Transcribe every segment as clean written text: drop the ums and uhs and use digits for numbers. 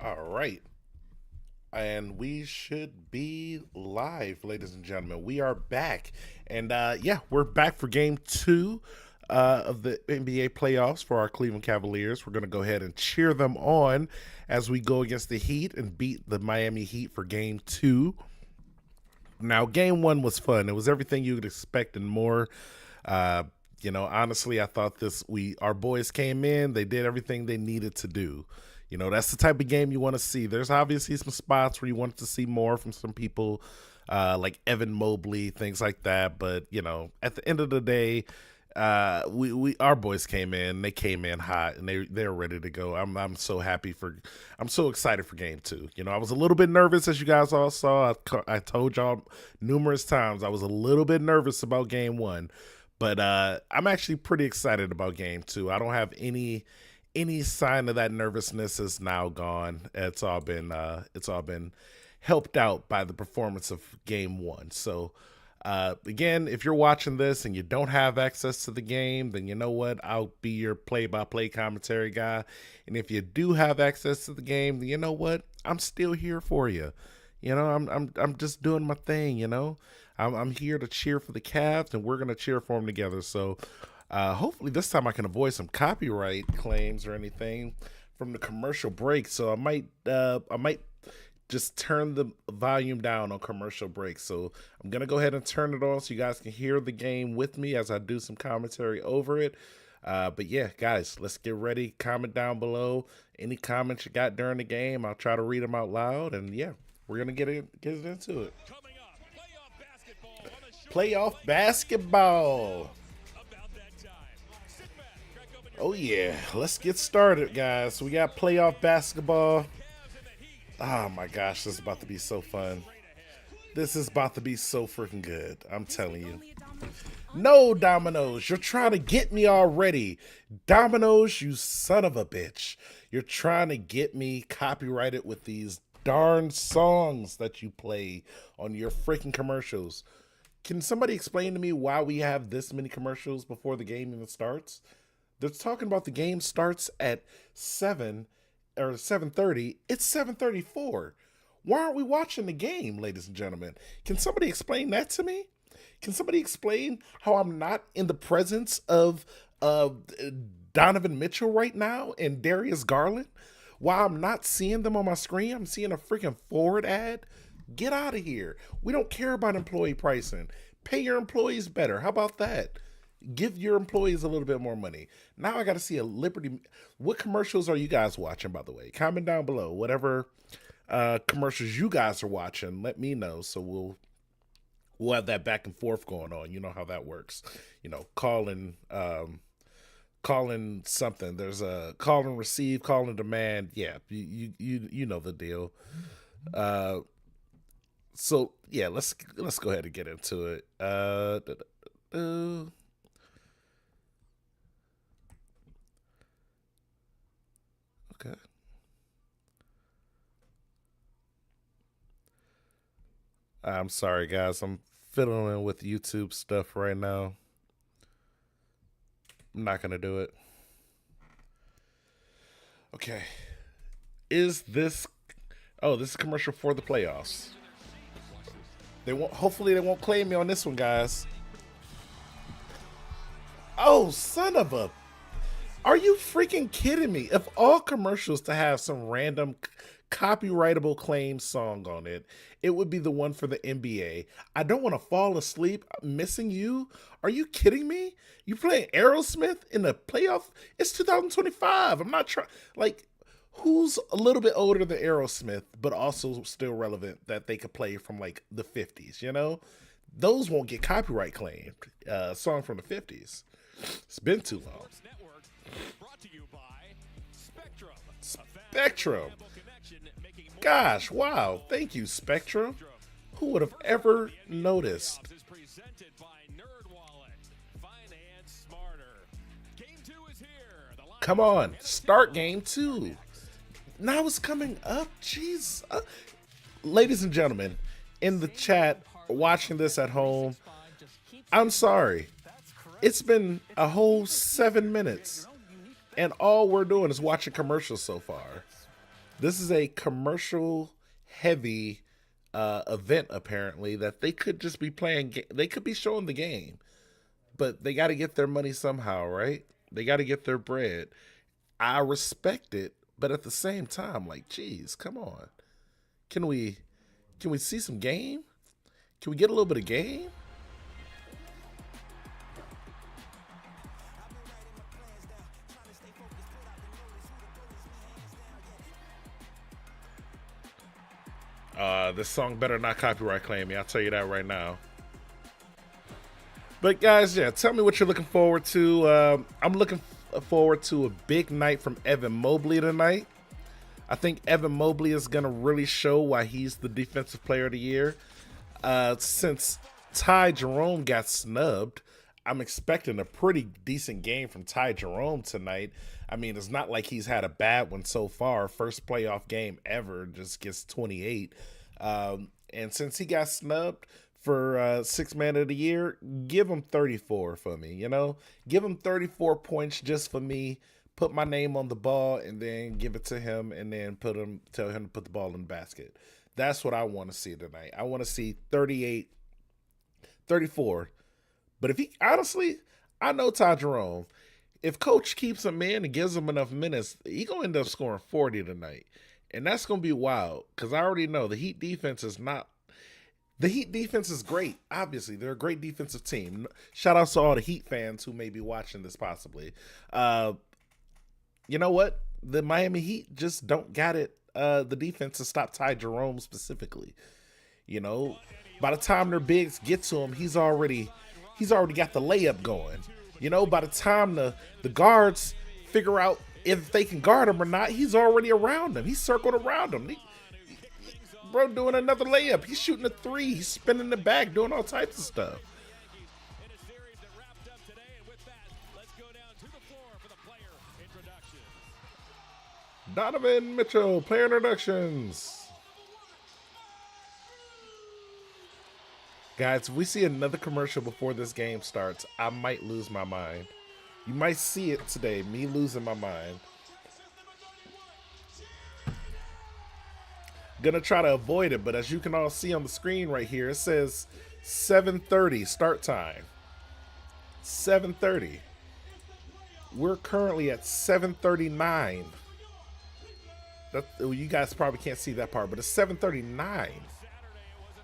All right. And we should be live, ladies and gentlemen. We are back. And yeah, we're back for game two of the NBA playoffs for our Cleveland Cavaliers. We're going to go ahead and cheer them on as we go against the Heat and beat the Miami Heat for game two. Now, game one was fun. It was everything you would expect and more. Uh, Honestly, I thought our boys came in, they did everything they needed to do. That's the type of game you want to see. There's obviously some spots where you want to see more from some people, like Evan Mobley, things like that. But at the end of the day, we our boys came in. They came in hot, and they're ready to go. I'm so happy I'm so excited for game two. I was a little bit nervous, as you guys all saw. I told y'all numerous times I was a little bit nervous about game one, but I'm actually pretty excited about game two. I don't have any sign of that nervousness is now gone. It's all been helped out by the performance of game one. So again, if you're watching this and you don't have access to the game, then you know what? I'll be your play-by-play commentary guy. And if you do have access to the game, then you know what? I'm still here for you. I'm just doing my thing. I'm here to cheer for the Cavs, and we're gonna cheer for them together. So hopefully this time I can avoid some copyright claims or anything from the commercial break. So I might just turn the volume down on commercial breaks. So I'm gonna go ahead and turn it on so you guys can hear the game with me as I do some commentary over it. But yeah, guys, let's get ready. Comment down below any comments you got during the game. I'll try to read them out loud, and yeah, we're gonna get into it. Playoff basketball. Oh yeah, let's get started, guys. We got playoff basketball. Oh my gosh, this is about to be so fun. This is about to be so freaking good. I'm telling you. No, Dominoes, you're trying to get me already. Dominoes, you son of a bitch. You're trying to get me copyrighted with these darn songs that you play on your freaking commercials. Can somebody explain to me why we have this many commercials before the game even starts? They're talking about the game starts at 7 or 7:30. It's 7:34. Why aren't we watching the game, ladies and gentlemen? Can somebody explain that to me? Can somebody explain how I'm not in the presence of Donovan Mitchell right now and Darius Garland? Why I'm not seeing them on my screen? I'm seeing a freaking forward ad. Get out of here. We don't care about employee pricing. Pay your employees better. How about that? Give your employees a little bit more money. Now I got to see a Liberty. What commercials are you guys watching, by the way? Comment down below. Whatever commercials you guys are watching, let me know. So we'll have that back and forth going on. You know how that works. Calling something. There's a call and receive, call and demand. Yeah, you know the deal. Uh, so yeah, let's go ahead and get into it. Okay. I'm sorry, guys. I'm fiddling with YouTube stuff right now. I'm not gonna do it. Okay. Is this? Oh, this is a commercial for the playoffs. They won't. Hopefully, they won't claim me on this one, guys. Oh, son of a! Are you freaking kidding me? If all commercials to have some random copyrightable claim song on it, it would be the one for the NBA. I don't want to fall asleep missing you. Are you kidding me? You playing Aerosmith in the playoff? It's 2025. I'm not trying. Like, who's a little bit older than Aerosmith, but also still relevant that they could play from like the 50s? Those won't get copyright claimed. Song from the 50s. It's been too long. Spectrum. Gosh, wow. Thank you, Spectrum. Who would have ever noticed? Come on, start game two. Now it's coming up. Jeez. Ladies and gentlemen, in the chat, watching this at home, I'm sorry. It's been a whole 7 minutes, and all we're doing is watching commercials so far. This is a commercial heavy event apparently that they could just be playing. They could be showing the game, but they got to get their money somehow, right? They got to get their bread. I respect it, but at the same time, like, geez, come on. Can we can we see some game? Can we get a little bit of game? This song better not copyright claim me. I'll tell you that right now. But guys, yeah, tell me what you're looking forward to. I'm looking forward to a big night from Evan Mobley tonight. I think Evan Mobley is going to really show why he's the defensive player of the year. Since Ty Jerome got snubbed, I'm expecting a pretty decent game from Ty Jerome tonight. I mean, it's not like he's had a bad one so far. First playoff game ever, just gets 28. And since he got snubbed for six man of the year, give him 34 for me. You know, give him 34 points just for me. Put my name on the ball and then give it to him, and then tell him to put the ball in the basket. That's what I want to see tonight. I want to see 38, 34. But if he honestly, I know Ty Jerome. If coach keeps him in and gives him enough minutes, he gonna end up scoring 40 tonight. And that's gonna be wild. Because I already know the Heat defense is not the Heat defense is great. Obviously, they're a great defensive team. Shout out to all the Heat fans who may be watching this possibly. You know what? The Miami Heat just don't got it. The defense to stop Ty Jerome specifically. You know, by the time their bigs get to him, he's already got the layup going. You know, by the time the guards figure out if they can guard him or not, he's already around them. He's circled around them. Bro, doing another layup. He's shooting a three. He's spinning the back, doing all types of stuff. Donovan Mitchell, player introductions. Guys, if we see another commercial before this game starts, I might lose my mind. You might see it today, me losing my mind. Gonna try to avoid it, but as you can all see on the screen right here, it says 7:30 start time. 7:30. We're currently at 7:39. You guys probably can't see that part, but it's 7:39.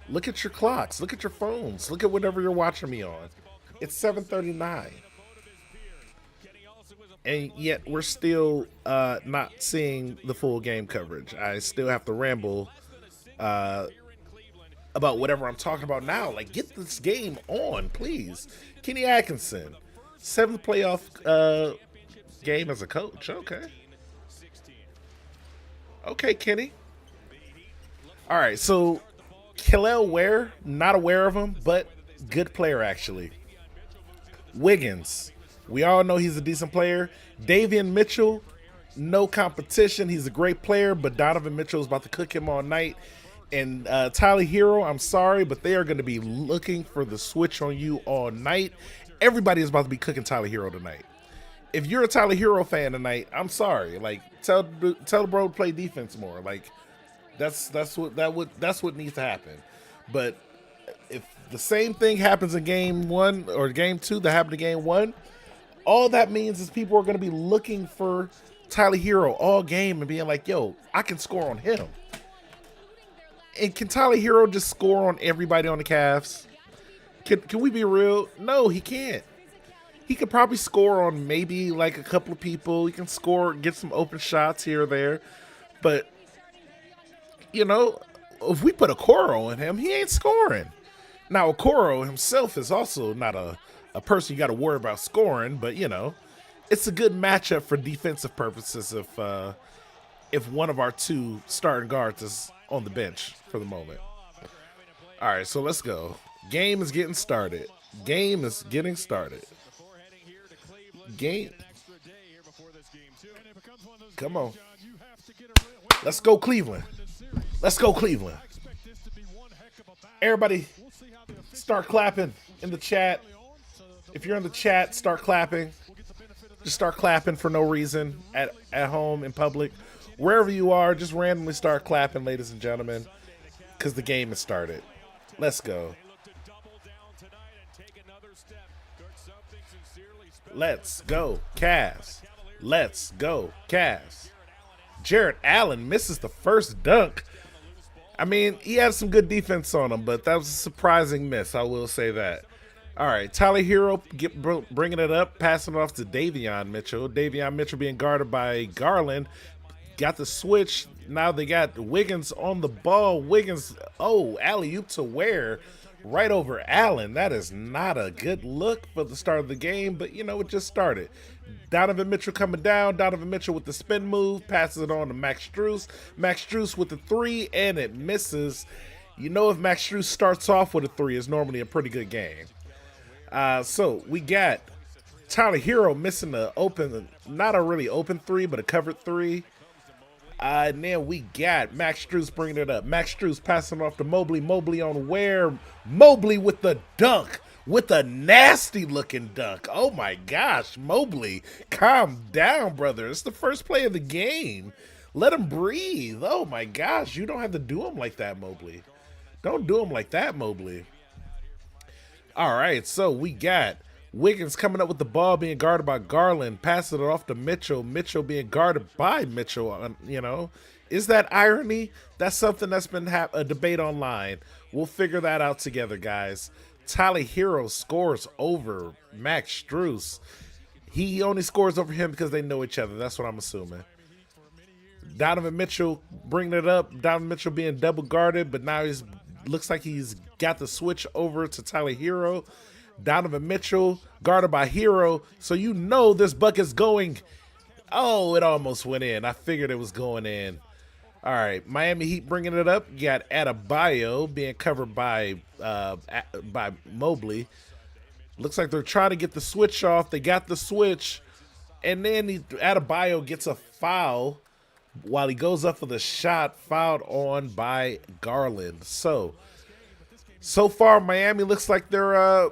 Look at your clocks. Look at your phones. Look at whatever you're watching me on. It's 7:39. And yet we're still not seeing the full game coverage. I still have to ramble about whatever I'm talking about now. Like, get this game on, please. Kenny Atkinson, seventh playoff game as a coach. Okay, Kenny. All right, so Kel'el Ware, not aware of him, but good player actually. Wiggins, we all know he's a decent player. Davion Mitchell, no competition. He's a great player, but Donovan Mitchell is about to cook him all night. And Tyler Hero, I'm sorry, but they are going to be looking for the switch on you all night. Everybody is about to be cooking Tyler Hero tonight. If you're a Tyler Hero fan tonight, I'm sorry. Like, tell the bro to play defense more. Like, that's what needs to happen. But if the same thing happens in game one or game two that happened in game one, all that means is people are going to be looking for Tyler Hero all game and being like, yo, I can score on him. And can Tyler Hero just score on everybody on the Cavs? Can we be real? No, he can't. He could probably score on maybe like a couple of people. He can score, get some open shots here or there. But, you know, if we put Okoro on him, he ain't scoring. Now, Okoro himself is also not a person you got to worry about scoring, but, you know, it's a good matchup for defensive purposes if one of our two starting guards is on the bench for the moment. All right, so let's go. Game is getting started. Game. Come on. Let's go, Cleveland. Everybody start clapping in the chat. If you're in the chat, start clapping. Just start clapping for no reason at home, in public. Wherever you are, just randomly start clapping, ladies and gentlemen, because the game has started. Let's go. Let's go, Cavs. Let's go, Cavs. Jarrett Allen misses the first dunk. I mean, he had some good defense on him, but that was a surprising miss. I will say that. All right, Tyler Hero bringing it up, passing it off to Davion Mitchell. Davion Mitchell being guarded by Garland. Got the switch. Now they got Wiggins on the ball. Wiggins, oh, alley-oop to Ware right over Allen. That is not a good look for the start of the game, but, you know, it just started. Donovan Mitchell coming down. Donovan Mitchell with the spin move. Passes it on to Max Strus. Max Strus with the three, and it misses. You know, if Max Strus starts off with a three, it's normally a pretty good game. So we got Tyler Hero missing the open, not a really open three, but a covered three. And then we got Max Strus bringing it up. Max Strus passing off to Mobley. Mobley on Ware. Mobley with the dunk. With a nasty looking dunk. Oh my gosh, Mobley, calm down, brother. It's the first play of the game. Let him breathe. Oh my gosh, you don't have to do him like that, Mobley. Don't do him like that, Mobley. All right, so we got Wiggins coming up with the ball, being guarded by Garland, passing it off to Mitchell. Mitchell being guarded by Mitchell. You know, is that irony? That's something that's been a debate online. We'll figure that out together, guys. Tyler Hero scores over Max Strus. He only scores over him because they know each other. That's what I'm assuming. Donovan Mitchell bringing it up. Donovan Mitchell being double guarded, but now he's looks like he's got the switch over to Tyler Hero. Donovan Mitchell guarded by Hero. So you know this bucket's going. Oh, it almost went in. I figured it was going in. All right, Miami Heat bringing it up. You got Adebayo being covered by Mobley. Looks like they're trying to get the switch off. They got the switch, and then Adebayo gets a foul while he goes up for the shot, fouled on by Garland. So far, Miami looks like they're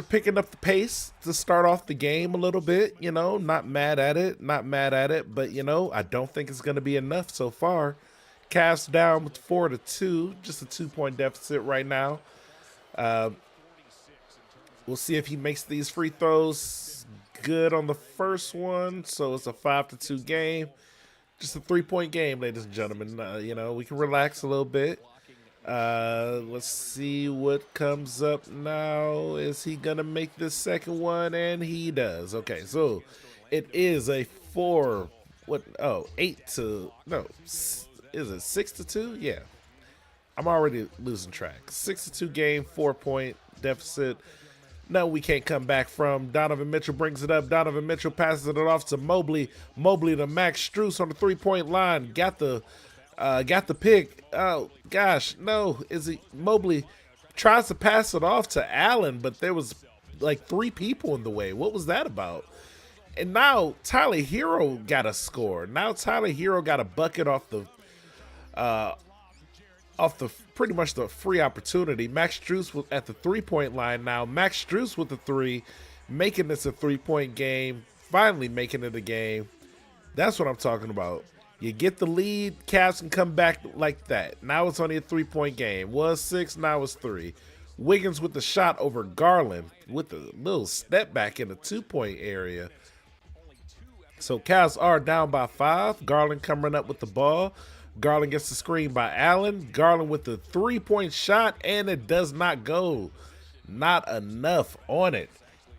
picking up the pace to start off the game a little bit. You know, not mad at it, but you know, I don't think it's going to be enough so far. Cavs down with 4-2, just a 2-point deficit right now. We'll see if he makes these free throws good on the first one. So it's a 5-2 game, just a 3-point game, ladies and gentlemen. You know, we can relax a little bit. Let's see what comes up now. Is he gonna make this second one? And he does. Okay, so it is a 6-2? Yeah, I'm already losing track. 6-2 game, 4-point deficit. No, we can't come back from. Donovan Mitchell brings it up. Donovan Mitchell passes it off to Mobley. Mobley to Max Strus on the 3-point line. Got the pick. Oh gosh, no! Mobley tries to pass it off to Allen, but there was like 3 people in the way. What was that about? And now Tyler Hero got a score. Now Tyler Hero got a bucket off the pretty much the free opportunity. Max Strus was at the 3-point line now. Max Strus with the 3, making this a 3-point game. Finally making it a game. That's what I'm talking about. You get the lead, Cavs can come back like that. Now it's only a 3-point game. Was 6, now it's 3. Wiggins with the shot over Garland with a little step back in the 2-point area. So Cavs are down by 5. Garland coming up with the ball. Garland gets the screen by Allen. Garland with the 3-point shot, and it does not go. Not enough on it.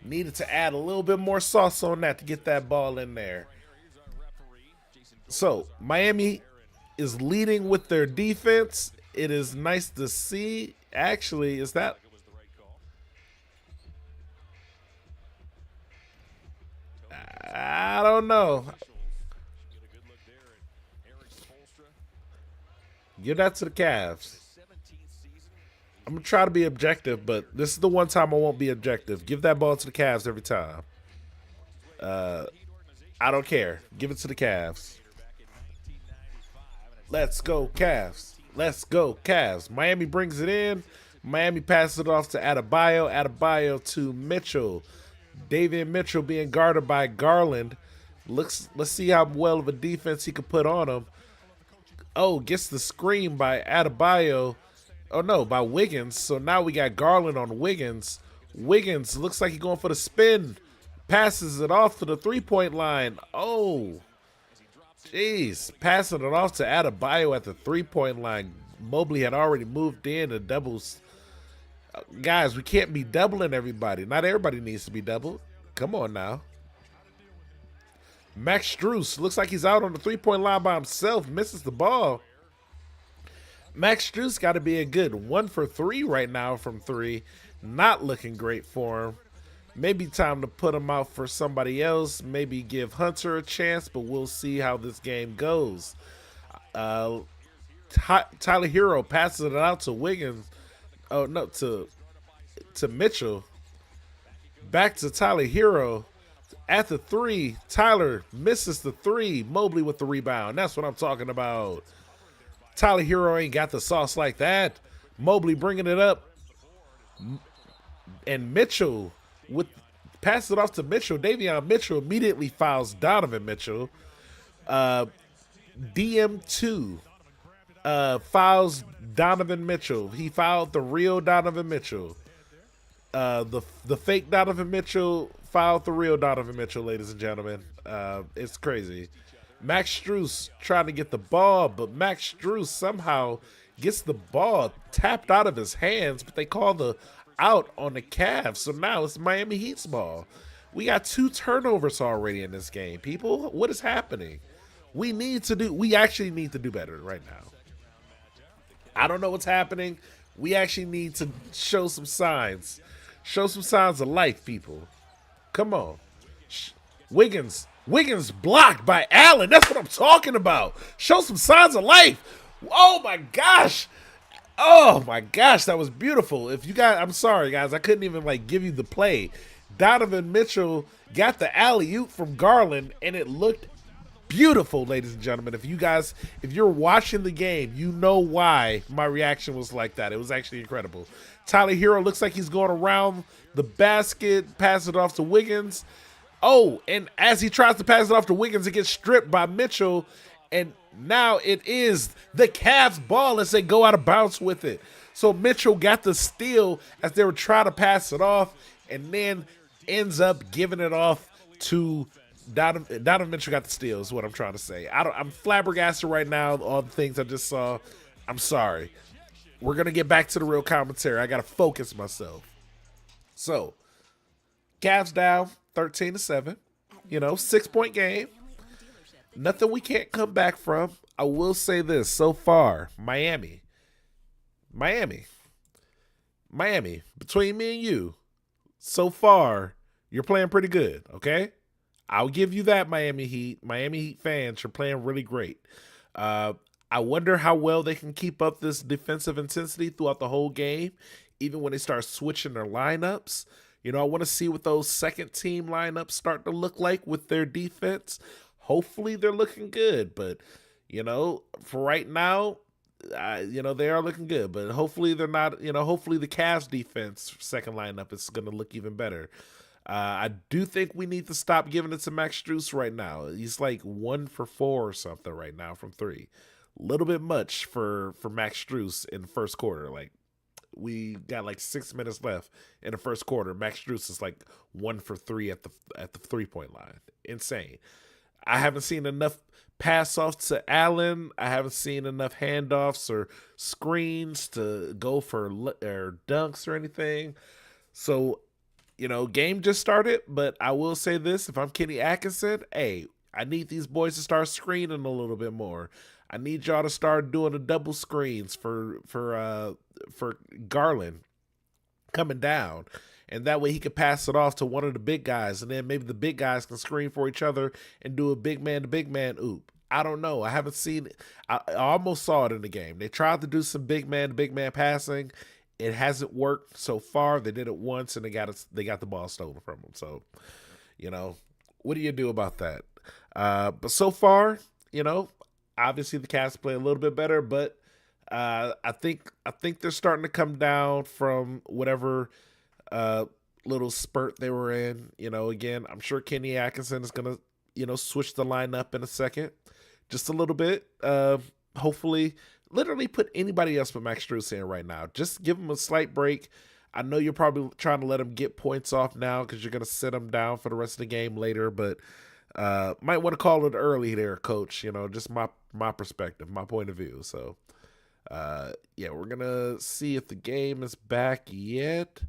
Needed to add a little bit more sauce on that to get that ball in there. So Miami is leading with their defense. It is nice to see. Actually, is that? I don't know. Give that to the Cavs. I'm going to try to be objective, but this is the one time I won't be objective. Give that ball to the Cavs every time. I don't care. Give it to the Cavs. Let's go, Cavs. Let's go, Cavs. Miami brings it in. Miami passes it off to Adebayo. Adebayo to Mitchell. Davian Mitchell being guarded by Garland. Let's see how well of a defense he could put on him. Oh, gets the screen by Adebayo. Oh no, by Wiggins. So now we got Garland on Wiggins. Wiggins looks like he's going for the spin. Passes it off to the 3-point line. Oh, jeez. Passing it off to Adebayo at the 3-point line. Mobley had already moved in to doubles. Guys, we can't be doubling everybody. Not everybody needs to be doubled. Come on now. Max Strus looks like he's out on the 3-point line by himself. Misses the ball. Max Strus got to be a good 1 for 3 right now from 3. Not looking great for him. Maybe time to put him out for somebody else. Maybe give Hunter a chance, but we'll see how this game goes. Tyler Hero passes it out to Wiggins. Oh, no, to Mitchell. Back to Tyler Hero. At the 3, Tyler misses the 3. Mobley with the rebound. That's what I'm talking about. Tyler Hero ain't got the sauce like that. Mobley bringing it up. And Mitchell passes it off to Mitchell. Davion Mitchell immediately fouls Donovan Mitchell. DM2 fouls Donovan Mitchell. He fouled the real Donovan Mitchell. The fake Donovan Mitchell fouled the real Donovan Mitchell, ladies and gentlemen. It's crazy. Max Strus trying to get the ball, but Max Strus somehow gets the ball tapped out of his hands, but they call the out on the Cavs. So now it's Miami Heat's ball. We got 2 turnovers already in this game, people. What is happening? We actually need to do better right now. I don't know what's happening. We actually need to show some signs. Show some signs of life, people. Come on. Wiggins blocked by Allen. That's what I'm talking about. Show some signs of life. Oh my gosh. Oh my gosh, that was beautiful. If you guys, I'm sorry guys, I couldn't even give you the play. Donovan Mitchell got the alley-oop from Garland and it looked beautiful, ladies and gentlemen. If you're watching the game, you know why my reaction was like that. It was actually incredible. Tyler Hero looks like he's going around the basket, pass it off to Wiggins. Oh, and as he tries to pass it off to Wiggins, it gets stripped by Mitchell, and now it is the Cavs' ball as they go out of bounds with it. So Mitchell got the steal as they were trying to pass it off, and then ends up giving it off to Donovan Mitchell got the steal is what I'm trying to say. I'm flabbergasted right now, all the things I just saw. I'm sorry. We're going to get back to the real commentary. I got to focus myself. So, Cavs down 13-7. 6-point game. Nothing we can't come back from. I will say this. So far, Miami. Between me and you, so far, you're playing pretty good, okay? I'll give you that, Miami Heat. Miami Heat fans, you're playing really great. I wonder how well they can keep up this defensive intensity throughout the whole game, even when they start switching their lineups. I want to see what those second-team lineups start to look like with their defense. Hopefully they're looking good, but, for right now, they are looking good. But hopefully they're not, hopefully the Cavs defense second lineup is going to look even better. I do think we need to stop giving it to Max Strus right now. He's 1 for 4 or something right now from 3. A little bit much for Max Strus in the first quarter. We got 6 minutes left in the first quarter. Max Strus is 1 for 3 at the 3-point line. Insane. I haven't seen enough pass offs to Allen. I haven't seen enough handoffs or screens to go for dunks or anything. So, game just started, but I will say this. If I'm Kenny Atkinson, hey, I need these boys to start screening a little bit more. I need y'all to start doing the double screens for Garland coming down. And that way he could pass it off to one of the big guys. And then maybe the big guys can screen for each other and do a big man to big man oop. I don't know. I haven't seen it. I almost saw it in the game. They tried to do some big man to big man passing. It hasn't worked so far. They did it once and they got the ball stolen from them. So, what do you do about that? But so far, obviously the Cavs play a little bit better, but I think they're starting to come down from whatever uh, little spurt they were in. Again, I'm sure Kenny Atkinson is gonna switch the lineup in a second, just a little bit. Hopefully, literally put anybody else but Max Strus in right now. Just give him a slight break. I know you're probably trying to let him get points off now because you're gonna sit him down for the rest of the game later, but might want to call it early there, coach. Just my perspective, my point of view. So yeah, we're gonna see if the game is back yet.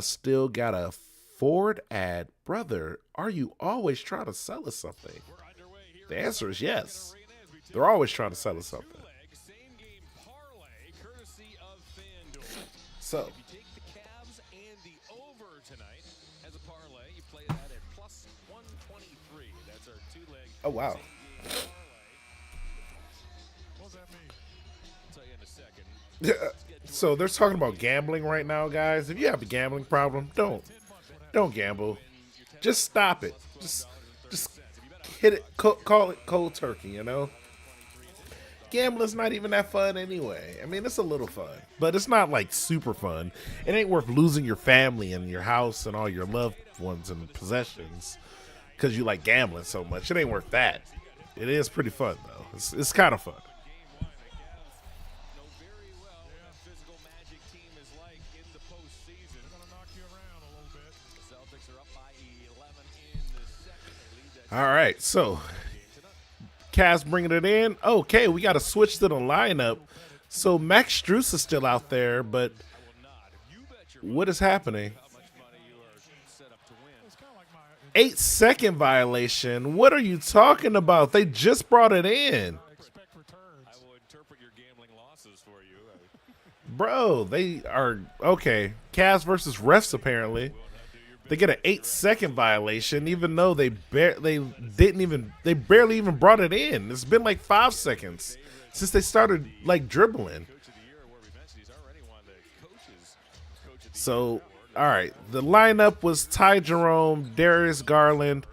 Still got a Ford ad. Brother, are you always trying to sell us something? The answer is yes. They're always trying to sell us something. So oh wow. So they're talking about gambling right now, guys. If you have a gambling problem, don't gamble. Just stop it. Just hit it. Call it cold turkey. Gambling's not even that fun anyway. I mean, it's a little fun, but it's not like super fun. It ain't worth losing your family and your house and all your loved ones and possessions because you like gambling so much. It ain't worth that. It is pretty fun though. It's kind of fun. All right, so Cavs bringing it in. Okay, we got to switch to the lineup. So Max Strus is still out there, but what is happening? 8-second violation. What are you talking about? They just brought it in. Bro, they are okay. Cavs versus refs apparently. They get an 8-second violation, even though they barely even brought it in. It's been like 5 seconds since they started like dribbling. So, all right, the lineup was Ty Jerome, Darius Garland,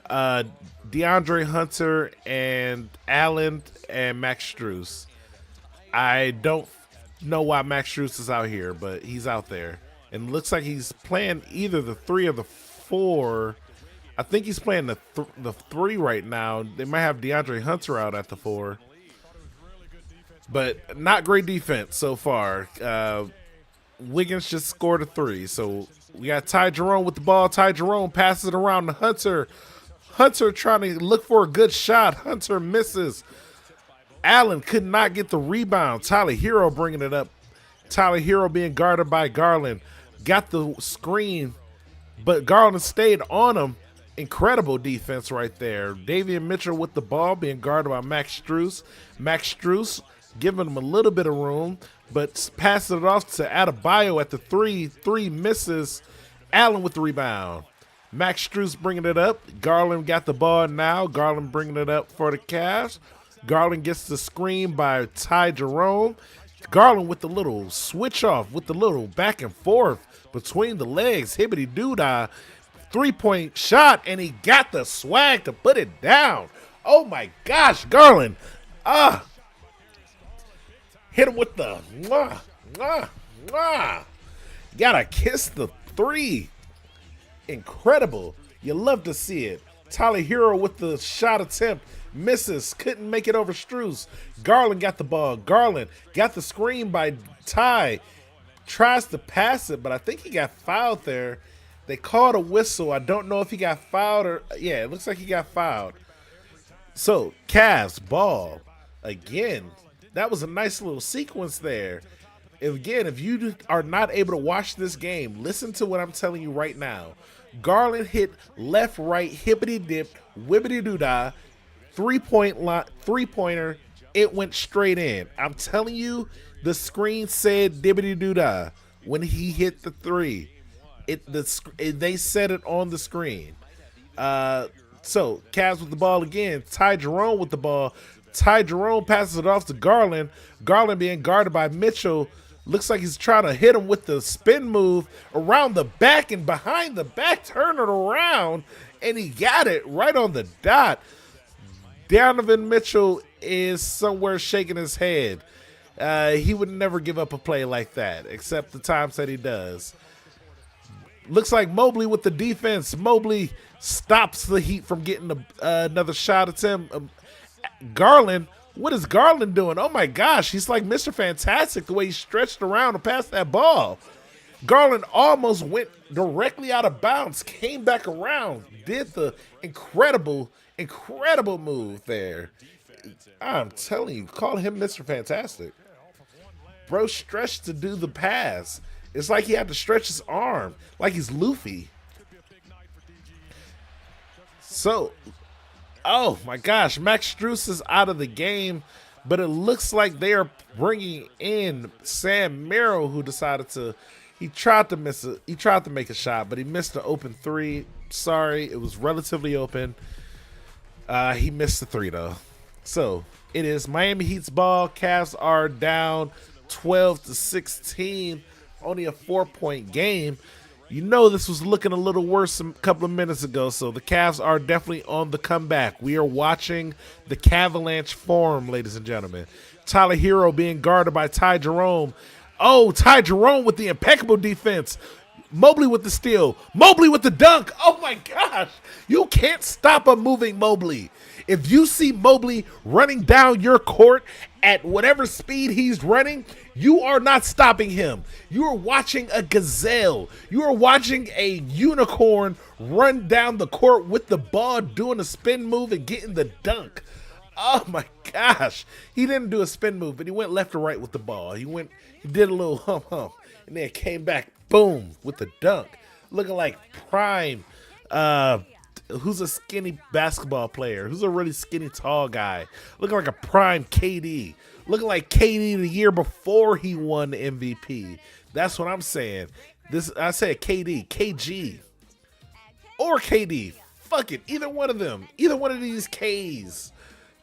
DeAndre Hunter, and Allen and Max Strus. I don't know why Max Strus is out here, but he's out there. And looks like he's playing either the 3 or the 4. I think he's playing the 3 right now. They might have DeAndre Hunter out at the 4. But not great defense so far. Wiggins just scored a 3. So we got Ty Jerome with the ball. Ty Jerome passes it around to Hunter. Hunter trying to look for a good shot. Hunter misses. Allen could not get the rebound. Tyler Hero bringing it up. Tyler Hero being guarded by Garland. Got the screen, but Garland stayed on him. Incredible defense right there. Davion Mitchell with the ball being guarded by Max Strus. Max Strus giving him a little bit of room, but passing it off to Adebayo at the 3. 3 misses. Allen with the rebound. Max Strus bringing it up. Garland got the ball now. Garland bringing it up for the Cavs. Garland gets the screen by Ty Jerome. Garland with the little switch off, with the little back and forth between the legs, hibbity doodah, 3-point shot, and he got the swag to put it down. Oh my gosh, Garland. Hit him with the Gotta kiss the 3. Incredible. You love to see it. Tyler Hero with the shot attempt. Misses. Couldn't make it over Strus. Garland got the ball. Garland got the screen by Ty. Tries to pass it, but I think he got fouled there. They called a whistle. I don't know if he got fouled or... Yeah, it looks like he got fouled. So, Cavs, ball. Again, that was a nice little sequence there. If you are not able to watch this game, listen to what I'm telling you right now. Garland hit left, right, hippity dip, whippity doodah, 3-pointer. It went straight in. I'm telling you, the screen said dibbity doodah when he hit the 3. They said it on the screen. So Cavs with the ball again. Ty Jerome with the ball. Ty Jerome passes it off to Garland. Garland being guarded by Mitchell. Looks like he's trying to hit him with the spin move around the back and behind the back. Turn it around, and he got it right on the dot. Donovan Mitchell is somewhere shaking his head. He would never give up a play like that, except the times that he does. Looks like Mobley with the defense. Mobley stops the Heat from getting another shot at him. Garland, what is Garland doing? Oh my gosh, he's like Mr. Fantastic the way he stretched around and passed that ball. Garland almost went directly out of bounds, came back around, did the incredible move there. I'm telling you, call him Mr. Fantastic. Bro stretched to do the pass. It's like he had to stretch his arm, like he's Luffy. So, oh my gosh, Max Strus is out of the game, but it looks like they are bringing in Sam Merrill, who decided to. He tried to miss it. He tried to make a shot, but he missed the open three. Sorry, it was relatively open. He missed the three though. So it is Miami Heat's ball. Cavs are down 12-16. Only a 4-point game. You know this was looking a little worse a couple of minutes ago, so the Cavs are definitely on the comeback. We are watching the Cavaliers form, ladies and gentlemen. Tyler Hero being guarded by Ty Jerome. Oh, Ty Jerome with the impeccable defense. Mobley with the steal. Mobley with the dunk. Oh my gosh. You can't stop a moving Mobley. If you see Mobley running down your court at whatever speed he's running, you are not stopping him. You are watching a gazelle. You are watching a unicorn run down the court with the ball, doing a spin move and getting the dunk. Oh my gosh. He didn't do a spin move, but he went left or right with the ball. He did a little hump, and then came back, boom, with the dunk. Looking like prime, who's a skinny basketball player, who's a really skinny tall guy. Looking like a prime KD. Looking like KD the year before he won the MVP. That's what I'm saying. I said KD, KG, or KD. Fuck it, either one of them. Either one of these Ks.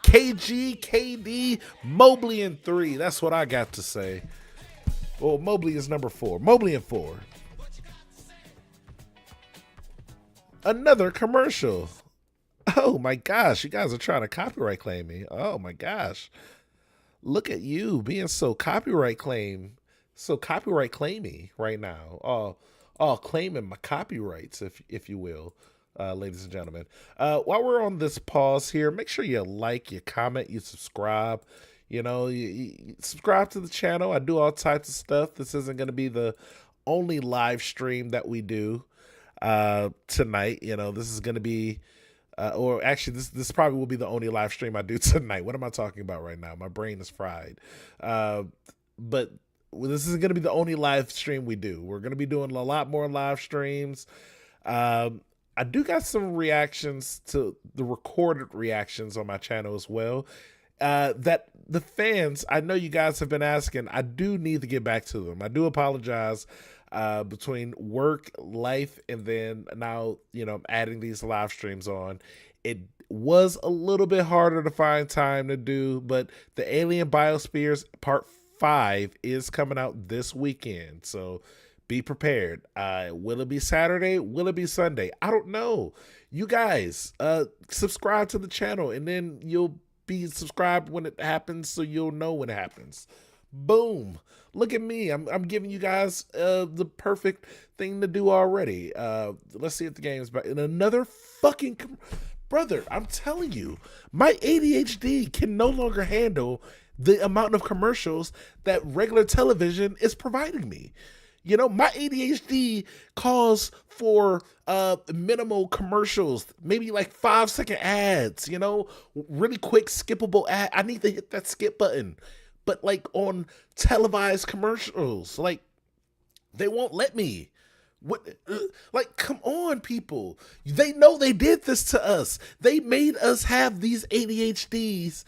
KG, KD, Mobley in 3. That's what I got to say. Well, Mobley is number 4. Mobley in 4. Another commercial. Oh my gosh, you guys are trying to copyright claim me. Oh my gosh. Look at you being so copyright claimy right now. All claiming my copyrights, if you will. Ladies and gentlemen, while we're on this pause here, make sure you like, you comment, you subscribe. You subscribe to the channel. I do all types of stuff. This isn't going to be the only live stream that we do tonight. This is going to be, or actually, this probably will be the only live stream I do tonight. What am I talking about right now? My brain is fried. But this isn't going to be the only live stream we do. We're going to be doing a lot more live streams. I do got some reactions to the recorded reactions on my channel as well. That the fans, I know you guys have been asking, I do need to get back to them. I do apologize between work, life, and then now, I'm adding these live streams on. It was a little bit harder to find time to do, but the Alien Biospheres Part 5 is coming out this weekend. So be prepared. Will it be Saturday? Will it be Sunday? I don't know. You guys, subscribe to the channel, and then you'll be subscribed when it happens, so you'll know when it happens. Boom. Look at me. I'm giving you guys the perfect thing to do already. Let's see if the game's back. And another fucking brother, I'm telling you, my ADHD can no longer handle the amount of commercials that regular television is providing me. My ADHD calls for minimal commercials, maybe like 5-second ads, really quick skippable ad. I need to hit that skip button. But like on televised commercials, like they won't let me. What? Like, come on, people. They know they did this to us. They made us have these ADHDs,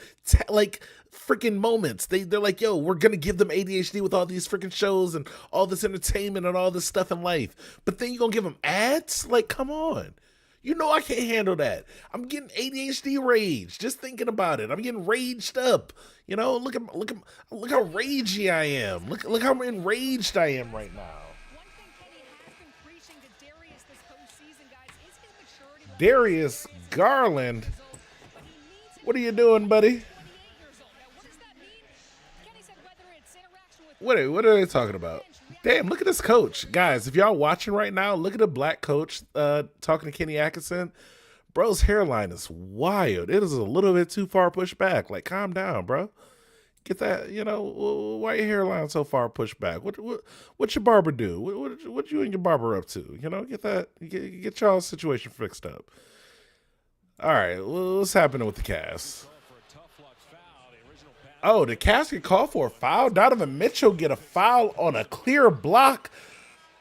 like freaking moments. They're like, yo, we're gonna give them ADHD with all these freaking shows and all this entertainment and all this stuff in life. But then you're gonna give them ads? Like, come on. I can't handle that. I'm getting ADHD rage just thinking about it. I'm getting raged up. Look how ragey I am. Look how enraged I am right now. Darius Garland, what are you doing, buddy? What are they talking about? Damn, look at this coach. Guys, if y'all watching right now, look at the black coach talking to Kenny Atkinson. Bro's hairline is wild. It is a little bit too far pushed back. Like, calm down, bro. Get that, why your hairline so far pushed back? What your barber do? What you and your barber up to? Get that, get y'all's situation fixed up. All right, what's happening with the Cavs? Oh, the Cavs get called for a foul. Donovan Mitchell get a foul on a clear block.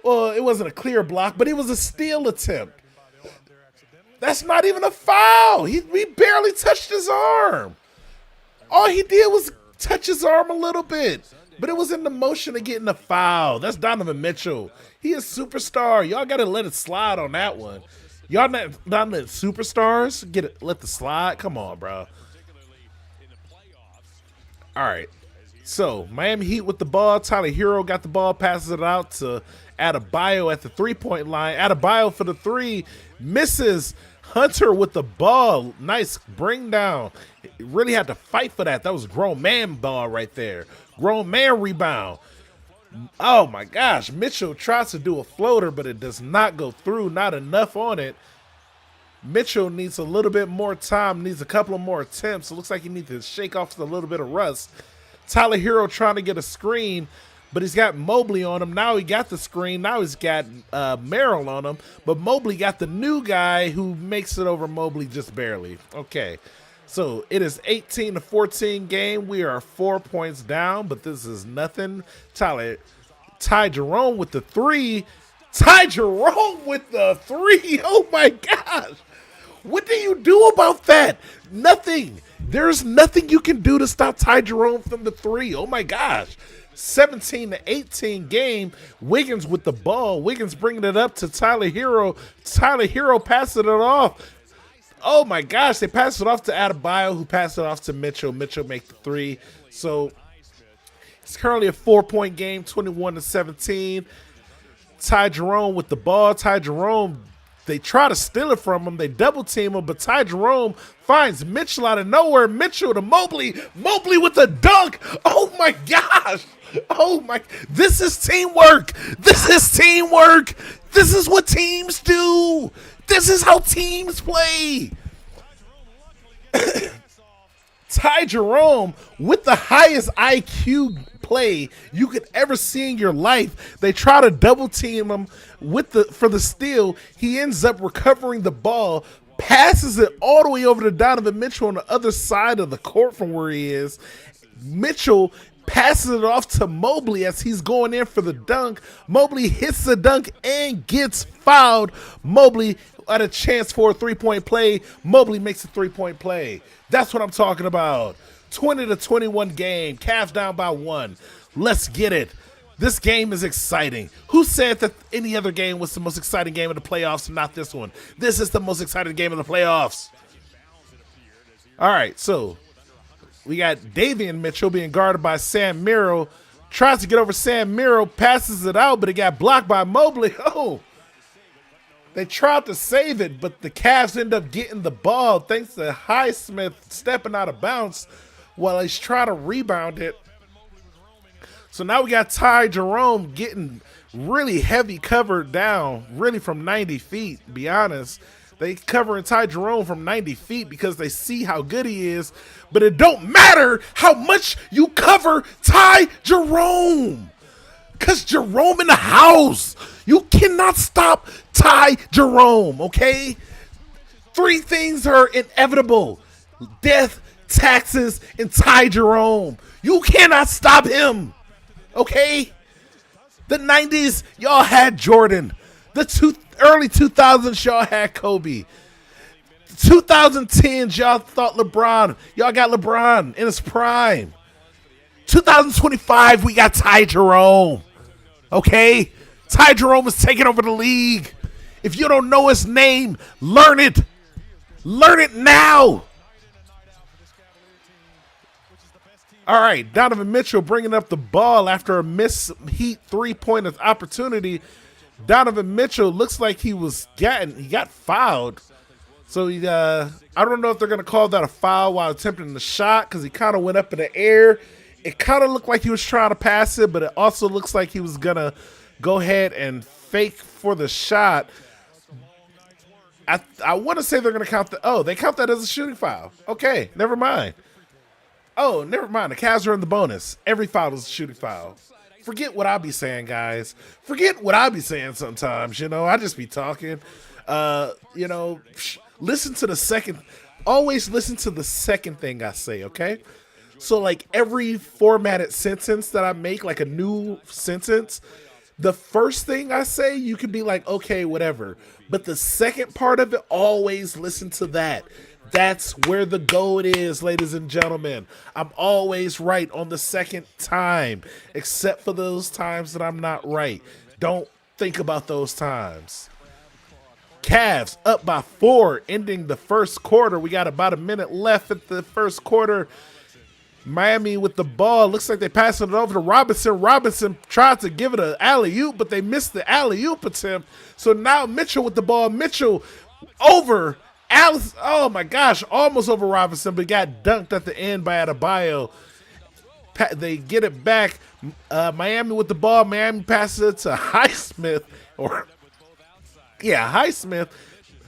Well, it wasn't a clear block, but it was a steal attempt. That's not even a foul. He barely touched his arm. All he did was touch his arm a little bit, but it was in the motion of getting a foul. That's Donovan Mitchell. He is superstar. Y'all got to let it slide on that one. Y'all not let superstars let the slide. Come on, bro. All right. So Miami Heat with the ball. Tyler Hero got the ball, passes it out to Adebayo at the 3-point line. Adebayo for the three, misses. Hunter with the ball. Nice bring down. Really had to fight for that. That was a grown man ball right there. Grown man rebound. Oh my gosh. Mitchell tries to do a floater, but it does not go through. Not enough on it. Mitchell needs a little bit more time, needs a couple of more attempts. It looks like he needs to shake off a little bit of rust. Tyler Hero trying to get a screen, but he's got Mobley on him. Now he got the screen. Now he's got Merrill on him. But Mobley got the new guy who makes it over Mobley just barely. Okay, so it is 18-14 game. We are 4 points down, but this is nothing. Ty Jerome with the three. Ty Jerome with the three. Oh, my gosh. What do you do about that? Nothing. There's nothing you can do to stop Ty Jerome from the three. Oh, my gosh. 17-18 game. Wiggins with the ball. Wiggins bringing it up to Tyler Hero. Tyler Hero passing it off. Oh, my gosh. They passed it off to Adebayo, who passed it off to Mitchell. Mitchell make the three. So it's currently a 4-point game, 21-17. Ty Jerome with the ball. Ty Jerome, they try to steal it from him. They double team him, but Ty Jerome finds Mitchell out of nowhere. Mitchell to Mobley. Mobley with the dunk. Oh, my gosh. Oh, my. This is teamwork. This is teamwork. This is what teams do. This is how teams play. Ty Jerome with the highest IQ play you could ever see in your life. They try to double team him for the steal. He ends up recovering the ball, passes it all the way over to Donovan Mitchell on the other side of the court from where he is. Mitchell passes it off to Mobley as he's going in for the dunk. Mobley hits the dunk and gets fouled. Mobley had a chance for a 3-point play. Mobley makes a 3-point play. That's what I'm talking about. 20-21 game. Cavs down by 1. Let's get it. This game is exciting. Who said that any other game was the most exciting game of the playoffs and not this one? This is the most exciting game of the playoffs. All right, so we got Davion Mitchell being guarded by Sam Merrill. Tries to get over Sam Merrill, passes it out, but it got blocked by Mobley. Oh, they tried to save it, but the Cavs end up getting the ball thanks to Highsmith stepping out of bounds while he's trying to rebound it. So now we got Ty Jerome getting really heavy covered down, really from 90 feet, to be honest. They covering Ty Jerome from 90 feet because they see how good he is, but it don't matter how much you cover Ty Jerome. Because Jerome in the house. You cannot stop Ty Jerome, okay? 3 things are inevitable. Death, taxes, and Ty Jerome. You cannot stop him, okay? The 90s, y'all had Jordan. The early 2000s, y'all had Kobe. 2010s, y'all thought LeBron. Y'all got LeBron in his prime. 2025, we got Ty Jerome. Okay? Ty Jerome is taking over the league. If you don't know his name, learn it. Learn it now. All right, Donovan Mitchell bringing up the ball after a miss Heat 3-point opportunity. Donovan Mitchell looks like he got fouled. So I don't know if they're going to call that a foul while attempting the shot because he kind of went up in the air It kind of looked like he was trying to pass it, but it also looks like he was gonna go ahead and fake for the shot. I want to say they're gonna count the. Oh, they count that as a shooting foul. Okay, never mind. Oh, never mind. The Cavs are in the bonus. Every foul is a shooting foul. Forget what I be saying, guys. Forget what I be saying sometimes. I just be talking. Listen to the second. Always listen to the second thing I say, okay? So, like, every formatted sentence that I make, like a new sentence, the first thing I say, you can be like, okay, whatever. But the second part of it, always listen to that. That's where the gold is, ladies and gentlemen. I'm always right on the second time, except for those times that I'm not right. Don't think about those times. Cavs up by 4, ending the first quarter. We got about a minute left at the first quarter. Miami with the ball. Looks like they passed it over to Robinson. Robinson tried to give it an alley-oop, but they missed the alley-oop attempt. So now Mitchell with the ball. Mitchell over Alice. Oh, my gosh. Almost over Robinson, but got dunked at the end by Adebayo. They get it back. Miami with the ball. Miami passes it to Highsmith. Highsmith.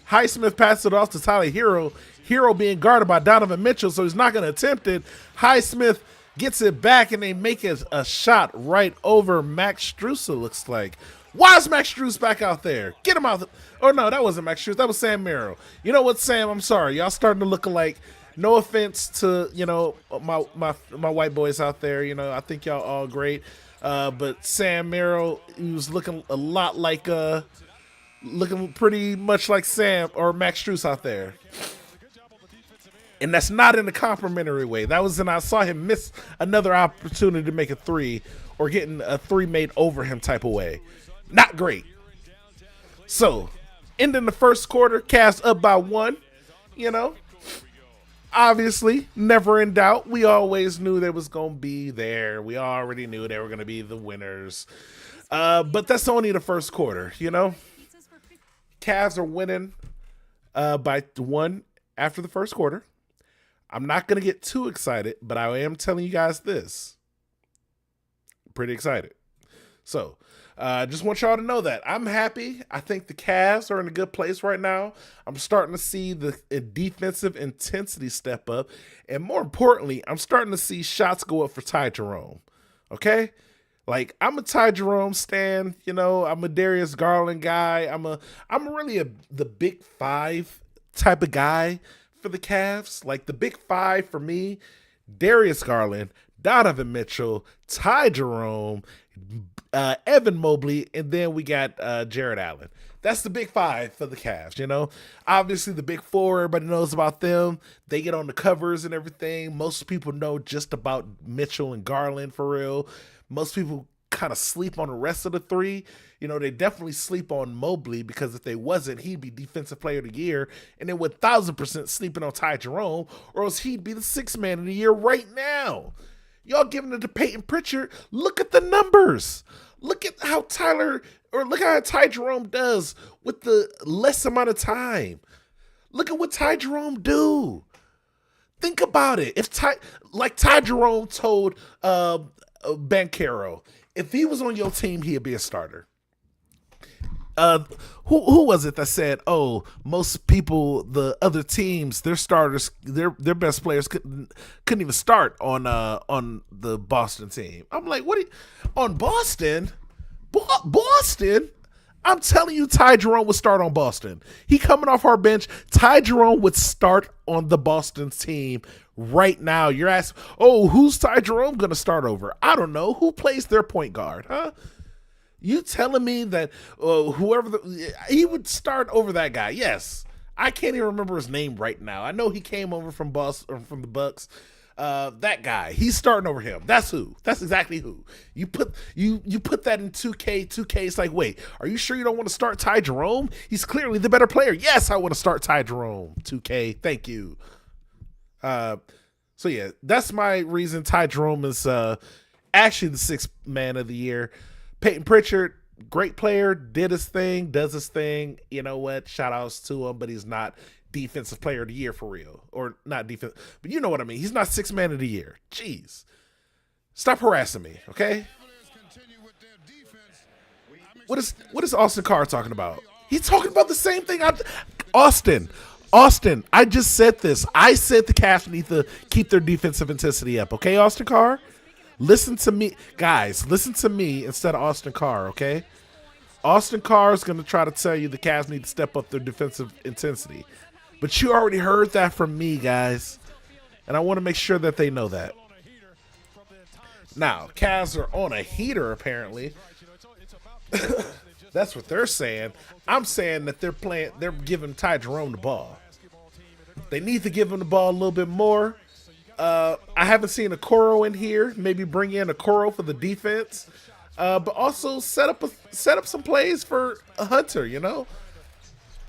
Highsmith passed it off to Tyler Hero. Hero being guarded by Donovan Mitchell, so he's not going to attempt it. Highsmith gets it back, and they make it a shot right over Max Strus, it looks like. Why is Max Strus back out there? Get him out. Oh, no, that wasn't Max Strus. That was Sam Merrill. You know what, Sam? I'm sorry. Y'all starting to look alike. No offense to, my white boys out there. I think y'all all great. But Sam Merrill, he was looking a lot like, looking pretty much like Sam or Max Strus out there. And that's not in a complimentary way. That was I saw him miss another opportunity to make a three or getting a three made over him type of way. Not great. So, ending the first quarter, Cavs up by 1. Obviously, never in doubt. We always knew they was going to be there. We already knew they were going to be the winners. But that's only the first quarter, Cavs are winning by 1 after the first quarter. I'm not going to get too excited, but I am telling you guys this. I'm pretty excited. So, just want y'all to know that. I'm happy. I think the Cavs are in a good place right now. I'm starting to see the defensive intensity step up. And more importantly, I'm starting to see shots go up for Ty Jerome. Okay? Like, I'm a Ty Jerome stan. I'm a Darius Garland guy. I'm really the big 5 type of guy for the Cavs. Like, the big 5 for me: Darius Garland, Donovan Mitchell, Ty Jerome, Evan Mobley, and then we got Jared Allen. That's the big 5 for the Cavs, Obviously, the big 4, everybody knows about them. They get on the covers and everything. Most people know just about Mitchell and Garland for real. Most people kind of sleep on the rest of the 3. They definitely sleep on Mobley, because if they wasn't, he'd be Defensive Player of the Year. And then 1,000% sleeping on Ty Jerome, or else he'd be the 6th man of the year right now. Y'all giving it to Peyton Pritchard. Look at the numbers. Look at how look how Ty Jerome does with the less amount of time. Look at what Ty Jerome do. Think about it. If Ty Jerome told Banchero, if he was on your team, he'd be a starter. Who was it that said, "Oh, most people, the other teams, their starters, their best players couldn't even start on the Boston team." I'm like, what? On Boston? Boston? I'm telling you, Ty Jerome would start on Boston. He coming off our bench. Ty Jerome would start on the Boston team right now. You're asking, oh, who's Ty Jerome going to start over? I don't know. Who plays their point guard, huh? You telling me that he would start over that guy? Yes. I can't even remember his name right now. I know he came over from Boston, from the Bucks. That guy, he's starting over him. That's who. That's exactly who. You put that in 2K. 2K, it's like, wait, are you sure you don't want to start Ty Jerome? He's clearly the better player. Yes, I want to start Ty Jerome. 2K, thank you. So yeah, that's my reason Ty Jerome is actually the 6th man of the year. Peyton Pritchard, great player, did his thing, does his thing. You know what? Shout outs to him, but he's not Defensive Player of the Year for real. Or not defense, but you know what I mean. He's not 6th man of the year. Jeez. Stop harassing me, okay? What is Austin Carr talking about? He's talking about the same thing. Austin, Austin. I just said this. I said the Cavs need to keep their defensive intensity up. Okay, Austin Carr. Listen to me, guys. Listen to me instead of Austin Carr. Okay. Austin Carr is going to try to tell you the Cavs need to step up their defensive intensity, but you already heard that from me, guys, and I want to make sure that they know that. Now, Cavs are on a heater apparently. That's what they're saying. I'm saying that they're giving Ty Jerome the ball. They need to give him the ball a little bit more. I haven't seen a Okoro in here. Maybe bring in a Okoro for the defense, but also set up some plays for a Hunter. You know,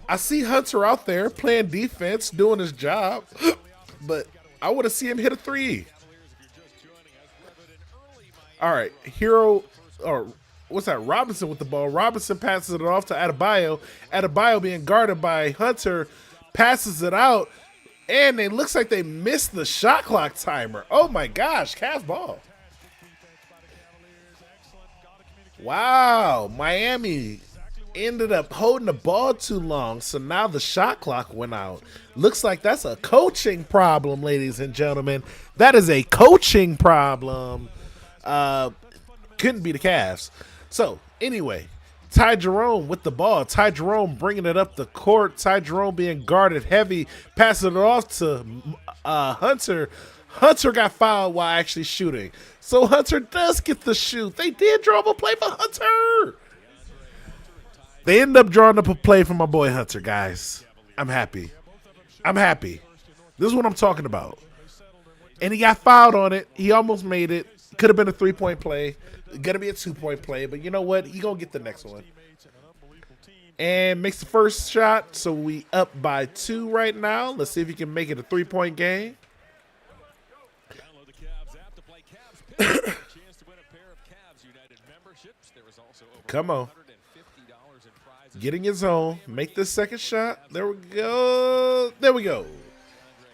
I see Hunter out there playing defense, doing his job, but I want to see him hit a three. All right, Hero or what's that? Robinson with the ball. Robinson passes it off to Adebayo. Adebayo being guarded by Hunter, passes it out, and it looks like they missed the shot clock timer. Oh my gosh, Cavs ball. Wow, Miami ended up holding the ball too long, so now the shot clock went out. Looks like that's a coaching problem, ladies and gentlemen. That is a coaching problem. Couldn't be the Cavs. So, anyway, Ty Jerome with the ball. Ty Jerome bringing it up the court. Ty Jerome being guarded heavy, passing it off to Hunter. Hunter got fouled while actually shooting. So Hunter does get the shoot. They did draw up a play for Hunter. They end up drawing up a play for my boy Hunter, guys. I'm happy. I'm happy. This is what I'm talking about. And he got fouled on it. He almost made it. Could have been a 3-point play. Gonna be a 2-point play, but you know what? He gonna get the next one. And makes the first shot, so we up by 2 right now. Let's see if he can make it a 3-point game. Come on. Getting his own. Make the second shot. There we go. There we go.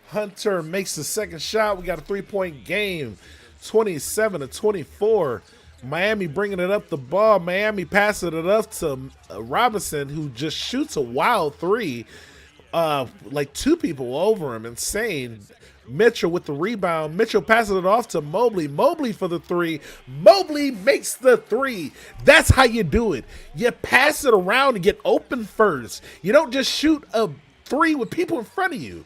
Hunter makes the second shot. We got a 3-point game. 27-24. Miami bringing it up the ball. Miami passing it up to Robinson, who just shoots a wild three. Like 2 people over him. Insane. Mitchell with the rebound. Mitchell passes it off to Mobley. Mobley for the 3. Mobley makes the 3. That's how you do it. You pass it around and get open first. You don't just shoot a 3 with people in front of you.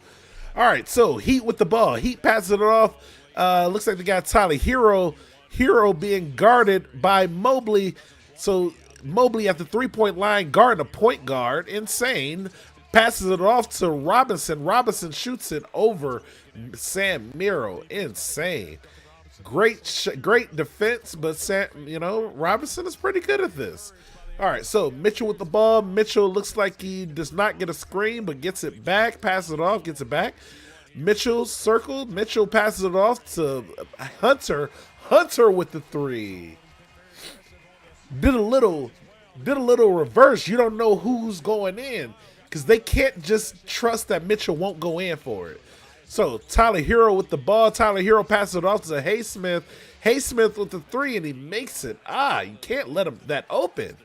All right, so Heat with the ball. Heat passes it off. Looks like they got Tyler Hero being guarded by Mobley. So Mobley at the 3-point line guarding a point guard. Insane. Passes it off to Robinson. Robinson shoots it over Sam Miro. Insane. Great defense, but Robinson is pretty good at this. All right, so Mitchell with the ball. Mitchell looks like he does not get a screen, but gets it back. Passes it off, gets it back. Mitchell circled. Mitchell passes it off to Hunter. Hunter with the 3. Did a little reverse. You don't know who's going in because they can't just trust that Mitchell won't go in for it. So Tyler Hero with the ball. Tyler Hero passes it off to Haysmith. Haysmith with the 3, and he makes it. You can't let him that open.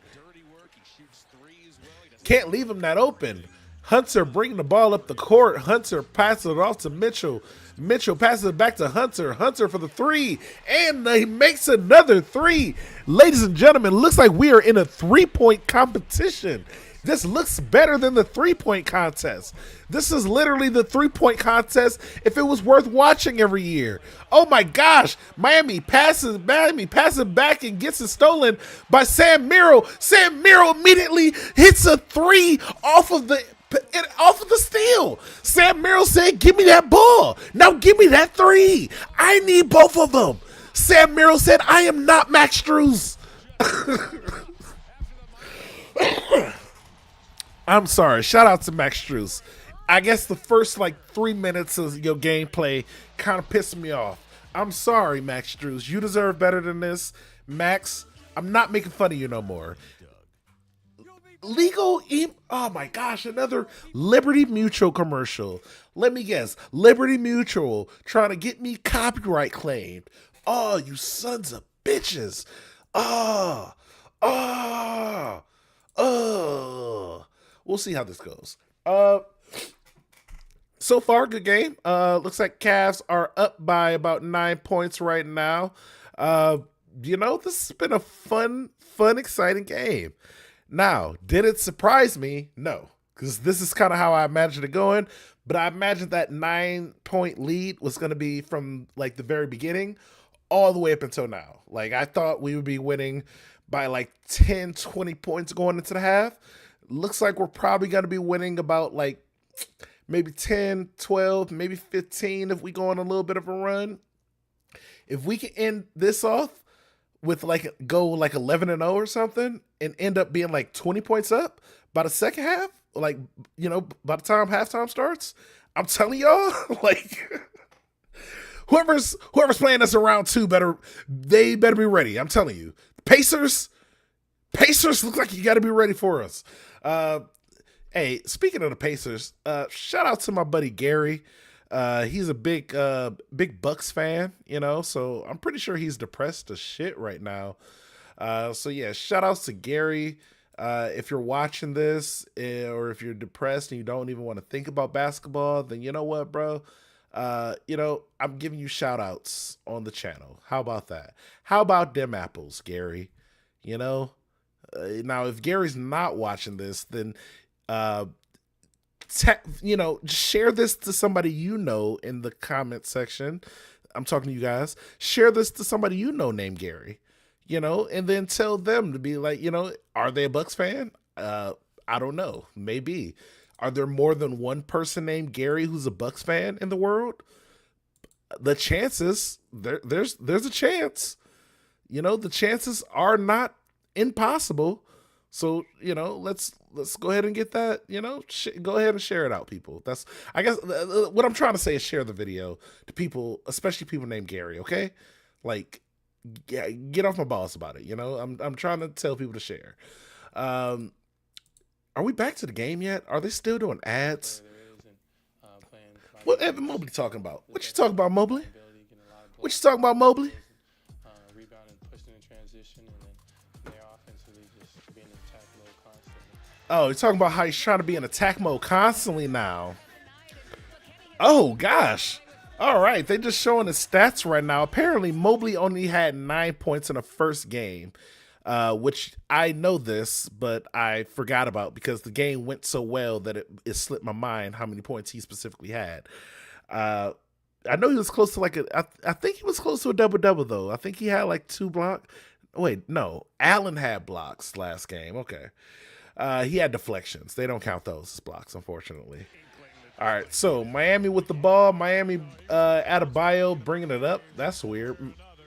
Can't leave him that open. Hunter bringing the ball up the court. Hunter passes it off to Mitchell. Mitchell passes it back to Hunter. Hunter for the 3, and he makes another 3. Ladies and gentlemen, looks like we are in a 3-point competition. This looks better than the 3-point contest. This is literally the 3-point contest if it was worth watching every year. Oh my gosh. Miami passes back and gets it stolen by Sam Miro. Sam Miro immediately hits a 3 off of the steal. Sam Merrill said, give me that ball. Now give me that 3. I need both of them. Sam Merrill said, I am not Max Strus. I'm sorry. Shout out to Max Strus. I guess the first 3 minutes of your gameplay kind of pissed me off. I'm sorry, Max Strus. You deserve better than this. Max, I'm not making fun of you no more. Oh my gosh, another Liberty Mutual commercial. Let me guess, Liberty Mutual trying to get me copyright claimed Oh, you sons of bitches. Oh, oh, oh. We'll see how this goes. So far, good game. Looks like Cavs are up by about 9 points right now. Uh, this has been a fun, exciting game. Now, did it surprise me? No, because this is kind of how I imagined it going. But I imagined that 9 point lead was going to be from like the very beginning all the way up until now. Like I thought we would be winning by like 10, 20 points going into the half. Looks like we're probably going to be winning about like maybe 10, 12, maybe 15 if we go on a little bit of a run. If we can end this off with like go like 11-0 or something and end up being like 20 points up by the second half, like, by the time halftime starts, I'm telling y'all, like whoever's playing us in round two better be ready. I'm telling you. Pacers look like you got to be ready for us. Hey, speaking of the Pacers, shout out to my buddy Gary. He's a big Bucks fan, so I'm pretty sure he's depressed as shit right now. So yeah, shout outs to Gary. If you're watching this or if you're depressed and you don't even want to think about basketball, then you know what, bro? I'm giving you shout outs on the channel. How about that? How about them apples, Gary? Now if Gary's not watching this, then just share this to somebody in the comment section. I'm talking to you guys. Share this to somebody named Gary, and then tell them to be like, are they a Bucks fan? I don't know. Maybe. Are there more than one person named Gary who's a Bucks fan in the world? The chances, there's a chance. The chances are not impossible. So, let's go ahead and get that, go ahead and share it out, people. That's, I guess, what I'm trying to say is share the video to people, especially people named Gary, okay? Like, yeah, get off my balls about it, I'm trying to tell people to share. Are we back to the game yet? Are they still doing ads? What Evan Mobley talking about? What you talking about, Mobley? What you talking about, Mobley? Rebounding, pushing in transition, and then they're offensively just being in attack mode constantly. Oh, you're talking about how he's trying to be in attack mode constantly now. Oh, gosh. All right, they just showing the stats right now. Apparently, Mobley only had 9 points in the first game, which I know this, but I forgot about because the game went so well that it slipped my mind how many points he specifically had. I know he was close to I think he was close to a double-double, though. I think he had like 2 blocks. Wait, no. Allen had blocks last game. Okay. He had deflections. They don't count those as blocks, unfortunately. All right, so Miami with the ball. Miami, Adebayo bringing it up. That's weird.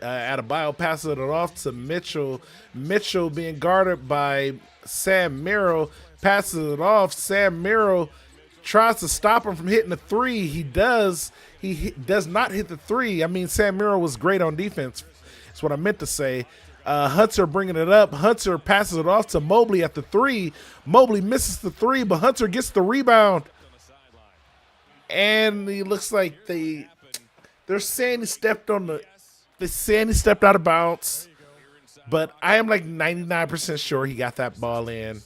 Adebayo passes it off to Mitchell. Mitchell being guarded by Sam Merrill. Passes it off. Sam Merrill tries to stop him from hitting the three. He does. He does not hit the three. I mean, Sam Merrill was great on defense. That's what I meant to say. Hunter bringing it up. Hunter passes it off to Mobley at the three. Mobley misses the three, but Hunter gets the rebound. And he looks like they're saying he stepped on they're saying he stepped out of bounds. But I am like 99% sure he got that ball in.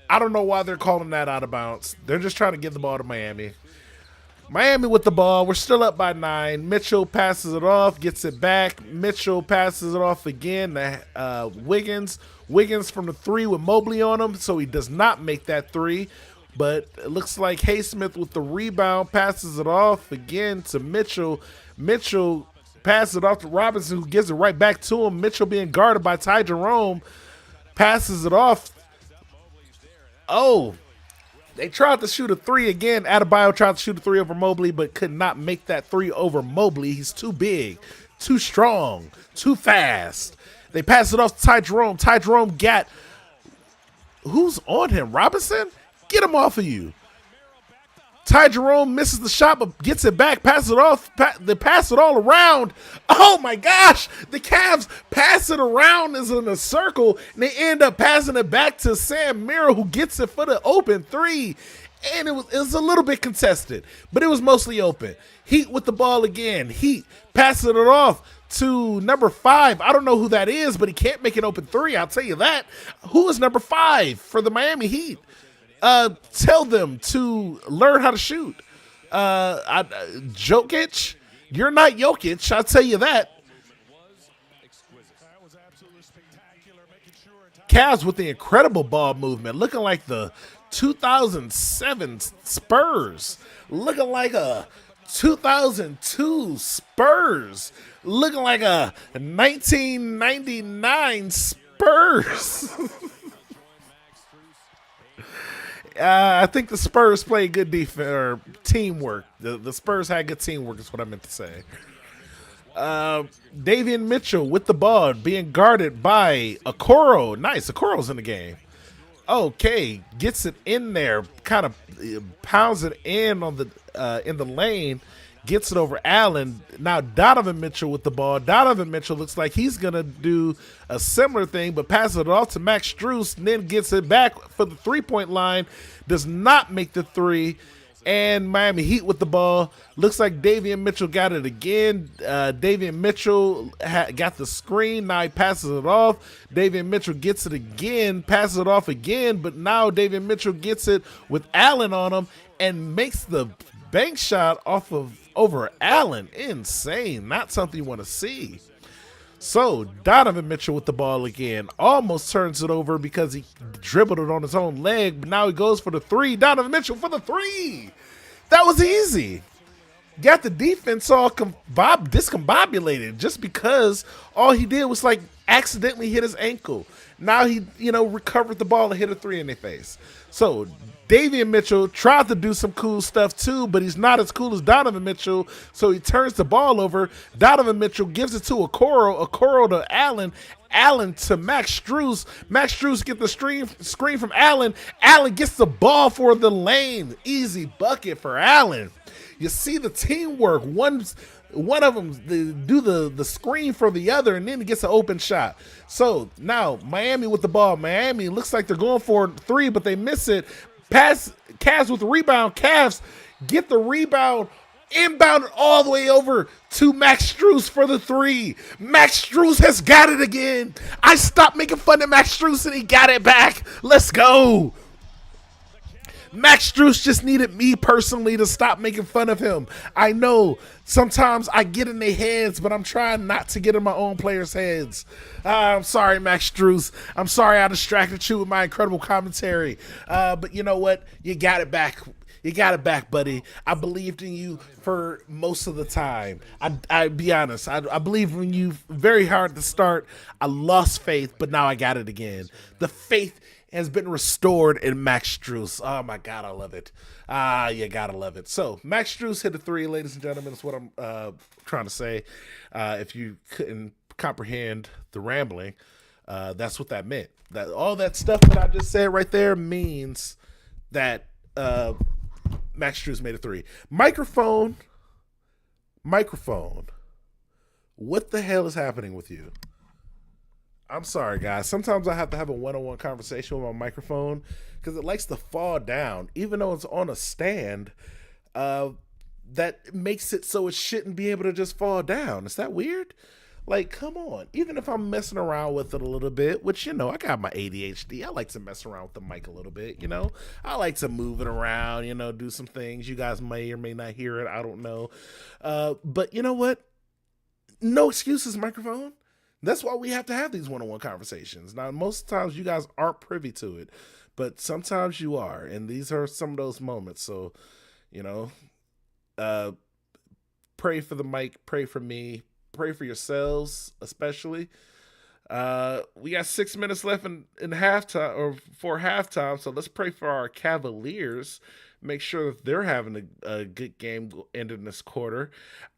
I don't know why they're calling that out of bounds. They're just trying to give the ball to Miami. Miami with the ball. We're still up by 9. Mitchell passes it off, gets it back. Mitchell passes it off again to Wiggins. Wiggins from the three with Mobley on him, so he does not make that three. But it looks like Haysmith with the rebound passes it off again to Mitchell. Mitchell passes it off to Robinson, who gives it right back to him. Mitchell being guarded by Ty Jerome. Passes it off. Oh, they tried to shoot a three again. Adebayo tried to shoot a three over Mobley, but could not make that three over Mobley. He's too big, too strong, too fast. They pass it off to Ty Jerome. Ty Jerome got, who's on him? Robinson? Get him off of you. Ty Jerome misses the shot, but gets it back, passes it off. They pass it all around. Oh, my gosh. The Cavs pass it around as in a circle, and they end up passing it back to Sam Merrill, who gets it for the open three. and it was a little bit contested, but it was mostly open. Heat with the ball again. Heat passing it off to number 5. I don't know who that is, but he can't make an open three. I'll tell you that. Who is number 5 for the Miami Heat? Tell them to learn how to shoot. Jokic, you're not Jokic. I'll tell you that. Cavs with the incredible ball movement, looking like the 2007 Spurs, looking like a 2002 Spurs, looking like a 1999 Spurs. I think the Spurs played good defense or teamwork. The Spurs had good teamwork is what I meant to say. Davion Mitchell with the ball being guarded by Okoro. Nice. Okoro's in the game. Okay. Gets it in there. Kind of pounds it in the lane. Gets it over Allen. Now Donovan Mitchell with the ball. Donovan Mitchell looks like he's going to do a similar thing, but passes it off to Max Strus and then gets it back for the three-point line. Does not make the three. And Miami Heat with the ball. Looks like Davion Mitchell got it again. Davion Mitchell got the screen. Now he passes it off. Davion Mitchell gets it again, passes it off again. But now Davion Mitchell gets it with Allen on him and makes the bank shot over Allen. Insane. Not something you want to see. So Donovan Mitchell with the ball again. Almost turns it over because he dribbled it on his own leg. But now he goes for the three. Donovan Mitchell for the three. That was easy. Got the defense all discombobulated just because all he did was like accidentally hit his ankle. Now he, recovered the ball and hit a three in their face. So Davion Mitchell tried to do some cool stuff too, but he's not as cool as Donovan Mitchell. So he turns the ball over. Donovan Mitchell gives it to Okoro. Okoro to Allen. Allen to Max Strus. Max Strus gets the screen from Allen. Allen gets the ball for the lane. Easy bucket for Allen. You see the teamwork. One of them do the screen for the other, and then he gets an open shot. So now Miami with the ball. Miami looks like they're going for three, but they miss it. Pass Cavs with the rebound. Cavs get the rebound, inbound all the way over to Max Strus for the three. Max Strus has got it again. I stopped making fun of Max Strus and he got it back. Let's go. Max Strus just needed me personally to stop making fun of him. I know sometimes I get in their heads, but I'm trying not to get in my own players' heads. I'm sorry, Max Strus. I'm sorry I distracted you with my incredible commentary. But you know what? You got it back. You got it back, buddy. I believed in you for most of the time. I be honest. I believed in you very hard to start. I lost faith, but now I got it again. The faith has been restored in Max Strus. Oh my God, I love it. You gotta love it. So Max Strus hit a three, ladies and gentlemen. That's what I'm trying to say. If you couldn't comprehend the rambling, that's what that meant. That all that stuff that I just said right there means that Max Strus made a three. Microphone. What the hell is happening with you? I'm sorry, guys. Sometimes I have to have a one-on-one conversation with my microphone because it likes to fall down. Even though it's on a stand, that makes it so it shouldn't be able to just fall down. Is that weird? Like, come on. Even if I'm messing around with it a little bit, which, I got my ADHD. I like to mess around with the mic a little bit, I like to move it around, do some things. You guys may or may not hear it. I don't know. But you know what? No excuses, microphone. That's why we have to have these one-on-one conversations. Now, most times you guys aren't privy to it, but sometimes you are, and these are some of those moments. So, pray for the mic, pray for me, pray for yourselves, especially. We got 6 minutes left in halftime or for halftime, so let's pray for our Cavaliers. Make sure that they're having a good game ending this quarter.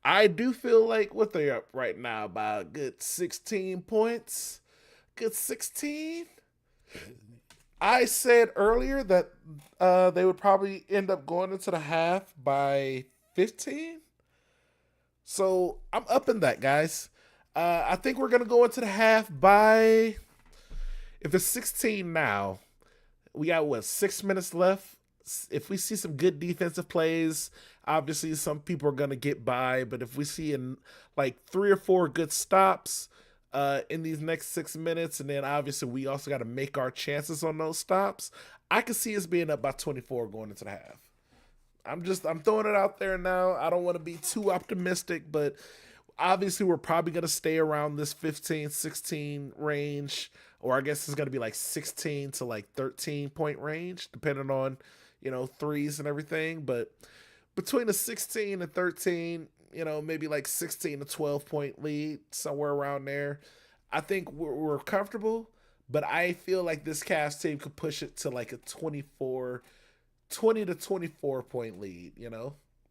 I do feel like what they're up right now by a good 16 points. Good 16. I said earlier that they would probably end up going into the half by 15. So I'm upping that, guys. I think we're going to go into the half by, if it's 16 now, we got 6 minutes left? If we see some good defensive plays, obviously some people are gonna get by. But if we see in like 3 or 4 good stops in these next 6 minutes, and then obviously we also got to make our chances on those stops, I could see us being up by 24 going into the half. I'm throwing it out there now. I don't want to be too optimistic, but obviously we're probably going to stay around this 15, 16 range, or I guess it's going to be like 16 to like 13 point range, depending on, threes and everything. But between a 16 and 13, maybe like 16 to 12 point lead, somewhere around there, I think we're comfortable. But I feel like this Cavs team could push it to like a 20 to 24 point lead,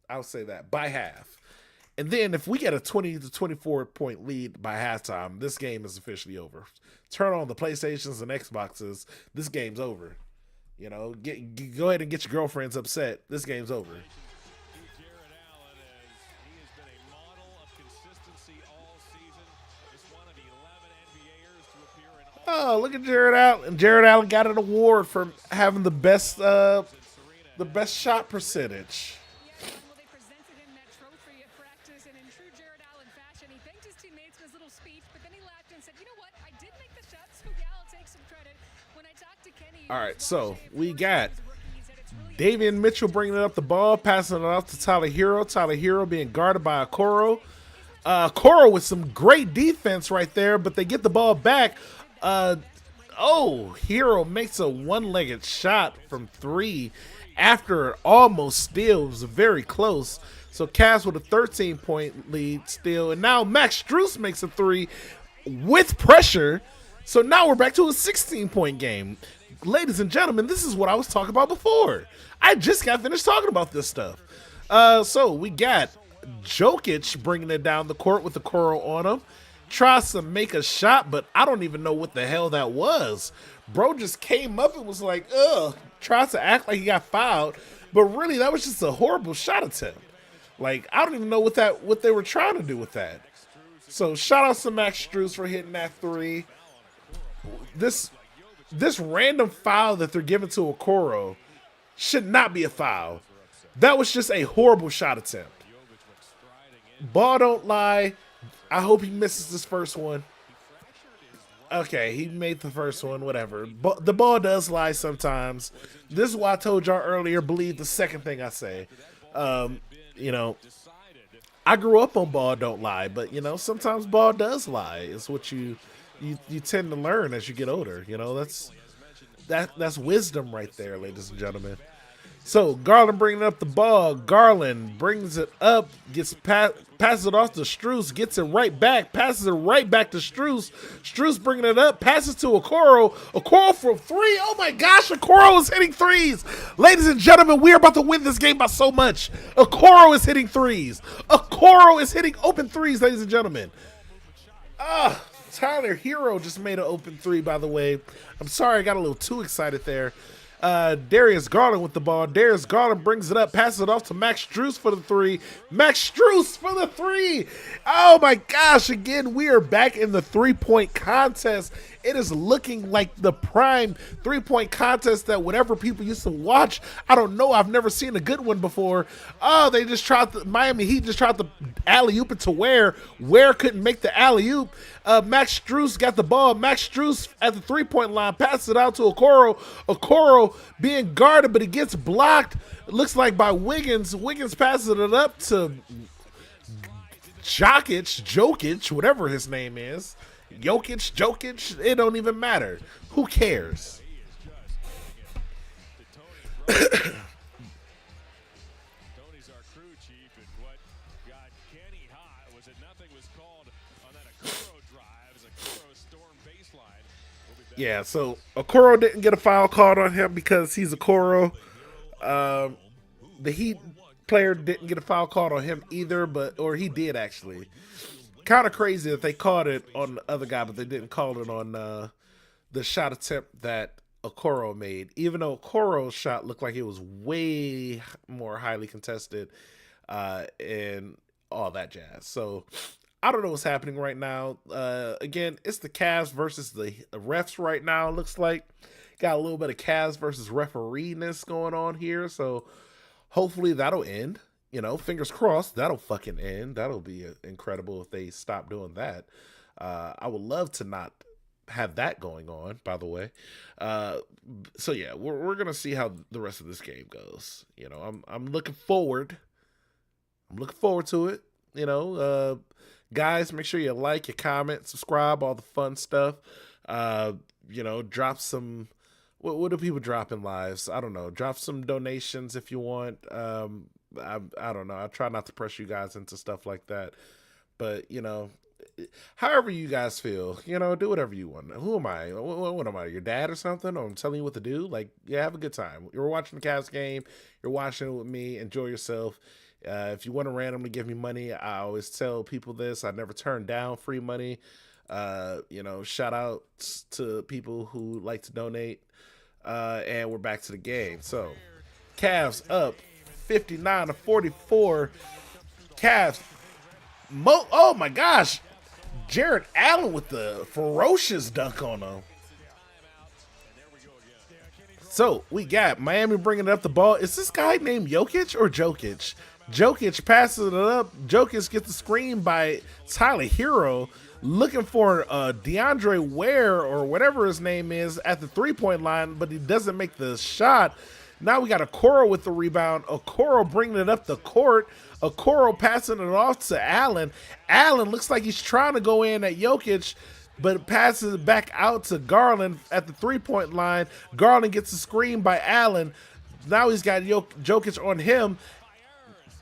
I'll say that by half. And then if we get a 20 to 24 point lead by halftime, this game is officially over. Turn on the PlayStations and Xboxes. This game's over. Go ahead and get your girlfriends upset. This game's over. Oh, look at Jared Allen. Jared Allen got an award for having the best shot percentage. Well, they presented him that trophy at practice, and in true Jared Allen fashion, he thanked his teammates in his little speech, but then he laughed and said, "You know what? I did make the shot, so yeah, I'll take some credit." When I talked to Kenny, all right, so we got Davian Mitchell bringing up the ball, passing it off to Tyler Hero. Tyler Hero being guarded by Okoro. Okoro with some great defense right there, but they get the ball back. Hero makes a one-legged shot from 3 after almost steal. It was very close. So Cavs with a 13-point lead still. And now Max Strus makes a 3 with pressure. So now we're back to a 16-point game. Ladies and gentlemen, this is what I was talking about before. I just got finished talking about this stuff. So we got Jokic bringing it down the court with the Okoro on him. Tries to make a shot, but I don't even know what the hell that was. Bro just came up and was like, ugh, tries to act like he got fouled, but really that was just a horrible shot attempt. Like, I don't even know what they were trying to do with that. So shout out to Max Strus for hitting that 3. This random foul that they're giving to Okoro should not be a foul. That was just a horrible shot attempt. Ball don't lie. I hope he misses this first one. Okay, he made the first one, whatever. But the ball does lie sometimes. This is why I told y'all earlier, believe the second thing I say. I grew up on ball don't lie, but, sometimes ball does lie. It's what you tend to learn as you get older. That's wisdom right there, ladies and gentlemen. So Garland bringing up the ball. Garland brings it up, passes it off to Strus, gets it right back, passes it right back to Strus. Strus bringing it up, passes to Okoro. Okoro for 3. Oh my gosh, Okoro is hitting 3s. Ladies and gentlemen, we are about to win this game by so much. Okoro is hitting 3s. Okoro is hitting open 3s, ladies and gentlemen. Tyler Hero just made an open 3, by the way. I'm sorry, I got a little too excited there. Darius Garland with the ball. Darius Garland brings it up, passes it off to Max Strus for the 3. Max Strus for the 3. Oh my gosh, again, we are back in the 3-point contest. It is looking like the prime 3-point contest that whatever people used to watch. I don't know. I've never seen a good one before. Oh, they just tried to, Miami Heat just tried to alley-oop it to Ware. Ware couldn't make the alley-oop. Max Strus got the ball. Max Strus at the 3-point line, passes it out to Okoro. Okoro being guarded, but he gets blocked. It looks like by Wiggins. Wiggins passes it up to Jokic, whatever his name is. Jokic, it don't even matter. Who cares? Tony's our crew chief, and what got Kenny hot was that nothing was called on that Okoro drive as Okoro stormed baseline. Yeah, so Okoro didn't get a foul called on him because he's Okoro. The Heat player didn't get a foul called on him either, or he did actually. Kind of crazy that they called it on the other guy, but they didn't call it on the shot attempt that Okoro made. Even though Okoro's shot looked like it was way more highly contested and all that jazz. So I don't know what's happening right now. Again, it's the Cavs versus the refs right now, it looks like. Got a little bit of Cavs versus referee-ness going on here, so hopefully that'll end. Fingers crossed that'll fucking end. That'll be incredible if they stop doing that. I would love to not have that going on, by the way. So yeah, we're gonna see how the rest of this game goes. I'm looking forward. I'm looking forward to it. Guys, make sure you like, you comment, subscribe, all the fun stuff. Drop some. What do people drop in lives? I don't know. Drop some donations if you want. I don't know. I try not to pressure you guys into stuff like that, but however you guys feel, do whatever you want. Who am I? What am I? Your dad or something? Or I'm telling you what to do? Have a good time. You're watching the Cavs game. You're watching it with me. Enjoy yourself. If you want to randomly give me money, I always tell people this. I never turn down free money. Shout outs to people who like to donate. And we're back to the game. So, Cavs up 59-44. Cavs. Oh my gosh. Jared Allen with the ferocious dunk on him. So, we got Miami bringing up the ball. Is this guy named Jokic or Jokic? Jokic passes it up. Jokic gets the screen by Tyler Hero, looking for DeAndre Ware or whatever his name is at the three-point line, but he doesn't make the shot. Now we got Okoro with the rebound. Okoro bringing it up the court. Okoro passing it off to Allen. Allen looks like he's trying to go in at Jokic, but passes it back out to Garland at the three-point line. Garland gets the screen by Allen. Now he's got Jokic on him,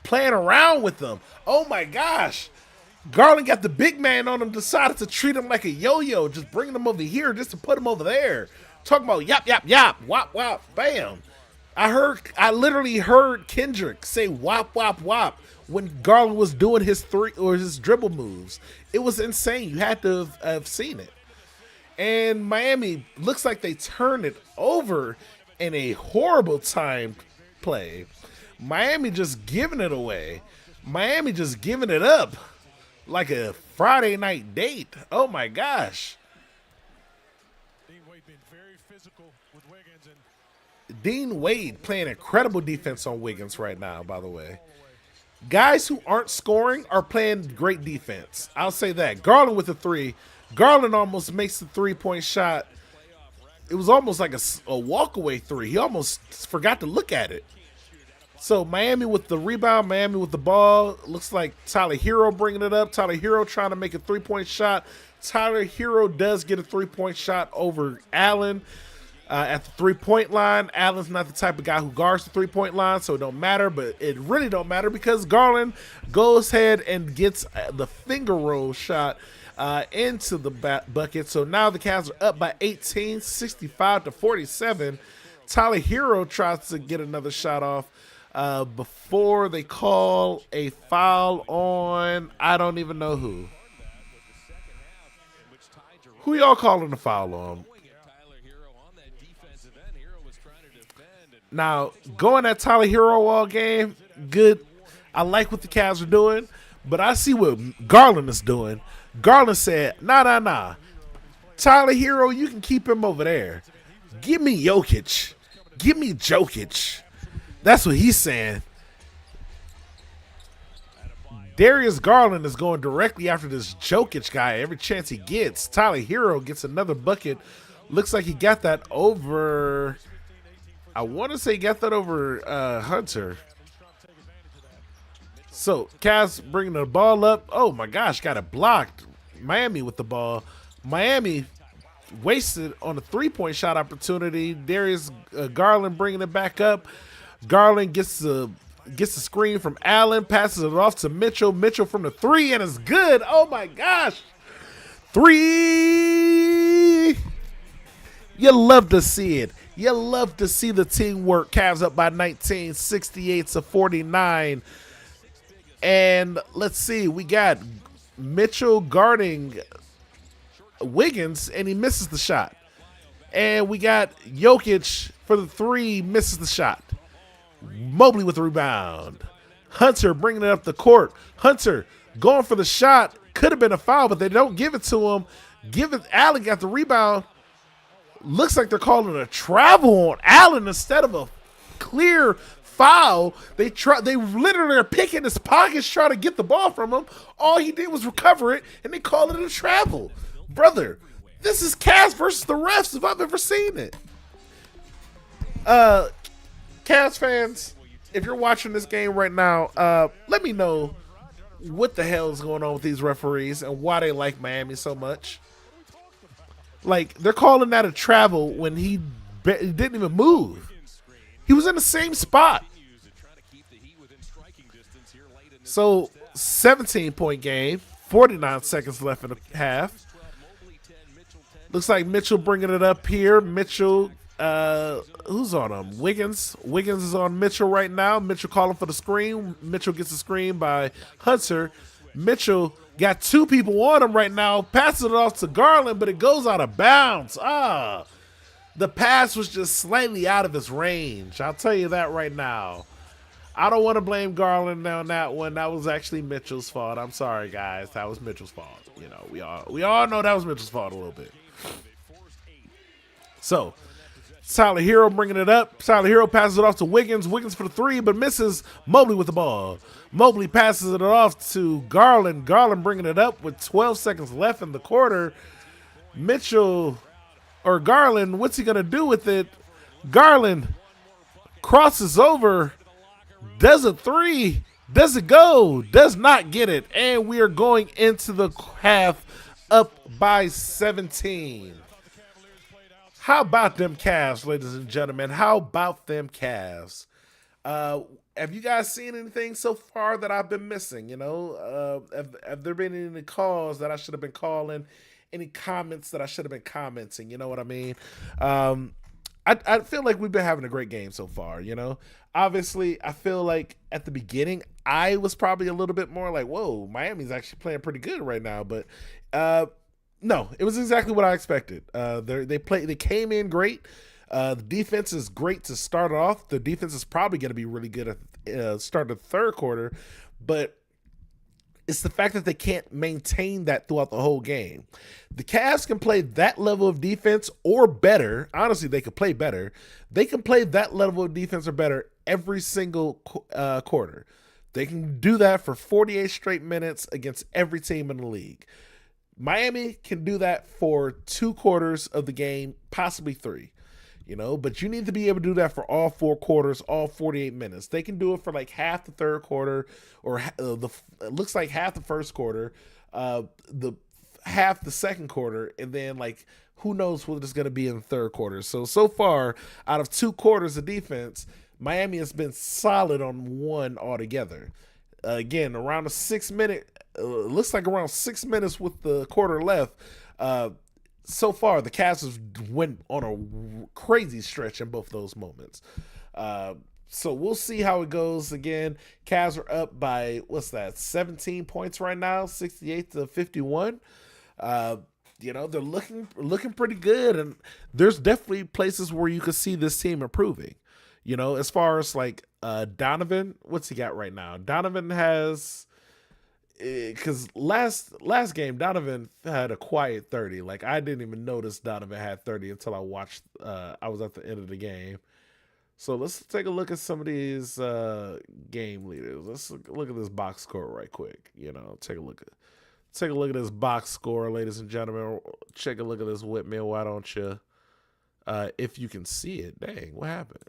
playing around with them. Oh my gosh. Garland got the big man on him, decided to treat him like a yo-yo, just bringing him over here just to put him over there. Talking about yap, yap, yap, wop, wop, bam. I literally heard Kendrick say wop, wop, wop when Garland was doing his dribble moves. It was insane. You had to have seen it. And Miami looks like they turned it over in a horrible timed play. Miami just giving it away. Miami just giving it up like a Friday night date. Oh my gosh. Dean Wade being very physical with Wiggins, and Dean Wade playing incredible defense on Wiggins right now, by the way. Guys who aren't scoring are playing great defense. I'll say that. Garland with the three. Garland almost makes the three-point shot. It was almost like a walkaway three. He almost forgot to look at it. So Miami with the rebound, Miami with the ball. Looks like Tyler Hero bringing it up. Tyler Hero trying to make a three-point shot. Tyler Hero does get a three-point shot over Allen at the three-point line. Allen's not the type of guy who guards the three-point line, so it don't matter. But it really don't matter because Garland goes ahead and gets the finger roll shot into the bucket. So now the Cavs are up by 18, 65-47. Tyler Hero tries to get another shot off before they call a foul on, I don't even know who. Who y'all calling the foul on? Now, going at Tyler Hero all game, good. I like what the Cavs are doing, but I see what Garland is doing. Garland said, nah. Tyler Hero, you can keep him over there. Give me Jokic. Give me Jokic. That's what he's saying. Darius Garland is going directly after this Jokic guy every chance he gets. Tyler Hero gets another bucket. Looks like he got that over. I want to say he got that over Hunter. So Cavs bringing the ball up. Oh my gosh, got it blocked. Miami with the ball. Miami wasted on a three-point shot opportunity. Darius Garland bringing it back up. Garland gets the screen from Allen, passes it off to Mitchell. Mitchell from the three, and it's good. Oh my gosh. Three. You love to see it. You love to see the teamwork. Cavs up by 19, 68-49. And let's see, we got Mitchell guarding Wiggins, and he misses the shot. And we got Jokic for the three, misses the shot. Mobley with the rebound. Hunter bringing it up the court. Hunter going for the shot. Could have been a foul, but they don't give it to him. Allen got the rebound. looks like they're calling a travel on Allen instead of a clear foul. They literally are picking his pockets trying to get the ball from him. All he did was recover it, and they call it a travel. Brother, this is Cavs versus the refs if I've ever seen it. Cavs fans, if you're watching this game right now, let me know what the hell is going on with these referees and why they like Miami so much. Like, they're calling that a travel when he didn't even move. He was in the same spot. So, 17-point game, 49 seconds left in the half. Looks like Mitchell bringing it up here. Mitchell, who's on him? Wiggins. Wiggins is on Mitchell right now. Mitchell calling for the screen. Mitchell gets the screen by Hunter. Mitchell got two people on him right now. Passes it off to Garland, but it goes out of bounds. The pass was just slightly out of his range. I'll tell you that right now. I don't want to blame Garland on that one. That was actually Mitchell's fault. I'm sorry, guys. That was Mitchell's fault. You know, we all know that was Mitchell's fault a little bit. So, Tyler Hero bringing it up. Tyler Hero passes it off to Wiggins. Wiggins for the three, but misses. Mobley with the ball. Mobley passes it off to Garland. Garland bringing it up with 12 seconds left in the quarter. Mitchell or Garland, what's he going to do with it? Garland crosses over, does a three, does it go, does not get it, and we are going into the half up by 17. How about them Cavs, ladies and gentlemen? How about them Cavs? Have you guys seen anything so far that I've been missing? You know, have there been any calls that I should have been calling? Any comments that I should have been commenting? You know what I mean? I feel like we've been having a great game so far, you know? Obviously, I feel like at the beginning, I was probably a little bit more like, whoa, Miami's actually playing pretty good right now. But no, it was exactly what I expected. They came in great. The defense is great to start off. The defense is probably going to be really good at start of the third quarter. But it's the fact that they can't maintain that throughout the whole game. The Cavs can play that level of defense or better. Honestly, they could play better. They can play that level of defense or better every single quarter. They can do that for 48 straight minutes against every team in the league. Miami can do that for 2 quarters of the game, possibly 3. You know, but you need to be able to do that for all 4 quarters, all 48 minutes. They can do it for like half the third quarter, or it looks like half the first quarter, the half the second quarter, and then like who knows what it's going to be in the third quarter. So far, out of 2 quarters of defense, Miami has been solid on 1 altogether. Again, around a 6-minute, looks like around 6 minutes with the quarter left. So far, the Cavs have went on a crazy stretch in both those moments. So we'll see how it goes. Again, Cavs are up by, 17 points right now, 68-51. You know, they're looking pretty good, and there's definitely places where you could see this team improving. You know, as far as like Donovan, what's he got right now? Donovan has... Because last game, Donovan had a quiet 30. Like, I didn't even notice Donovan had 30 until I watched. I was at the end of the game. So let's take a look at some of these game leaders. Let's look at this box score right quick. You know, take a look at this box score, ladies and gentlemen. Take a look at this with me. Why don't you? If you can see it, dang, what happened?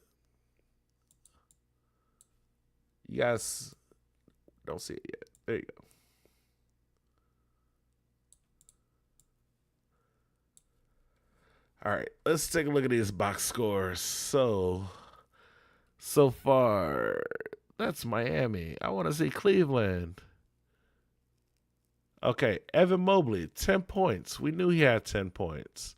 You guys don't see it yet. There you go. All right, let's take a look at these box scores. So far, that's Miami. I want to see Cleveland. Okay, Evan Mobley, 10 points. We knew he had 10 points.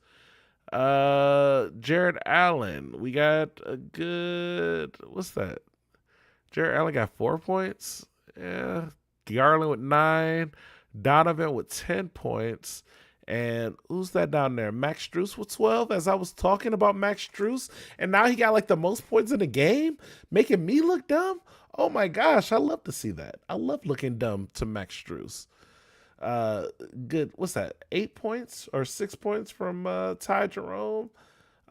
Jared Allen, we got a good, what's that? Jared Allen got 4 points. Yeah. Garland with 9. Donovan with 10 points. And who's that down there? Max Strus with 12, as I was talking about Max Strus. And now he got like the most points in the game, making me look dumb. Oh my gosh, I love to see that. I love looking dumb to Max Strus. Good. What's that? 8 points or 6 points from Ty Jerome.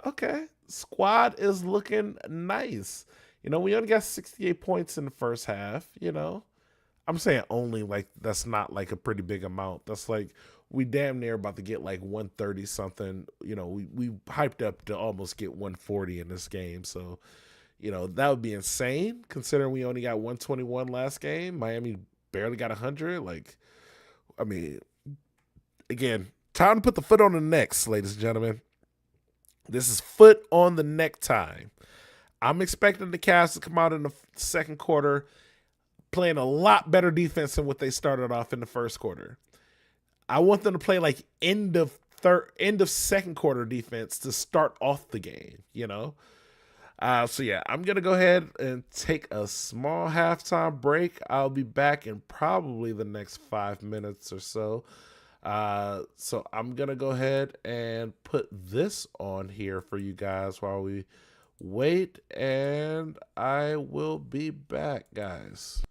Okay. Squad is looking nice. We only got 68 points in the first half, I'm saying only, like, that's not like a pretty big amount. That's like we damn near about to get like 130 something. We hyped up to almost get 140 in this game. So, that would be insane considering we only got 121 last game. Miami barely got 100. Like, I mean, again, time to put the foot on the necks, ladies and gentlemen. This is foot on the neck time. I'm expecting the Cavs to come out in the second quarter playing a lot better defense than what they started off in the first quarter. I want them to play like end of second quarter defense to start off the game, So yeah, I'm gonna go ahead and take a small halftime break. I'll be back in probably the next 5 minutes or so. So I'm gonna go ahead and put this on here for you guys while we wait, and I will be back, guys.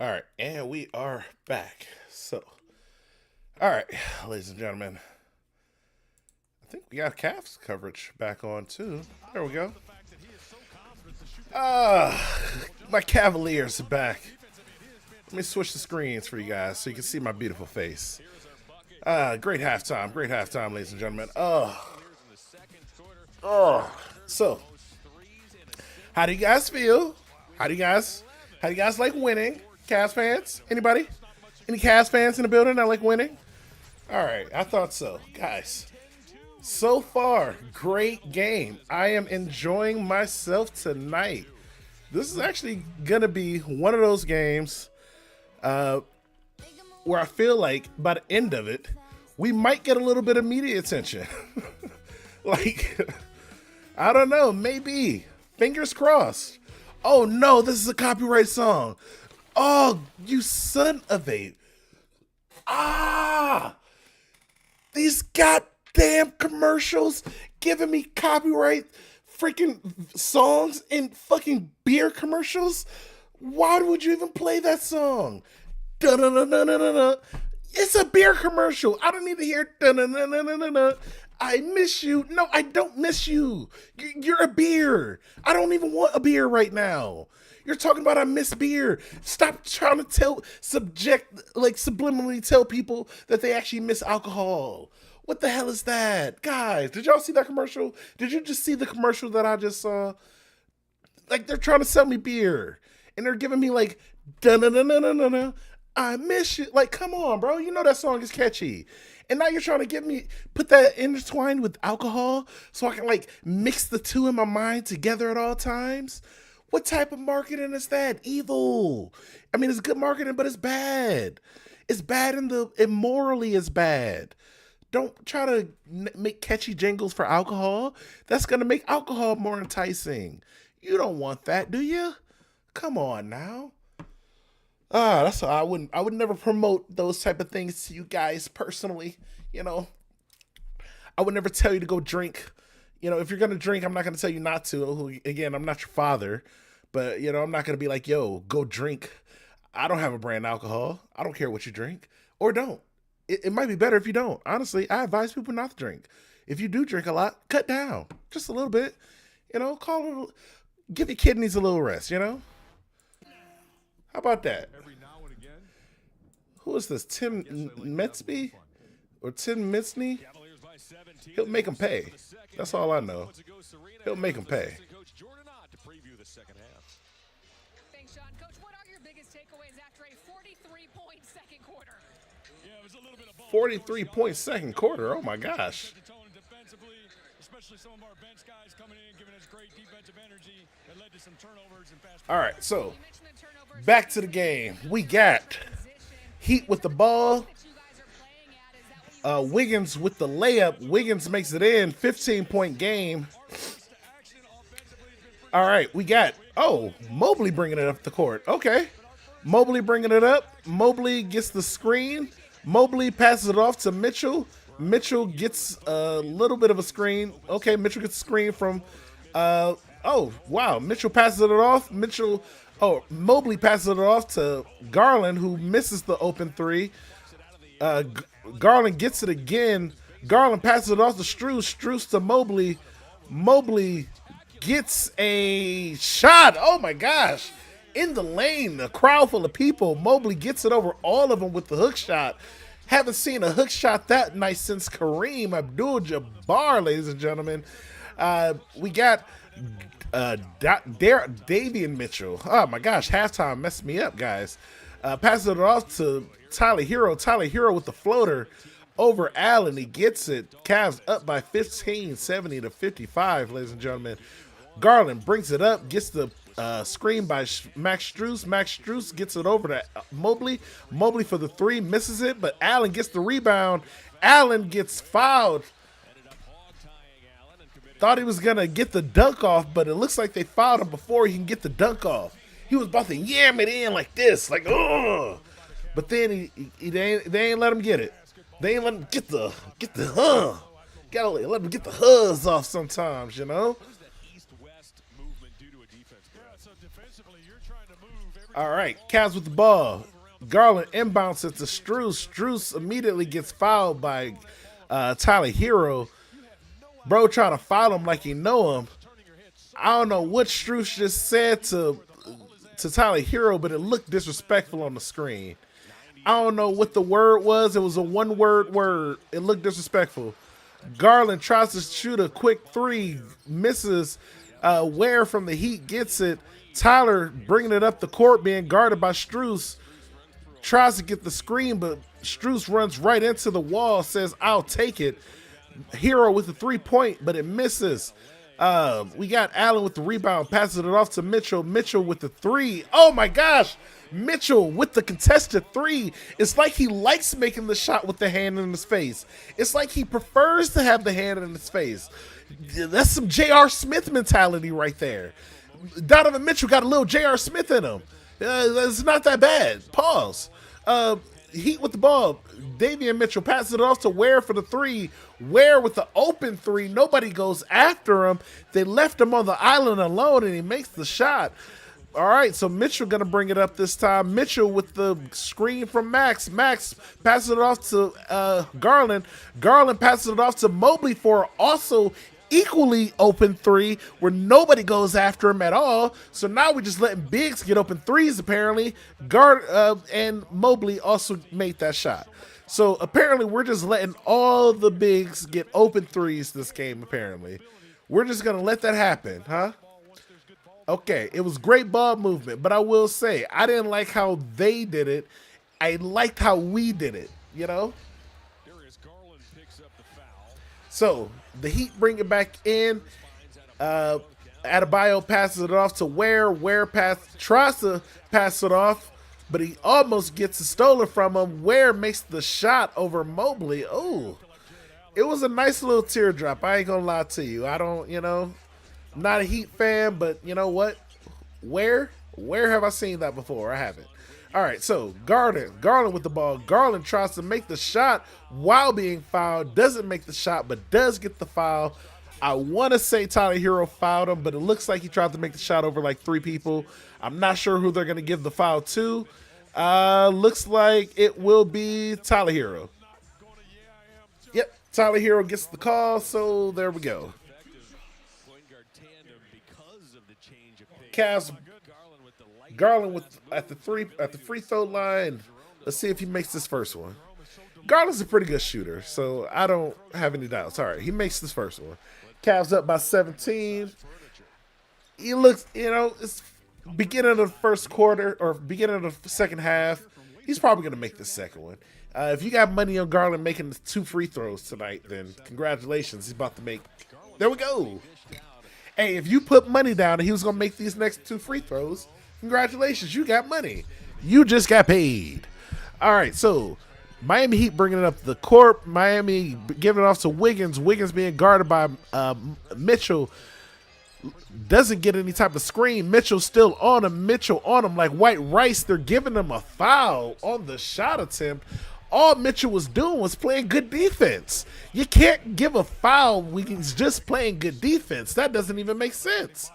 All right, and we are back. So, all right, ladies and gentlemen, I think we got Cavs coverage back on too. There we go. My Cavaliers are back. Let me switch the screens for you guys so you can see my beautiful face. Great halftime, ladies and gentlemen. So, how do you guys feel? How do you guys like winning? Cavs fans? Anybody? Any Cavs fans in the building that like winning? All right, I thought so, guys. So far, great game. I am enjoying myself tonight. This is actually gonna be one of those games where I feel like by the end of it, we might get a little bit of media attention. Like, I don't know, maybe. Fingers crossed. Oh no, this is a copyright song. Oh, you son of a... These goddamn commercials giving me copyright freaking songs in fucking beer commercials? Why would you even play that song? Dun-dun-dun-dun-dun-dun. It's a beer commercial. I don't need to hear dun-dun-dun-dun-dun-dun. I miss you. No, I don't miss you. You're a beer. I don't even want a beer right now. You're talking about I miss beer. Stop trying to subliminally tell people that they actually miss alcohol. What the hell is that? Guys, did y'all see that commercial? Did you just see the commercial that I just saw? Like, they're trying to sell me beer. And they're giving me like, dun-dun-dun-dun-dun-dun. I miss you. Like, come on, bro. You know that song is catchy. And now you're trying to put that intertwined with alcohol so I can like mix the two in my mind together at all times? What type of marketing is that? Evil. I mean, it's good marketing, but it's bad. It's bad immorally it's bad. Don't try to make catchy jingles for alcohol. That's going to make alcohol more enticing. You don't want that, do you? Come on now. That's I would never promote those type of things to you guys personally. You know, I would never tell you to go drink. You know, if you're gonna drink, I'm not gonna tell you not to. Again, I'm not your father, but you know, I'm not gonna be like, yo, go drink. I don't have a brand alcohol. I don't care what you drink or don't. It might be better if you don't. Honestly, I advise people not to drink. If you do drink a lot, cut down just a little bit. You know, give your kidneys a little rest. You know. How about that? Who is this? Tim Metzby? Or Tim Mitzney? He'll make him pay. That's all I know. He'll make him pay. Thanks, Sean. Coach, what are your biggest takeaways after a 43-point second quarter? 43-point second quarter. Oh, my gosh. Especially some of our bench guys coming in, giving us great defensive energy that led to some turnovers and fast. All right, so back to the game. We got Heat with the ball. Wiggins with the layup. Wiggins makes it in. 15-point game. All right, we got, Mobley bringing it up the court. Okay. Mobley bringing it up. Mobley gets the screen. Mobley passes it off to Mitchell. Mitchell gets a little bit of a screen. Okay, Mitchell gets a screen from, Mitchell passes it off. Mobley passes it off to Garland, who misses the open three. Garland gets it again. Garland passes it off to Strus. Strus to Mobley. Mobley gets a shot. Oh, my gosh. In the lane, a crowd full of people. Mobley gets it over all of them with the hook shot. Haven't seen a hook shot that nice since Kareem Abdul-Jabbar, ladies and gentlemen. We got Davian Mitchell. Oh, my gosh. Halftime messed me up, guys. Passes it off to Tyler Hero. Tyler Hero with the floater over Allen. He gets it. Cavs up by 15, 70-55, ladies and gentlemen. Garland brings it up, gets the screen by Max Strus. Max Strus gets it over to Mobley. Mobley for the three, misses it, but Allen gets the rebound. Allen gets fouled. Thought he was going to get the dunk off, but it looks like they fouled him before he can get the dunk off. He was about to yam it in like this, like, ugh. But then they ain't let him get it. They ain't let him get the Gotta let him get the huzz off sometimes, you know? East-west movement due to a defense. Yeah, so defensively, you're trying to move All right, Cavs with the ball. Garland inbounds it to Strus. Strus immediately gets fouled by Tyler Hero. Bro trying to foul him like he know him. I don't know what Strus just said to Tyler Hero, but it looked disrespectful on the screen. I don't know what the word was. It was a one-word word. It looked disrespectful. Garland tries to shoot a quick three, misses. Ware from the Heat gets it. Tyler bringing it up the court, being guarded by Strus. Tries to get the screen, but Strus runs right into the wall, says, I'll take it. Hero with the 3-point, but it misses. We got Allen with the rebound, passes it off to Mitchell. Mitchell with the 3. Oh my gosh! Mitchell with the contested 3. It's like he likes making the shot with the hand in his face. It's like he prefers to have the hand in his face. That's some J.R. Smith mentality right there. Donovan Mitchell got a little J.R. Smith in him. It's not that bad. Pause. Heat with the ball. Davion Mitchell passes it off to Ware for the 3. Ware with the open 3. Nobody goes after him. They left him on the island alone, and he makes the shot. All right, so Mitchell going to bring it up this time. Mitchell with the screen from Max. Max passes it off to Garland. Garland passes it off to Mobley for also equally open 3 where nobody goes after him at all. So now we're just letting bigs get open 3s apparently. And Mobley also made that shot. So apparently we're just letting all the bigs get open 3s this game apparently. We're just going to let that happen, huh? Okay, it was great ball movement, but I will say I didn't like how they did it. I liked how we did it, you know? So the Heat bring it back in. Adebayo passes it off to Ware. Ware tries to pass it off, but he almost gets it stolen from him. Ware makes the shot over Mobley. Oh, it was a nice little teardrop. I ain't gonna lie to you. I don't, I'm not a Heat fan, but you know what? Where have I seen that before? I haven't. All right, so Garland with the ball. Garland tries to make the shot while being fouled. Doesn't make the shot, but does get the foul. I want to say Tyler Hero fouled him, but it looks like he tried to make the shot over like 3 people. I'm not sure who they're going to give the foul to. Looks like it will be Tyler Hero. Yep, Tyler Hero gets the call, so there we go. Cavs. Garland at the free throw line. Let's see if he makes this first one. Garland's a pretty good shooter, so I don't have any doubts. All right, he makes this first one. Cavs up by 17. He looks, it's beginning of the first quarter or beginning of the second half. He's probably going to make the second one. If you got money on Garland making 2 free throws tonight, then congratulations. He's about to make. There we go. Hey, if you put money down and he was going to make these next 2 free throws, congratulations, you got money. You just got paid. All right, so Miami Heat bringing it up the court. Miami giving it off to Wiggins. Wiggins being guarded by Mitchell. Doesn't get any type of screen. Mitchell still on him. Mitchell on him like white rice. They're giving him a foul on the shot attempt. All Mitchell was doing was playing good defense. You can't give a foul when he's just playing good defense. That doesn't even make sense.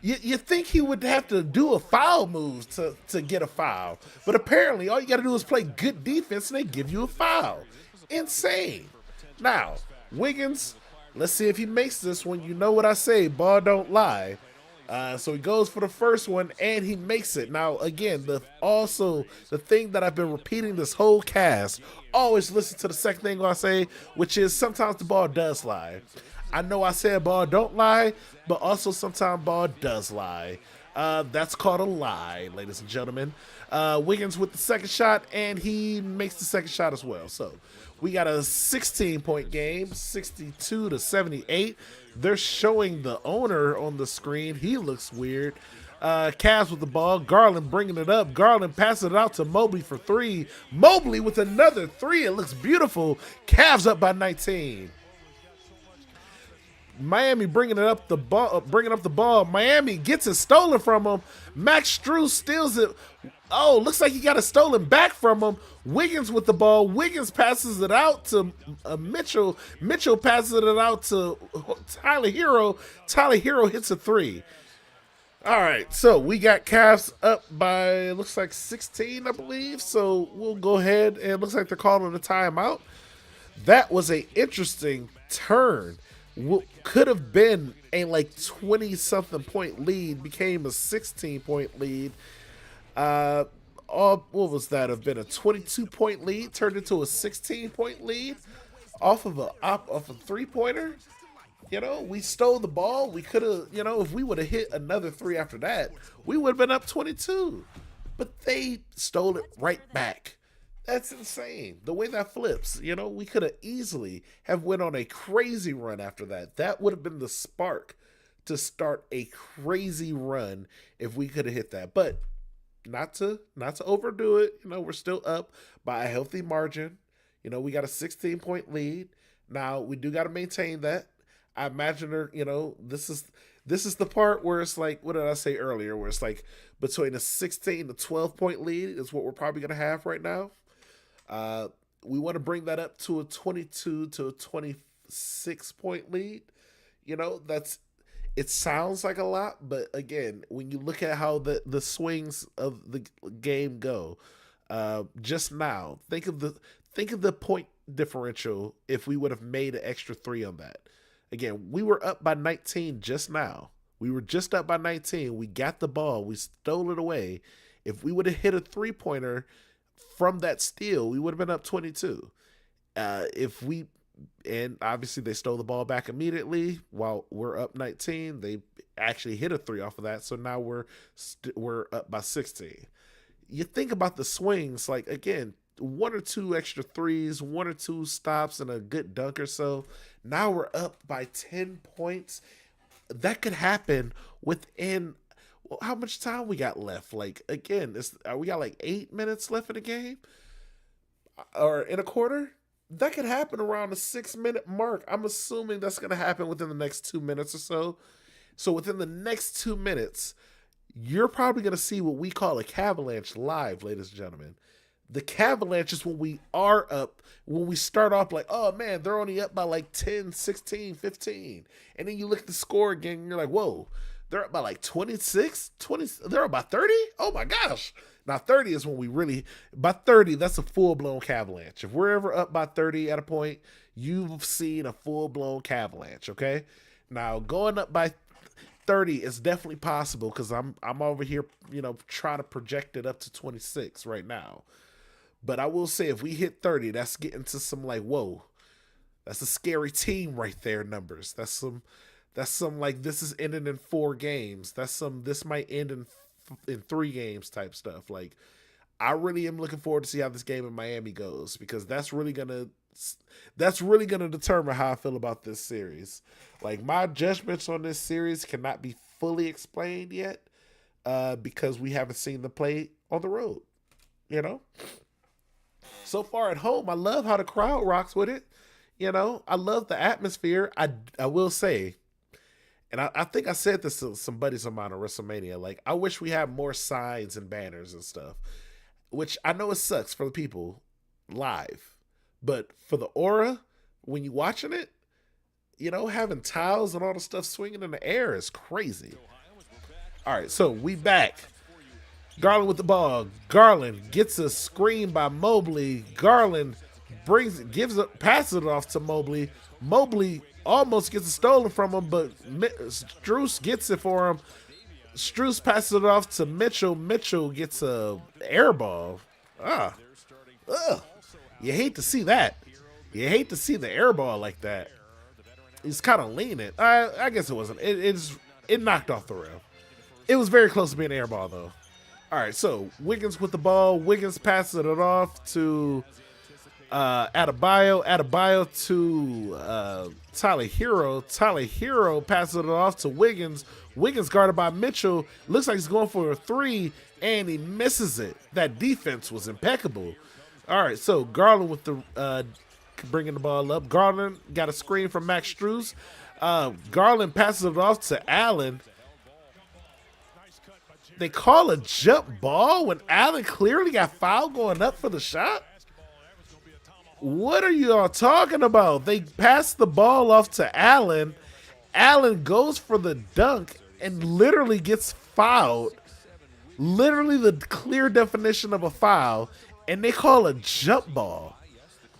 You think he would have to do a foul move to get a foul. But apparently all you got to do is play good defense and they give you a foul. Insane. Now, Wiggins, let's see if he makes this one. You know what I say, ball don't lie. So he goes for the first one and he makes it. Now, again, the thing that I've been repeating this whole cast, always listen to the second thing I say, which is sometimes the ball does lie. I know I said ball don't lie, but also sometimes ball does lie. That's called a lie, ladies and gentlemen. Wiggins with the second shot, and he makes the second shot as well. So we got a 16-point game, 62-78. They're showing the owner on the screen. He looks weird. Cavs with the ball. Garland bringing it up. Garland passing it out to Mobley for 3. Mobley with another 3. It looks beautiful. Cavs up by 19. Miami bringing up the ball. Miami gets it stolen from him. Max Strus steals it. Oh, looks like he got it stolen back from him. Wiggins with the ball. Wiggins passes it out to Mitchell. Mitchell passes it out to Tyler Hero. Tyler Hero hits a 3. All right, so we got Cavs up by looks like 16, I believe. So we'll go ahead and looks like they're calling a timeout. That was a interesting turn. Could have been a like 20 something point lead, became a 16-point lead. What was that? Have been a 22-point lead, turned into a 16-point lead off of a 3-pointer. You know, we stole the ball. We could have, you know, if we would have hit another three after that, we would have been up 22. But they stole it right back. That's insane. The way that flips, you know, we could have easily have went on a crazy run after that. That would have been the spark to start a crazy run if we could have hit that. But not to overdo it. You know, we're still up by a healthy margin. You know, we got a 16-point lead. Now we do got to maintain that. I imagine you know, this is the part where it's like, what did I say earlier? Where it's like between a 16 to 12-point lead is what we're probably going to have right now. We want to bring that up to a 22 to a 26-point lead. You know, it sounds like a lot, but again, when you look at how the swings of the game go, just now, think of the point differential if we would have made an extra three on that. Again, we were up by 19 just now. We were just up by 19. We got the ball. We stole it away. If we would have hit a three-pointer from that steal, we would have been up 22. And obviously they stole the ball back immediately while we're up 19. They actually hit a three off of that. So now we're up by 16. You think about the swings, like, again, one or two extra threes, one or two stops, and a good dunk or so. Now we're up by 10 points. That could happen within, well, how much time we got left? Like, again, we got like 8 minutes left in the game or in a quarter. That could happen around the 6-minute mark. I'm assuming that's going to happen within the next 2 minutes or so. So within the next 2 minutes, you're probably going to see what we call a Cavaliers live, ladies and gentlemen. The Cavaliers is when we are up, when we start off like, oh man, they're only up by like 10, 16, 15. And then you look at the score again and you're like, whoa, they're up by like 26, 20, they're up by 30? Oh my gosh. Now 30 is when we really, by 30, that's a full-blown Cavaliers. If we're ever up by 30 at a point, you've seen a full-blown Cavaliers, okay? Now going up by 30 is definitely possible because I'm over here, you know, trying to project it up to 26 right now. But I will say, if we hit 30, that's getting to some like, whoa, that's a scary team right there. Numbers. That's some like, this is ending in 4 games. This might end in 3 games type stuff. Like, I really am looking forward to see how this game in Miami goes, because that's really gonna determine how I feel about this series. Like, my judgments on this series cannot be fully explained yet, because we haven't seen them play on the road. You know. So far at home, I love how the crowd rocks with it. You know, I love the atmosphere. I will say, and I think I said this to some buddies of mine on WrestleMania, like, I wish we had more signs and banners and stuff, which I know it sucks for the people live, but for the aura, when you watching it, you know, having towels and all the stuff swinging in the air is crazy. All right, so we back. Garland with the ball. Garland gets a screen by Mobley. Garland passes it off to Mobley. Mobley almost gets it stolen from him, but Strus gets it for him. Strus passes it off to Mitchell. Mitchell gets a air ball. You hate to see that. You hate to see the air ball like that. He's kind of leaning. I guess it wasn't. It knocked off the rim. It was very close to being an air ball, though. All right, so Wiggins with the ball. Wiggins passes it off to Adebayo. Adebayo to Tyler Hero. Tyler Hero passes it off to Wiggins. Wiggins guarded by Mitchell. Looks like he's going for a 3, and he misses it. That defense was impeccable. All right, so Garland with the bringing the ball up. Garland got a screen from Max Strus. Garland passes it off to Allen. They call a jump ball when Allen clearly got fouled going up for the shot? What are you all talking about? They pass the ball off to Allen. Allen goes for the dunk and literally gets fouled, literally the clear definition of a foul, and they call a jump ball.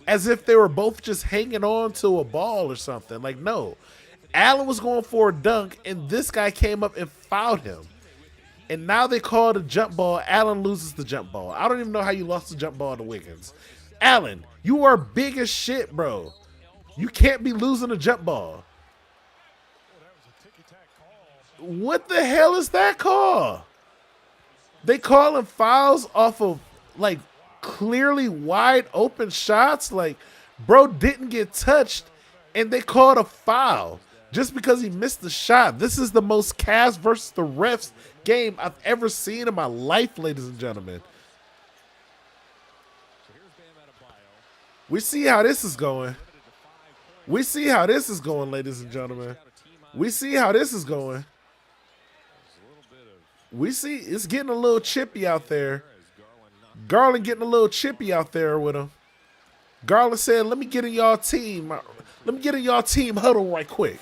As if they were both just hanging on to a ball or something. Like, no. Allen was going for a dunk, and this guy came up and fouled him. And now they call it a jump ball. Allen loses the jump ball. I don't even know how you lost the jump ball to Wiggins. Allen, you are big as shit, bro. You can't be losing a jump ball. What the hell is that call? They calling fouls off of, like, clearly wide open shots. Like, bro didn't get touched, and they called a foul just because he missed the shot. This is the most Cavs versus the refs game I've ever seen in my life, ladies and gentlemen. We see how this is going. We see how this is going, ladies and gentlemen. We see how this is going. We see it's getting a little chippy out there. Garland getting a little chippy out there with him. Garland said, let me get in y'all team. Let me get in y'all team huddle right quick.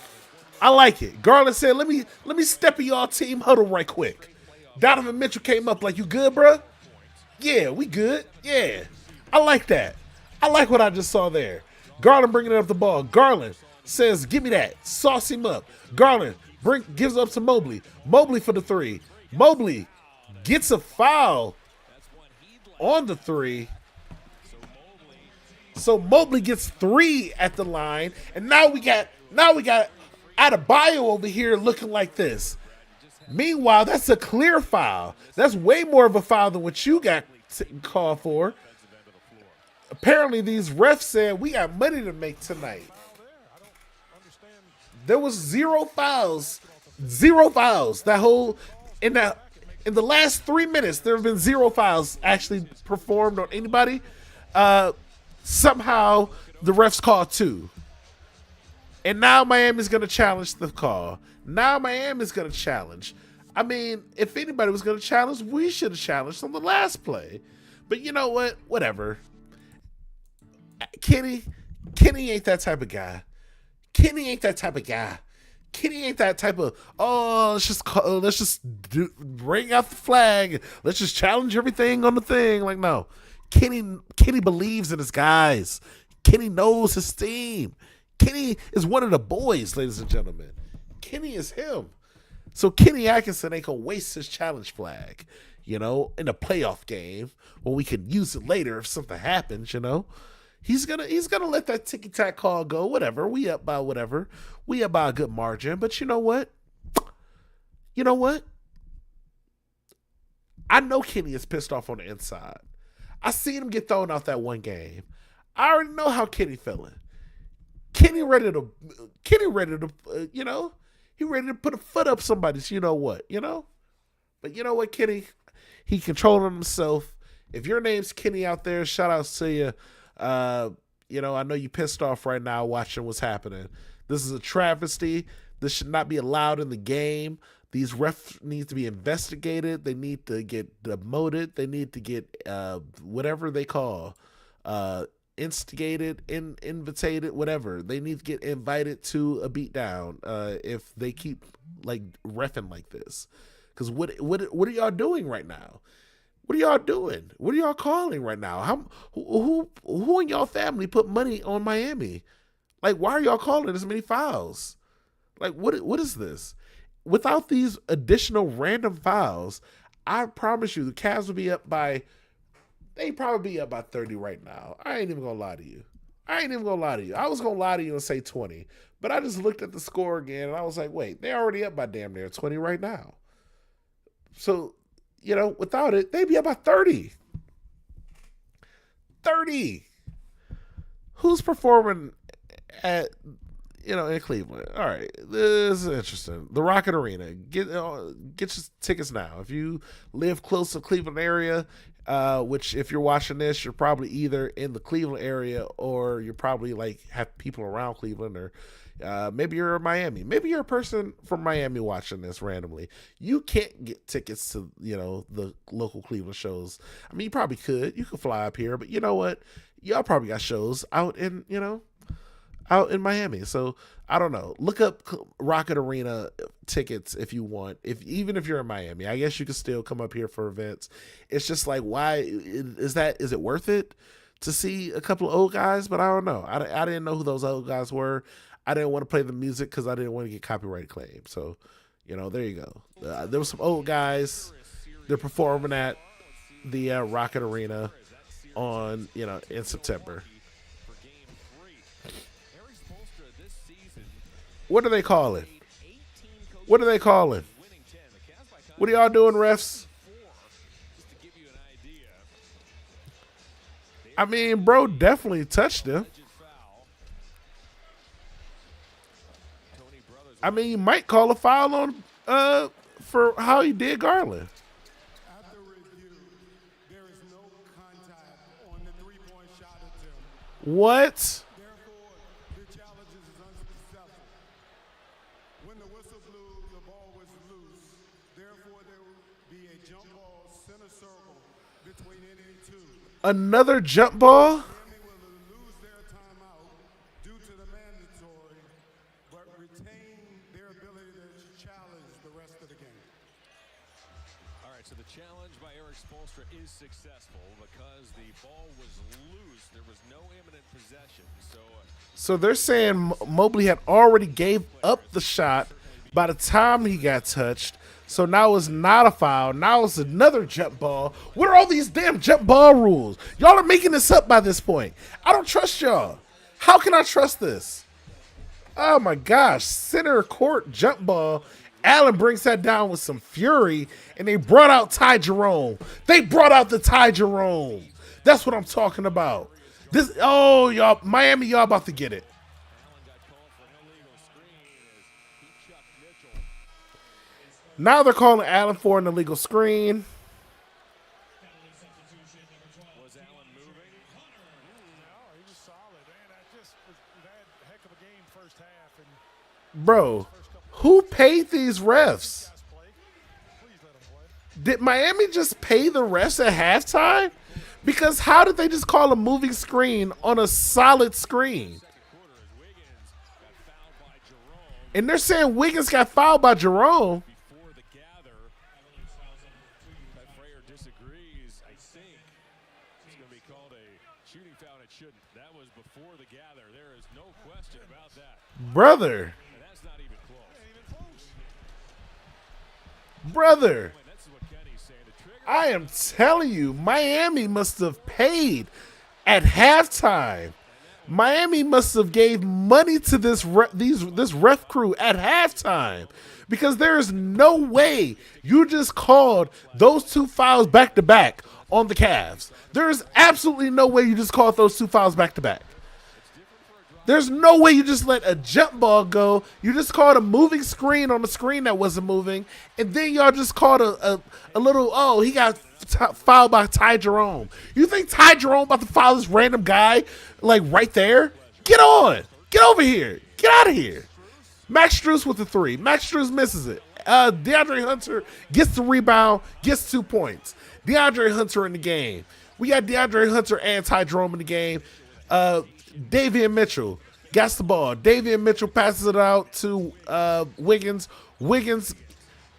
I like it. Garland said, let me step in y'all team huddle right quick. Donovan Mitchell came up like, you good, bro? Yeah, we good. Yeah. I like that. I like what I just saw there. Garland bringing up the ball. Garland says, give me that. Sauce him up. Garland gives up to Mobley. Mobley for the three. Mobley gets a foul on the three. So Mobley gets 3 at the line. And now we got Adebayo over here looking like this. Meanwhile, that's a clear foul. That's way more of a foul than what you got called for. Apparently, these refs said we got money to make tonight. There was 0 fouls. 0 fouls. In the last 3 minutes, there have been 0 fouls actually performed on anybody. Somehow, the refs called 2. And now Miami's going to challenge the call. Now Miami's going to challenge. I mean, if anybody was going to challenge, we should have challenged on the last play. But you know what? Whatever. Kenny ain't that type of guy. Kenny ain't that type of guy. Kenny ain't that type of, let's just bring out the flag. Let's just challenge everything on the thing. Like, no. Kenny believes in his guys. Kenny knows his team. Kenny is one of the boys, ladies and gentlemen. Kenny is him. So Kenny Atkinson ain't gonna waste his challenge flag, in a playoff game when we can use it later if something happens, He's gonna let that ticky-tack call go, whatever. We up by whatever. We up by a good margin. But you know what? I know Kenny is pissed off on the inside. I seen him get thrown out that one game. I already know how Kenny feeling. Kenny ready to he ready to put a foot up somebody's, But you know what, Kenny? He controlling himself. If your name's Kenny out there, shout outs to you. I know you pissed off right now watching what's happening. This is a travesty. This should not be allowed in the game. These refs need to be investigated. They need to get demoted. They need to get whatever they call instigated, invitated, whatever. They need to get invited to a beatdown if they keep like reffing like this. Because what are y'all doing right now? What are y'all doing? What are y'all calling right now? Who in y'all family put money on Miami? Like, why are y'all calling as many fouls? Like, what is this? Without these additional random fouls, I promise you the Cavs will be up by, they probably be up by 30 right now. I ain't even gonna lie to you. I was gonna lie to you and say 20, but I just looked at the score again and I was like, wait, they're already up by damn near 20 right now. So, without it, they'd be up by 30. 30. Who's performing at, in Cleveland? All right, this is interesting. The Rocket Arena. Get your tickets now. If you live close to the Cleveland area, which if you're watching this, you're probably either in the Cleveland area or you're probably like have people around Cleveland, or maybe you're in Miami. Maybe you're a person from Miami watching this randomly. You can't get tickets to, the local Cleveland shows. I mean, you probably could. You could fly up here, but you know what? Y'all probably got shows out in, out in Miami. So I don't know. Look up Rocket Arena tickets if you want. Even if you're in Miami, I guess you can still come up here for events. It's just like, why is that? Is it worth it to see a couple of old guys? But I don't know. I didn't know who those old guys were. I didn't want to play the music because I didn't want to get copyright claim. So, there you go. There were some old guys. They're performing at the Rocket Arena on in September. What are they calling? What are they calling? What are y'all doing, refs? I mean, bro definitely touched him. I mean, you might call a foul on for how he did Garland. After review, there is no contact on the three-point shot attempt. What? Therefore, the challenge is unsuccessful. When the whistle blew, the ball was loose. Therefore, there will be a jump ball center circle between any two. Another jump ball? Miami will lose their timeout due to the mandatory, but retain their ability to challenge the rest of the game. All right, so the challenge by Eric Spoelstra is successful because the ball was loose. There was no imminent possession. So they're saying Mobley had already gave up the shot by the time he got touched. So now it's not a foul. Now it's another jump ball. What are all these damn jump ball rules? Y'all are making this up by this point. I don't trust y'all. How can I trust this? Oh my gosh. Center court jump ball. Allen brings that down with some fury, and they brought out Ty Jerome. They brought out the Ty Jerome. That's what I'm talking about. Y'all, Miami, y'all about to get it. Now they're calling Allen for an illegal screen. Was Allen moving? No, he was solid. Man, that heck of a game first half. And Bro, who paid these refs? please let him play. Did Miami just pay the refs at halftime? Because how did they just call a moving screen on a solid screen? And they're saying Wiggins got fouled by Jerome. Before the gather, Frayer disagrees. I think it's going to be called a shooting foul. It shouldn't. That was before the gather. There is no question about that. Brother. And that's not even close. Brother. This is what Kenny's saying. The trigger. I am telling you, Miami must have paid at halftime. Miami must have gave money to this ref crew at halftime, because there is no way you just called those two fouls back to back on the Cavs. There is absolutely no way you just called those two fouls back to back. There's no way you just let a jump ball go. You just called a moving screen on a screen that wasn't moving, and then y'all just called a little, he got fouled by Ty Jerome. You think Ty Jerome about to foul this random guy, like, right there? Get on. Get over here. Get out of here. Max Strus with the three. Max Strus misses it. DeAndre Hunter gets the rebound, gets 2 points. DeAndre Hunter in the game. We got DeAndre Hunter and Ty Jerome in the game. Davion Mitchell gets the ball. Davion Mitchell passes it out to Wiggins. Wiggins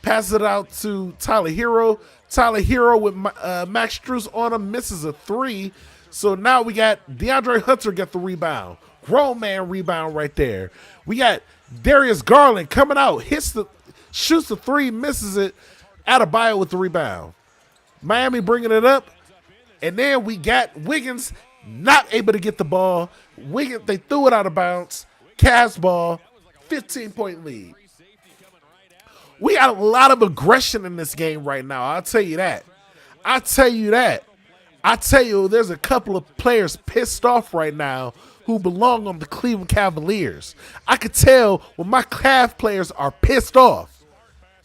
passes it out to Tyler Hero. Tyler Hero with Max Strus on him misses a three. So now we got DeAndre Hunter get the rebound. Grown man rebound right there. We got Darius Garland coming out, shoots the three, misses it. Adebayo with the rebound. Miami bringing it up. And then we got Wiggins not able to get the ball. Wiggins, they threw it out of bounds. Cavs ball, 15-point lead. We got a lot of aggression in this game right now. I'll tell you that. I tell you, there's a couple of players pissed off right now who belong on the Cleveland Cavaliers. I could tell when my Cav players are pissed off.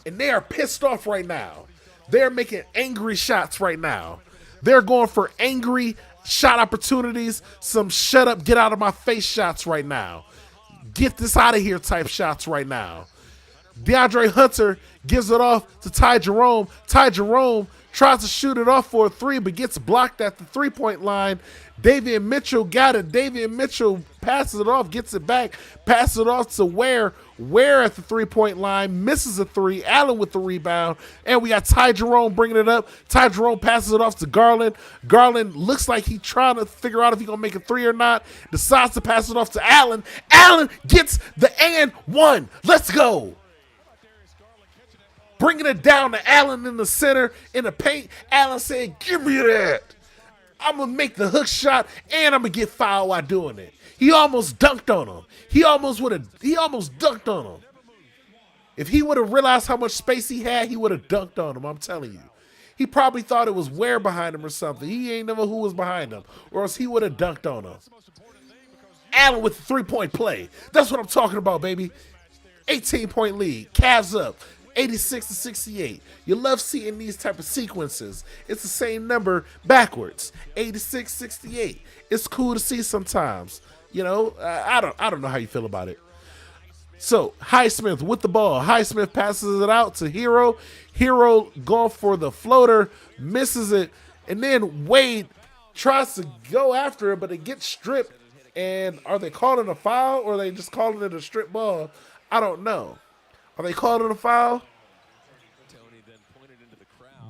And they are pissed off right now. They're making angry shots right now. They're going for angry shot opportunities, some shut up, get out of my face shots right now. Get this out of here type shots right now. DeAndre Hunter gives it off to Ty Jerome. Ty Jerome tries to shoot it off for a three, but gets blocked at the three-point line. Davian Mitchell got it. Davian Mitchell passes it off, gets it back, passes it off to Ware. Ware at the three-point line, misses a three. Allen with the rebound. And we got Ty Jerome bringing it up. Ty Jerome passes it off to Garland. Garland looks like he's trying to figure out if he's going to make a three or not. Decides to pass it off to Allen. Allen gets the and one. Let's go. Bringing it down to Allen in the center, in the paint. Allen said, give me that. I'm going to make the hook shot, and I'm going to get fouled while doing it. He almost dunked on him. He almost dunked on him. If he would have realized how much space he had, he would have dunked on him, I'm telling you. He probably thought it was Ware behind him or something. He ain't never who was behind him, or else he would have dunked on him. Allen with the three-point play. That's what I'm talking about, baby. 18-point lead. Cavs up. 86-68. You love seeing these type of sequences. It's the same number backwards. 86-68. It's cool to see sometimes. You know, I don't know how you feel about it. So Highsmith with the ball. Highsmith passes it out to Hero. Hero going for the floater, misses it, and then Wade tries to go after it, but it gets stripped. And are they calling a foul or are they just calling it a strip ball? I don't know. Are they calling it a foul?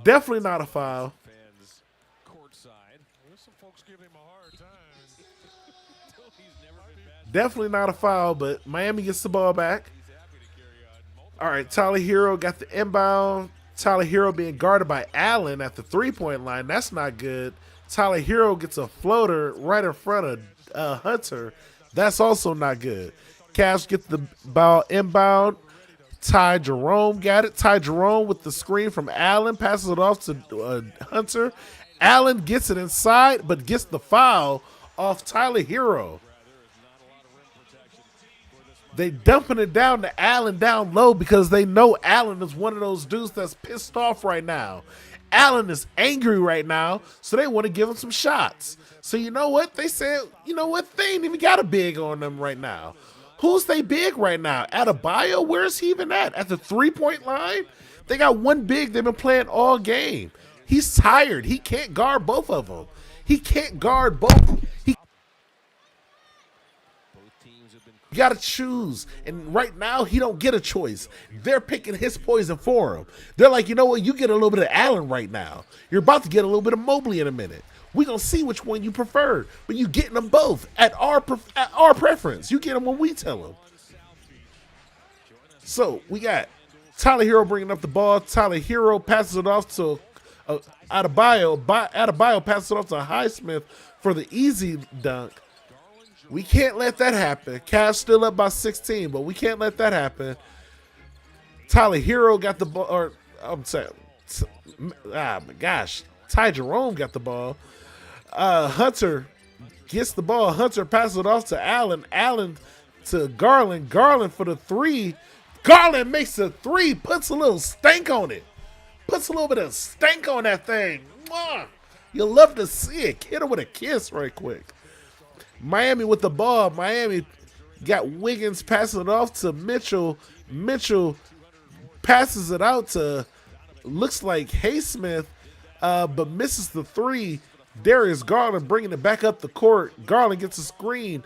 Definitely not a foul. Definitely not a foul, but Miami gets the ball back. All right, Tyler Hero got the inbound. Tyler Hero being guarded by Allen at the three-point line. That's not good. Tyler Hero gets a floater right in front of Hunter. That's also not good. Cavs get the ball inbound. Ty Jerome got it. Ty Jerome with the screen from Allen. Passes it off to Hunter. Allen gets it inside, but gets the foul off Tyler Hero. They dumping it down to Allen down low because they know Allen is one of those dudes that's pissed off right now. Allen is angry right now, so they want to give him some shots. So you know what? They said, you know what? They ain't even got a big on them right now. Who's they big right now? Adebayo? Where's he even at? At the three-point line? They got one big they've been playing all game. He's tired. He can't guard both of them. He can't guard both. You got to choose. And right now, he don't get a choice. They're picking his poison for him. They're like, you know what? You get a little bit of Allen right now. You're about to get a little bit of Mobley in a minute. We're going to see which one you prefer. But you getting them both at our preference. You get them when we tell them. So, we got Tyler Hero bringing up the ball. Tyler Hero passes it off to Adebayo. Adebayo passes it off to Highsmith for the easy dunk. We can't let that happen. Cavs still up by 16, but we can't let that happen. Tyler Hero got the ball. Or I'm saying, my gosh, Ty Jerome got the ball. Hunter gets the ball. Hunter passes it off to Allen. Allen to Garland. Garland for the three. Garland makes a three. Puts a little stank on it. Puts a little bit of stank on that thing. Mwah! You'll love to see it. Hit her with a kiss right quick. Miami with the ball. Miami got Wiggins passing it off to Mitchell. Mitchell passes it out to, looks like Highsmith, but misses the three. Darius Garland bringing it back up the court. Garland gets a screen.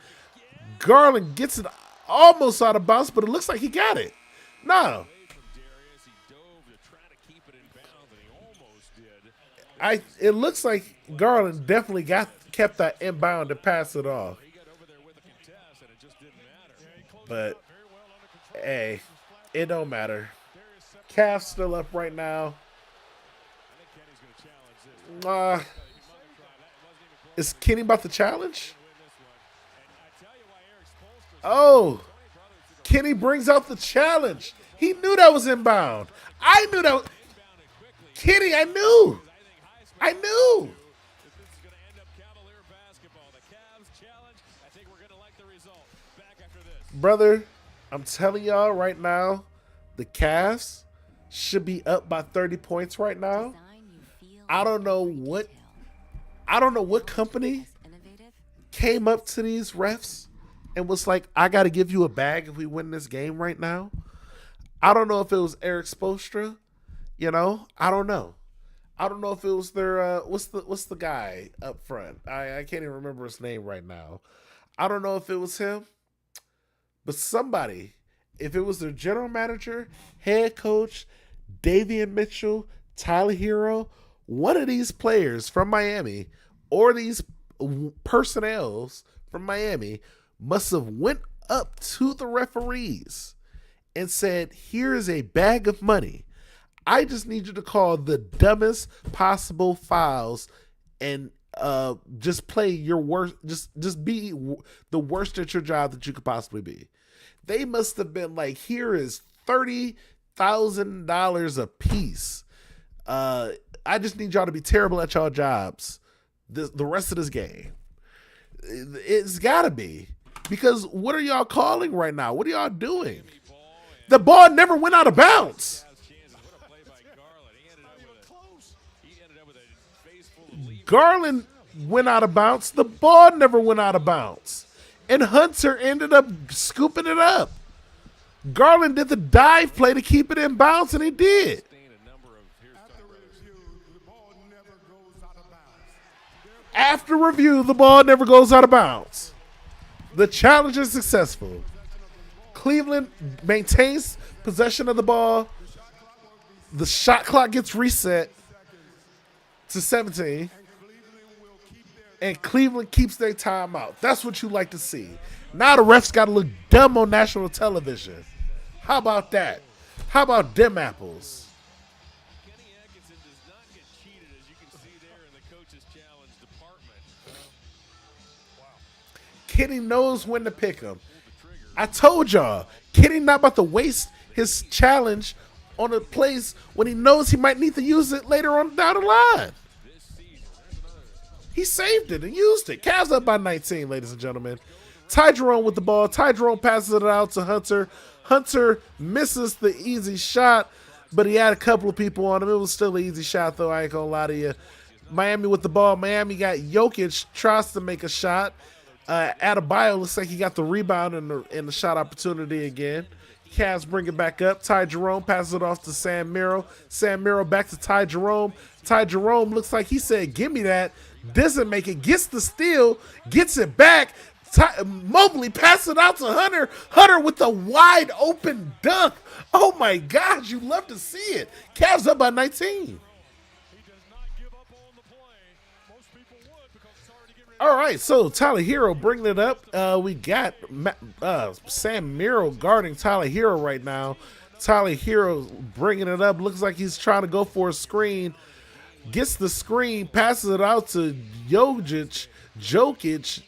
Garland gets it almost out of bounds, but it looks like he got it. No. It looks like Garland definitely kept that inbound to pass it off. But, hey, it don't matter. Cavs still up right now. Is Kenny about to challenge? Oh, Kenny brings out the challenge. He knew that was inbound. I knew that. Kenny, I knew. Brother, I'm telling y'all right now, the Cavs should be up by 30 points right now. I don't know what company came up to these refs and was like, I got to give you a bag if we win this game right now. I don't know if it was Eric Spoelstra. You know, I don't know. I don't know if it was their what's the guy up front. I can't even remember his name right now. I don't know if it was him, but somebody, if it was their general manager, head coach, Davian Mitchell, Tyler Hero, one of these players from Miami or these personnels from Miami must have went up to the referees and said, here is a bag of money. I just need you to call the dumbest possible fouls and just play your worst, just be the worst at your job that you could possibly be. They must have been like, here is $30,000 a piece. I just need y'all to be terrible at y'all jobs the rest of this game. It's gotta be. Because what are y'all calling right now? What are y'all doing? The ball never went out of bounds. Garland went out of bounds. The ball never went out of bounds. And Hunter ended up scooping it up. Garland did the dive play to keep it in bounds, and he did. After review, the ball never goes out of bounds. The challenge is successful. Cleveland maintains possession of the ball. The shot clock gets reset to 17. And Cleveland keeps their timeout. That's what you like to see. Now the refs got to look dumb on national television. How about that? How about them apples? Kenny Atkinson does not get cheated, as you can see there in the coach's challenge department. Kenny knows when to pick him. I told y'all, Kenny not about to waste his challenge on a place when he knows he might need to use it later on down the line. He saved it and used it. Cavs up by 19, ladies and gentlemen. Ty Jerome with the ball. Ty Jerome passes it out to Hunter. Hunter misses the easy shot, but he had a couple of people on him. It was still an easy shot, though. I ain't gonna lie to you. Miami with the ball. Miami got Jokic, tries to make a shot. Adebayo looks like he got the rebound and the shot opportunity again. Cavs bring it back up. Ty Jerome passes it off to Sam Merrill. Sam Merrill back to Ty Jerome. Ty Jerome looks like he said, give me that. Doesn't make it. Gets the steal. Gets it back. Mobley passes it out to Hunter. Hunter with the wide open dunk. Oh my gosh, you love to see it. Cavs up by 19. All right, so Tyler Hero bringing it up. We got Sam Merrill guarding Tyler Hero right now. Tyler Hero bringing it up. Looks like he's trying to go for a screen. Gets the screen, passes it out to Jokic. Jokic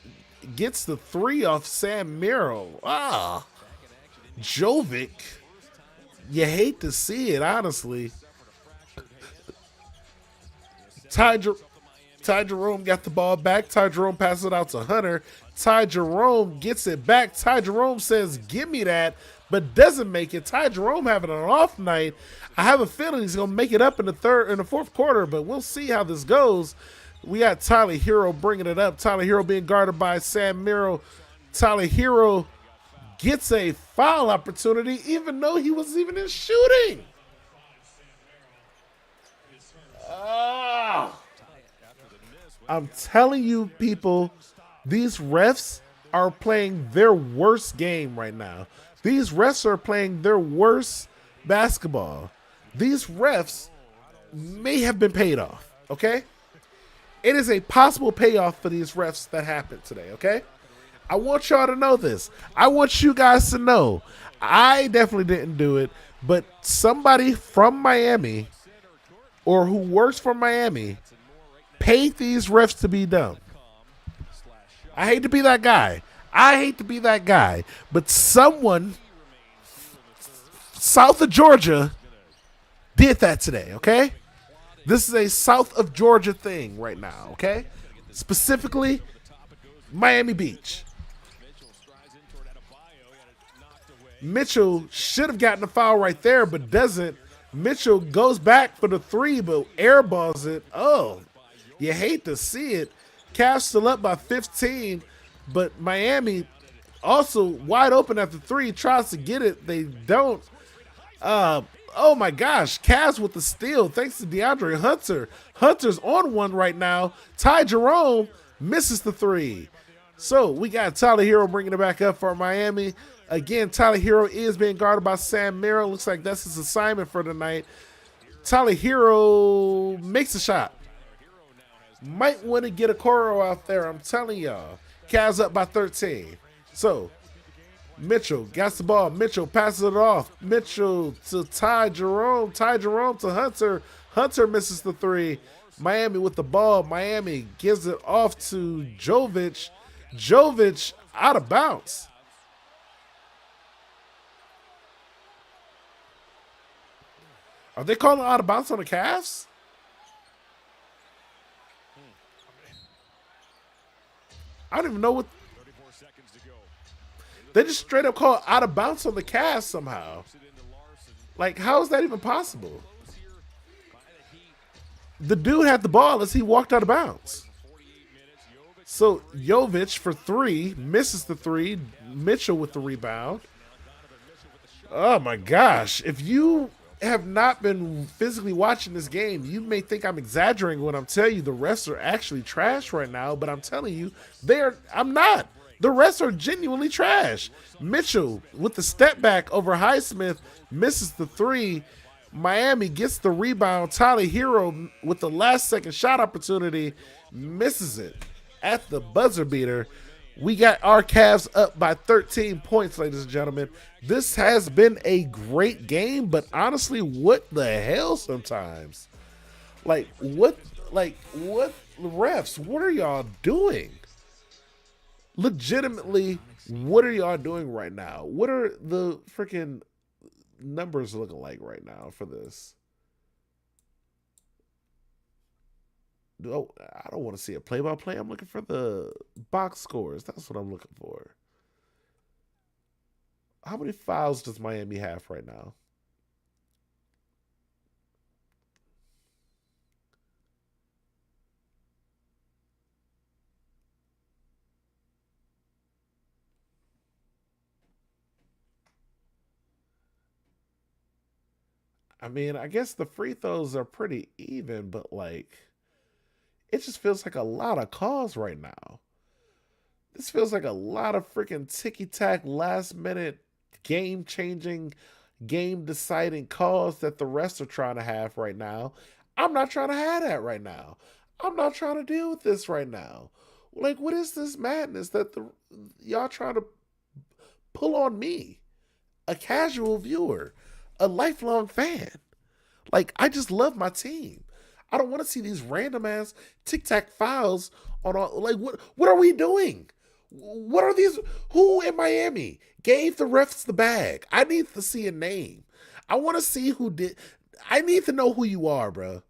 gets the three off Sam Merrill. Jovic. You hate to see it, honestly. Ty Jerome got the ball back. Ty Jerome passes it out to Hunter. Ty Jerome gets it back. Ty Jerome says, give me that, but doesn't make it. Ty Jerome having an off night. I have a feeling he's going to make it up in the fourth quarter, but we'll see how this goes. We got Tyler Hero bringing it up. Tyler Hero being guarded by Sam Merrill. Tyler Hero gets a foul opportunity, even though he wasn't even in shooting. I'm telling you, people, these refs are playing their worst game right now. These refs are playing their worst basketball. These refs may have been paid off, okay? It is a possible payoff for these refs that happened today, okay? I want y'all to know this. I want you guys to know. I definitely didn't do it, but somebody from Miami or who works for Miami paid these refs to be dumb. I hate to be that guy. But someone south of Georgia did that today, okay? This is a south of Georgia thing right now, okay? Specifically, Miami Beach. Mitchell should have gotten a foul right there, but doesn't. Mitchell goes back for the three, but airballs it. Oh, you hate to see it. Cavs still up by 15, but Miami also wide open at the three, tries to get it. They don't. Oh my gosh, Cavs with the steal thanks to DeAndre Hunter. Hunter's on one right now. Ty Jerome misses the three. So we got Tyler Hero bringing it back up for Miami. Again, Tyler Hero is being guarded by Sam Merrill. Looks like that's his assignment for tonight. Tyler Hero makes a shot. Might want to get a Coro out there, I'm telling y'all. Cavs up by 13. So Mitchell gets the ball. Mitchell passes it off. Mitchell to Ty Jerome. Ty Jerome to Hunter. Hunter misses the three. Miami with the ball. Miami gives it off to Jovic. Jovic out of bounds. Are they calling out of bounds on the Cavs? I don't even know what. 34 seconds to go. They just straight up call out of bounds on the Cavs somehow. Like, how is that even possible? The dude had the ball as he walked out of bounds. So Jovic for three, misses the three. Mitchell with the rebound. Oh my gosh. If you have not been physically watching this game, you may think I'm exaggerating when I'm telling you the refs are actually trash right now, but I'm telling you, I'm not. The refs are genuinely trash. Mitchell with the step back over Highsmith misses the three. Miami gets the rebound. Tyler Hero with the last second shot opportunity misses it at the buzzer beater. We got our Cavs up by 13 points, ladies and gentlemen. This has been a great game, but honestly, what the hell sometimes? What refs, what are y'all doing? Legitimately, what are y'all doing right now? What are the freaking numbers looking like right now for this? Oh, I don't want to see a play-by-play. I'm looking for the box scores. That's what I'm looking for. How many fouls does Miami have right now? I mean, I guess the free throws are pretty even, but like, it just feels like a lot of calls right now. This feels like a lot of freaking ticky-tack, last-minute, game-changing, game-deciding calls that the refs are trying to have right now. I'm not trying to have that right now. I'm not trying to deal with this right now. Like, what is this madness that y'all trying to pull on me, a casual viewer, a lifelong fan? Like, I just love my team. I don't want to see these random ass tic-tac fouls on all. Like, what are we doing? What are these? Who in Miami gave the refs the bag? I need to see a name. I want to see who did. I need to know who you are, bro.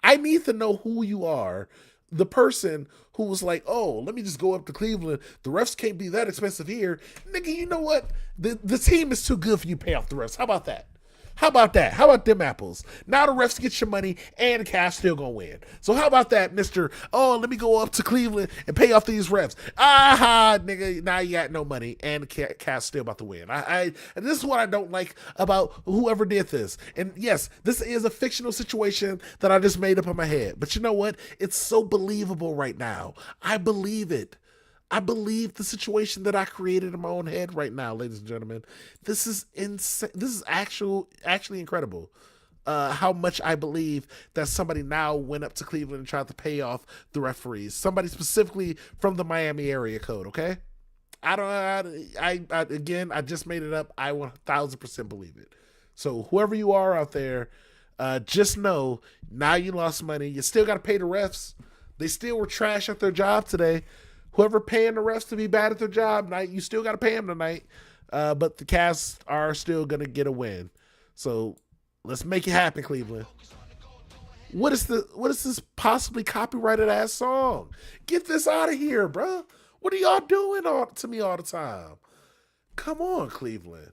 I need to know who you are. The person who was like, oh, let me just go up to Cleveland. The refs can't be that expensive here. Nigga, you know what? The team is too good for you to pay off the refs. How about that? How about that? How about them apples? Now the refs get your money and the Cavs still gonna win. So how about that, Mr. Oh, let me go up to Cleveland and pay off these refs. Aha, nigga, now you got no money and the Cavs still about to win. And this is what I don't like about whoever did this. And yes, this is a fictional situation that I just made up in my head. But you know what? It's so believable right now. I believe it. I believe the situation that I created in my own head right now, ladies and gentlemen. This is insane. This is actually incredible. How much I believe that somebody now went up to Cleveland and tried to pay off the referees. Somebody specifically from the Miami area code. Okay, I just made it up. I 1000% believe it. So whoever you are out there, just know now you lost money. You still got to pay the refs. They still were trash at their job today. Whoever paying the refs to be bad at their job, you still got to pay them tonight. But the Cavs are still going to get a win. So let's make it happen, Cleveland. What is this possibly copyrighted ass song? Get this out of here, bro. What are y'all doing to me all the time? Come on, Cleveland.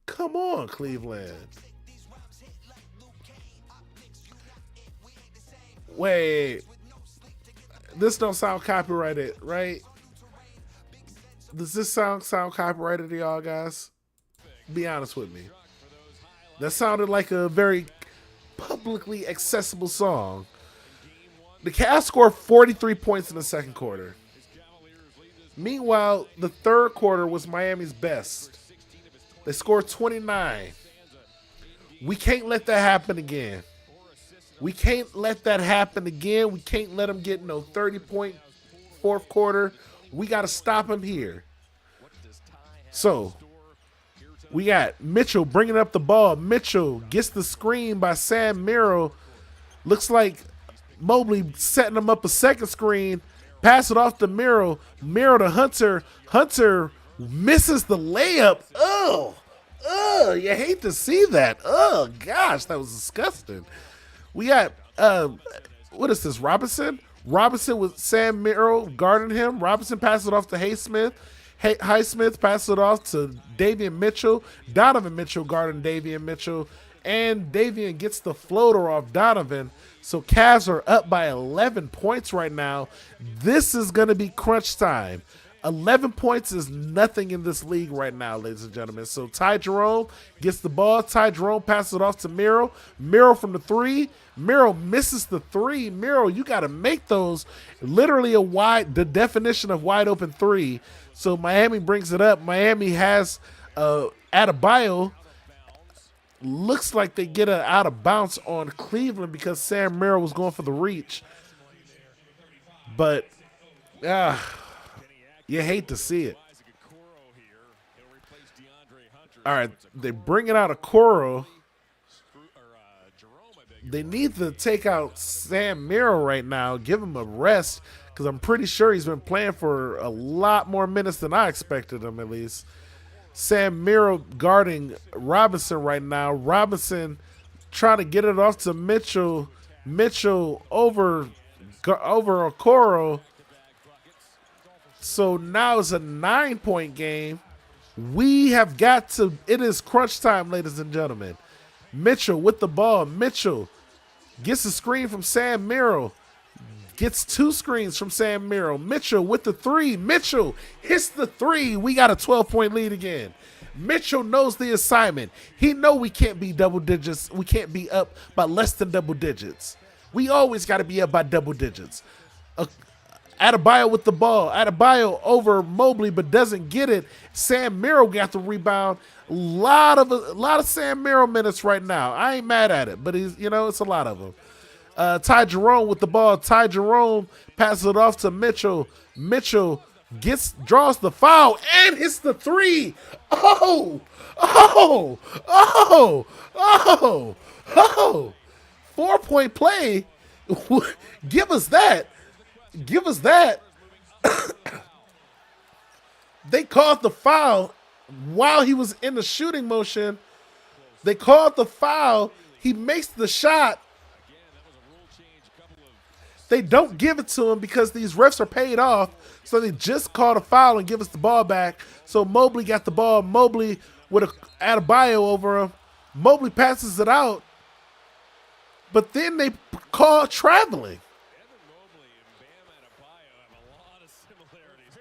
Come on, Cleveland. Wait. This don't sound copyrighted, right? Does this sound copyrighted to y'all guys? Be honest with me. That sounded like a very publicly accessible song. The Cavs scored 43 points in the second quarter. Meanwhile, the third quarter was Miami's best. They scored 29. We can't let that happen again. We can't let that happen again. We can't let them get no 30-point fourth quarter. We got to stop them here. So, we got Mitchell bringing up the ball. Mitchell gets the screen by Sam Merrill. Looks like Mobley setting him up a second screen. Pass it off to Merrill. Merrill to Hunter. Hunter misses the layup. Oh, you hate to see that. Oh, gosh, that was disgusting. We got, what is this, Robinson? Robinson with Sam Merrill guarding him. Robinson passes it off to Highsmith. Highsmith passes it off to Davian Mitchell. Donovan Mitchell guarding Davian Mitchell. And Davian gets the floater off Donovan. So Cavs are up by 11 points right now. This is going to be crunch time. 11 points is nothing in this league right now, ladies and gentlemen. So Ty Jerome gets the ball. Ty Jerome passes it off to Merrill. Merrill from the three. Merrill misses the three. Merrill, you got to make those literally the definition of wide open three. So Miami brings it up. Miami has Adebayo. Looks like they get it out of bounds on Cleveland because Sam Merrill was going for the reach. But, you hate to see it. All right, they bring it out of Coro. They need to take out Sam Merrill right now, give him a rest, because I'm pretty sure he's been playing for a lot more minutes than I expected him, at least. Sam Merrill guarding Robinson right now. Robinson trying to get it off to Mitchell. Mitchell over Okoro. So now it's a 9-point game. We have got to, it is crunch time, ladies and gentlemen. Mitchell with the ball. Mitchell gets a screen from Sam Merrill. Gets two screens from Sam Merrill. Mitchell with the three. Mitchell hits the three. We got a 12-point lead again. Mitchell knows the assignment. He know we can't be double digits. We can't be up by less than double digits. We always got to be up by double digits. Adebayo with the ball. Adebayo over Mobley but doesn't get it. Sam Merrill got the rebound. A lot of Sam Merrill minutes right now. I ain't mad at it, but it's a lot of them. Ty Jerome with the ball. Ty Jerome passes it off to Mitchell. Mitchell draws the foul and hits the three. Oh. 4-point play. Give us that. They called the foul while he was in the shooting motion. They called the foul. He makes the shot. They don't give it to him because these refs are paid off. So they just called a foul and give us the ball back. So Mobley got the ball. Mobley with a Adebayo over him. Mobley passes it out. But then they call traveling. Evan Mobley and Bam Adebayo have a lot of similarities.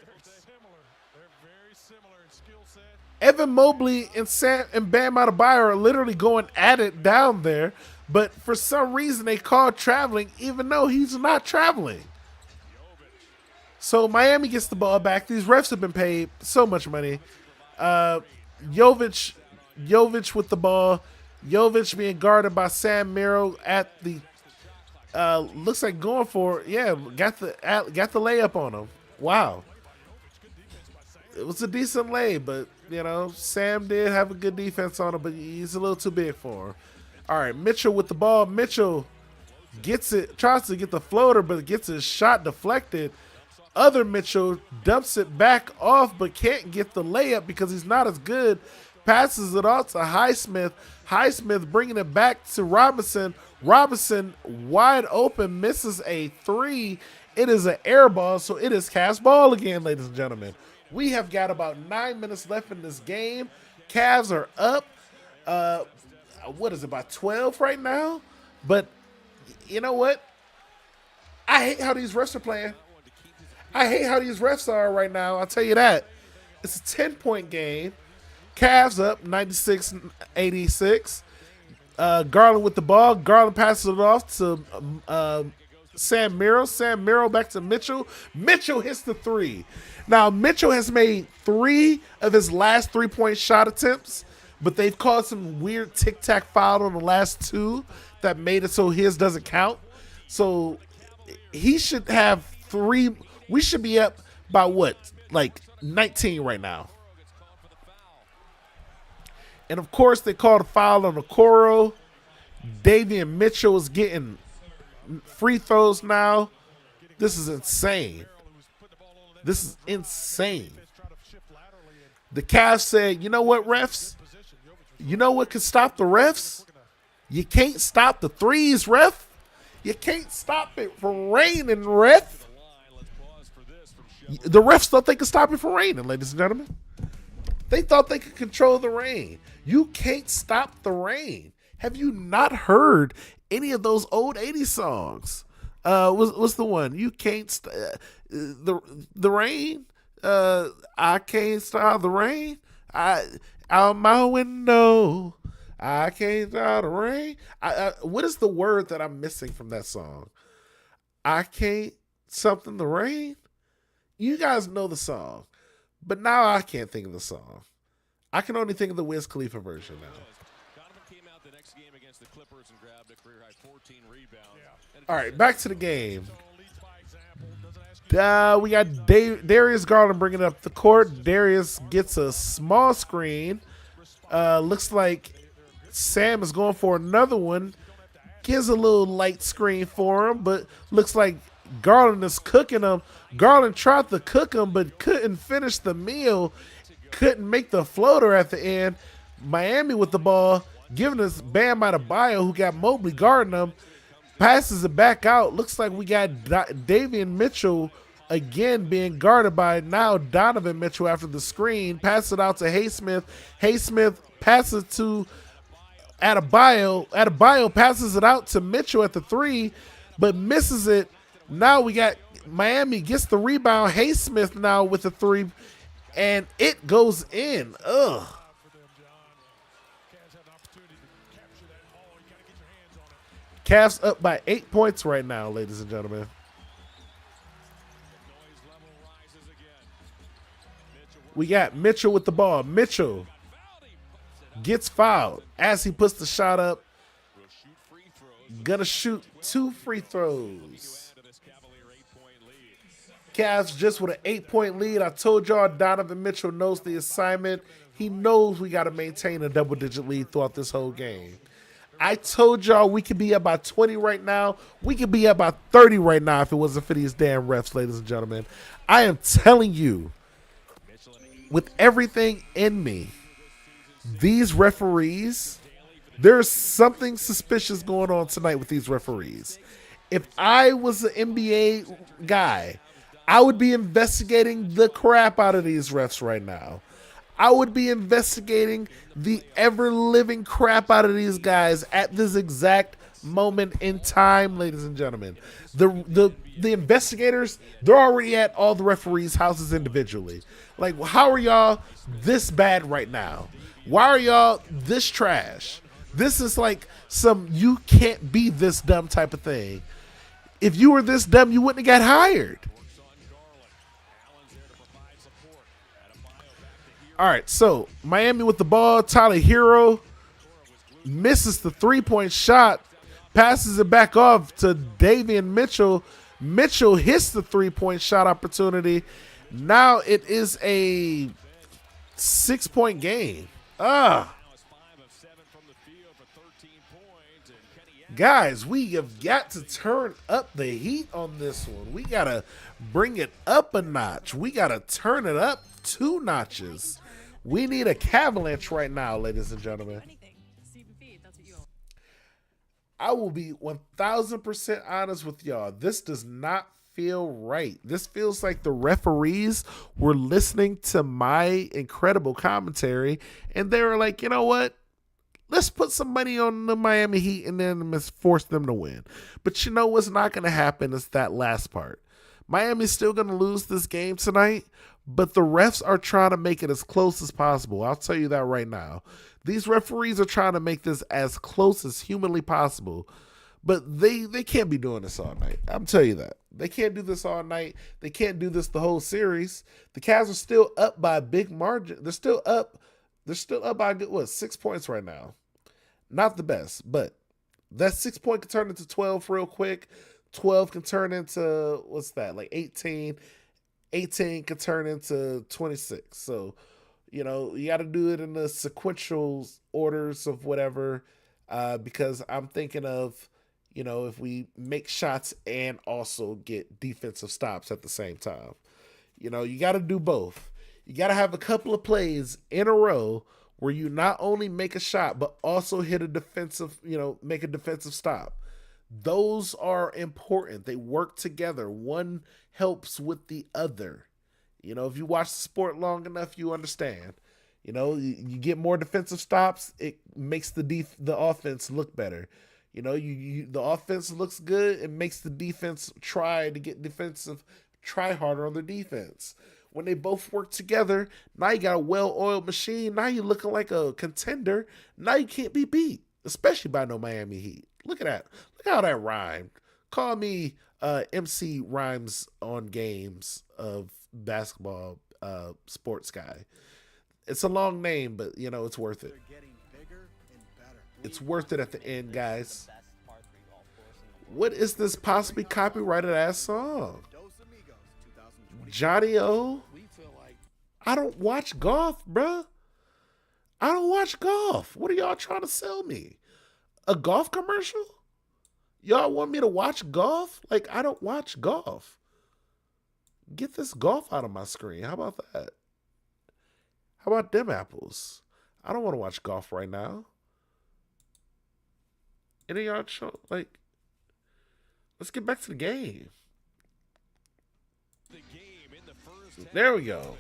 They're very similar in skill set. Evan Mobley and Bam Adebayo are literally going at it down there. But for some reason, they called traveling, even though he's not traveling. So Miami gets the ball back. These refs have been paid so much money. Jovic with the ball. Jovic being guarded by Sam Merrill at the looks like going for it. Yeah, got the layup on him. Wow. It was a decent lay, but Sam did have a good defense on him, but he's a little too big for him. All right, Mitchell with the ball. Mitchell gets it, tries to get the floater, but gets his shot deflected. Other Mitchell dumps it back off, but can't get the layup because he's not as good. Passes it off to Highsmith. Highsmith bringing it back to Robinson. Robinson wide open, misses a three. It is an air ball, so it is Cavs ball again, ladies and gentlemen. We have got about 9 minutes left in this game. Cavs are up. What is it, about 12 right now? But you know what? I hate how these refs are playing. I hate how these refs are right now. I'll tell you that. It's a 10-point game. Cavs up 96-86. Garland with the ball. Garland passes it off to Sam Merrill. Sam Merrill back to Mitchell. Mitchell hits the three. Now, Mitchell has made 3 of his last 3-point shot attempts, but they've called some weird tic-tac foul on the last 2 that made it so his doesn't count. So he should have 3. We should be up by what? Like 19 right now. And of course, they called a foul on Okoro. Davian Mitchell is getting free throws now. This is insane. This is insane. The Cavs said, you know what, refs? You know what can stop the refs? You can't stop the threes, ref. You can't stop it from raining, ref. The refs thought they could stop it from raining, ladies and gentlemen. They thought they could control the rain. You can't stop the rain. Have you not heard any of those old 80s songs? What's the one? You can't the rain. I can't stop the rain. Out my window. I can't stop the rain. What is the word that I'm missing from that song? I can't something the rain. You guys know the song, but now I can't think of the song. I can only think of the Wiz Khalifa version now. Donovan came out the next game against the Clippers and grabbed a career high 14 rebounds. All right, back to the game. We got Darius Garland bringing up the court. Darius gets a small screen. Looks like Sam is going for another one. Gives a little light screen for him, but looks like Garland is cooking him. Garland tried to cook him, but couldn't finish the meal. Couldn't make the floater at the end. Miami with the ball, giving us Bam Adebayo, who got Mobley guarding him. Passes it back out. Looks like we got Davian Mitchell again being guarded by now Donovan Mitchell after the screen. Pass it out to Haysmith. Haysmith passes to Adebayo. Adebayo passes it out to Mitchell at the 3, but misses it. Now we got Miami gets the rebound. Haysmith now with the 3, and it goes in. Ugh. Cavs up by 8 points right now, ladies and gentlemen. We got Mitchell with the ball. Mitchell gets fouled as he puts the shot up. Gonna shoot 2 free throws. Cavs just with an 8-point lead. I told y'all Donovan Mitchell knows the assignment. He knows we got to maintain a double-digit lead throughout this whole game. I told y'all we could be up by 20 right now. We could be up by 30 right now if it wasn't for these damn refs, ladies and gentlemen. I am telling you, with everything in me, these referees, there's something suspicious going on tonight with these referees. If I was an NBA guy, I would be investigating the crap out of these refs right now. I would be investigating the ever-living crap out of these guys at this exact moment in time, ladies and gentlemen. The investigators, they're already at all the referees' houses individually. Like, how are y'all this bad right now? Why are y'all this trash? This is like some you can't be this dumb type of thing. If you were this dumb, you wouldn't have got hired. All right, so Miami with the ball. Tyler Hero misses the 3-point shot, passes it back off to Davian Mitchell. Mitchell hits the 3-point shot opportunity. Now it is a 6-point game. Guys, we have got to turn up the heat on this one. We got to bring it up a notch. We got to turn it up 2 notches. We need a Cavalier right now, ladies and gentlemen. I will be 1,000% honest with y'all. This does not feel right. This feels like the referees were listening to my incredible commentary, and they were like, you know what? Let's put some money on the Miami Heat and then force them to win. But you know what's not going to happen is that last part. Miami's still going to lose this game tonight, but the refs are trying to make it as close as possible. I'll tell you that right now. These referees are trying to make this as close as humanly possible, but they can't be doing this all night. I'm telling you that. They can't do this all night. They can't do this the whole series. The Cavs are still up by a big margin. They're still up. They're still up by, 6 points right now. Not the best, but that 6 point can turn into 12 real quick. 12 can turn into, what's that, like 18. 18 can turn into 26. So, you got to do it in the sequential orders of whatever, because I'm thinking of, if we make shots and also get defensive stops at the same time. You got to do both. You got to have a couple of plays in a row where you not only make a shot, but also hit a defensive, make a defensive stop. Those are important. They work together. One helps with the other. If you watch the sport long enough, you understand. You get more defensive stops, it makes the offense look better. The offense looks good, it makes the defense try to get defensive, try harder on their defense. When they both work together, now you got a well-oiled machine. Now you're looking like a contender. Now you can't be beat, especially by no Miami Heat. Look at that. Look how that rhymed. Call me MC Rhymes on games of basketball sports guy. It's a long name, but, it's worth it. It's worth it at the end, guys. What is this possibly copyrighted ass song? Johnny O? I don't watch golf, bruh. I don't watch golf. What are y'all trying to sell me? A golf commercial? Y'all want me to watch golf? Like, I don't watch golf. Get this golf out of my screen. How about that? How about them apples? I don't want to watch golf right now. Any of y'all like, let's get back to the game. There we go.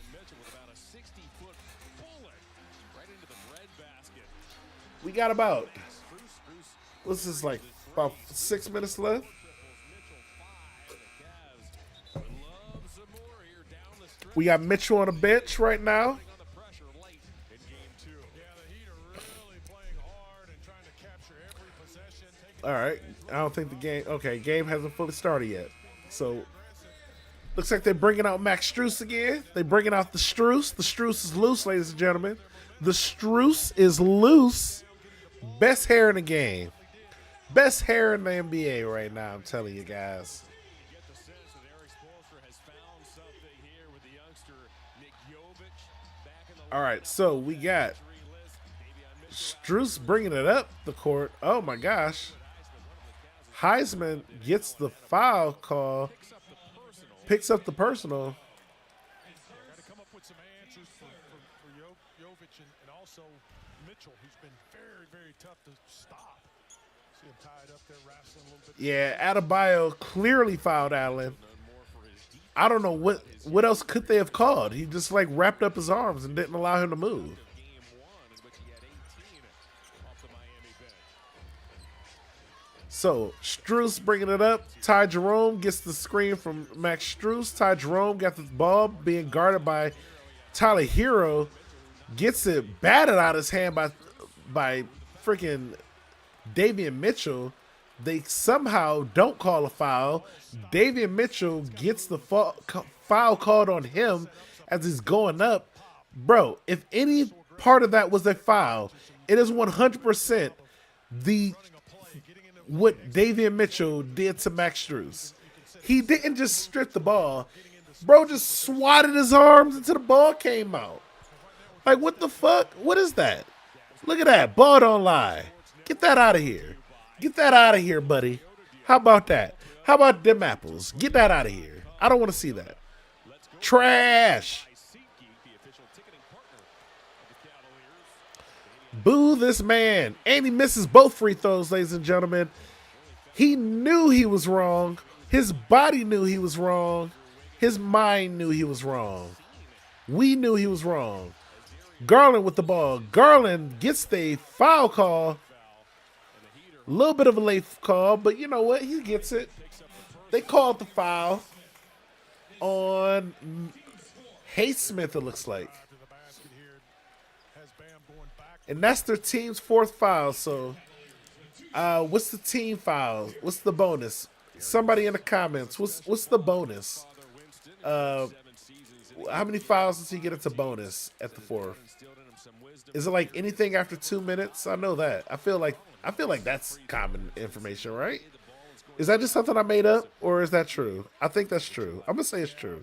We got about, what's this, like about 6 minutes left? We got Mitchell on the bench right now. All right. I don't think the game hasn't fully started yet. So, looks like they're bringing out Max Strus again. They're bringing out the Strus. The Strus is loose, ladies and gentlemen. The Strus is loose. Best hair in the game. Best hair in the NBA right now, I'm telling you guys. All right, so we got Strus bringing it up the court. Oh, my gosh. Heisman gets the foul call, picks up the personal. Got to come up with some answers for Jovic and also Mitchell, who's been very, very tough to stop. See him tied up there, wrestling a little bit. Yeah, Adebayo clearly fouled Allen. I don't know what else could they have called. He just like wrapped up his arms and didn't allow him to move. So, Strus bringing it up. Ty Jerome gets the screen from Max Strus. Ty Jerome got the ball being guarded by Tyler Hero. Gets it batted out of his hand by freaking Davion Mitchell. They somehow don't call a foul. Davion Mitchell gets the foul called on him as he's going up. Bro, if any part of that was a foul, it is 100% what Davion Mitchell did to Max Strus. He didn't just strip the ball. Bro just swatted his arms until the ball came out. Like, what the fuck? What is that? Look at that. Ball don't lie. Get that out of here. Get that out of here, buddy. How about that? How about them apples? Get that out of here. I don't want to see that. Trash. Boo this man. And he misses both free throws, ladies and gentlemen. He knew he was wrong. His body knew he was wrong. His mind knew he was wrong. We knew he was wrong. Garland with the ball. Garland gets the foul call. A little bit of a late call, but you know what? He gets it. They called the foul. on Haysmith, it looks like. And that's their team's 4th foul. So, what's the team foul? What's the bonus? Somebody in the comments. What's the bonus? How many fouls does he get into bonus at the 4th? Is it like anything after 2 minutes? I know that. I feel like that's common information, right? Is that just something I made up, or is that true? I think that's true. I'm gonna say it's true.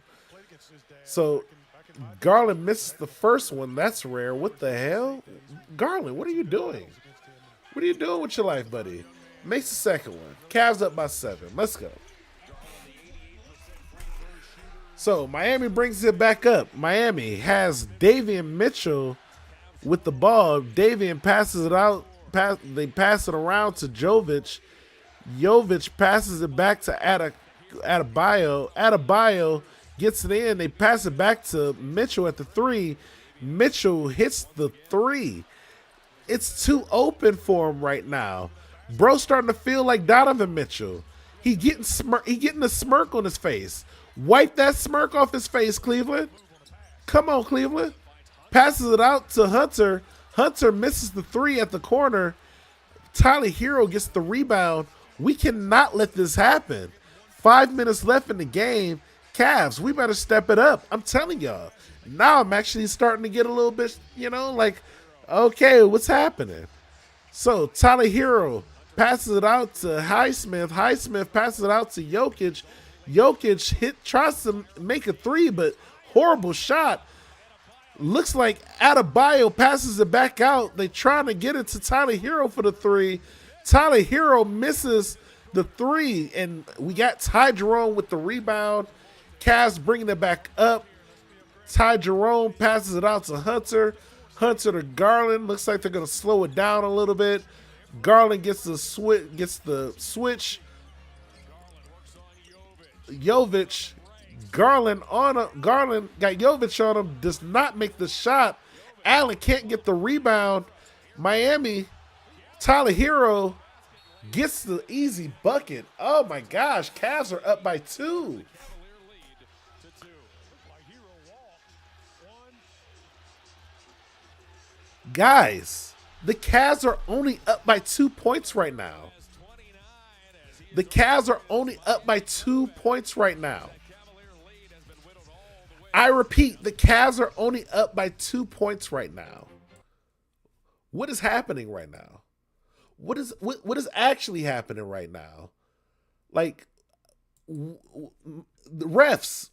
So Garland misses the first one. That's rare. What the hell? Garland, what are you doing? What are you doing with your life, buddy? Makes the second one. Cavs up by 7. Let's go. So Miami brings it back up. Miami has Davion Mitchell with the ball. Davion passes it out. They pass it around to Jovic. Jovic passes it back to Adebayo. Adebayo gets it in. They pass it back to Mitchell at the 3. Mitchell hits the 3. It's too open for him right now. Bro starting to feel like Donovan Mitchell. He getting a smirk on his face. Wipe that smirk off his face, Cleveland. Come on, Cleveland. Passes it out to Hunter. Hunter misses the 3 at the corner. Tyler Hero gets the rebound. We cannot let this happen. 5 minutes left in the game. Cavs, we better step it up. I'm telling y'all. Now I'm actually starting to get a little bit, like, okay, what's happening? So Tyler Hero passes it out to Highsmith. Highsmith passes it out to Jokic. Jokic tries to make a 3, but horrible shot. Looks like Adebayo passes it back out. They trying to get it to Tyler Hero for the 3. Tyler Hero misses the 3, and we got Ty Jerome with the rebound. Cavs bringing it back up. Ty Jerome passes it out to Hunter. Hunter to Garland. Looks like they're going to slow it down a little bit. Garland gets the switch. Jovic. Garland got Jovic on him. Does not make the shot. Allen can't get the rebound. Miami. Tyler Hero gets the easy bucket. Oh my gosh. Cavs are up by 2. Guys, the Cavs are only up by 2 points right now. The Cavs are only up by 2 points right now. I repeat, the Cavs are only up by 2 points right now. What is happening right now? What is actually happening right now? Like, the refs.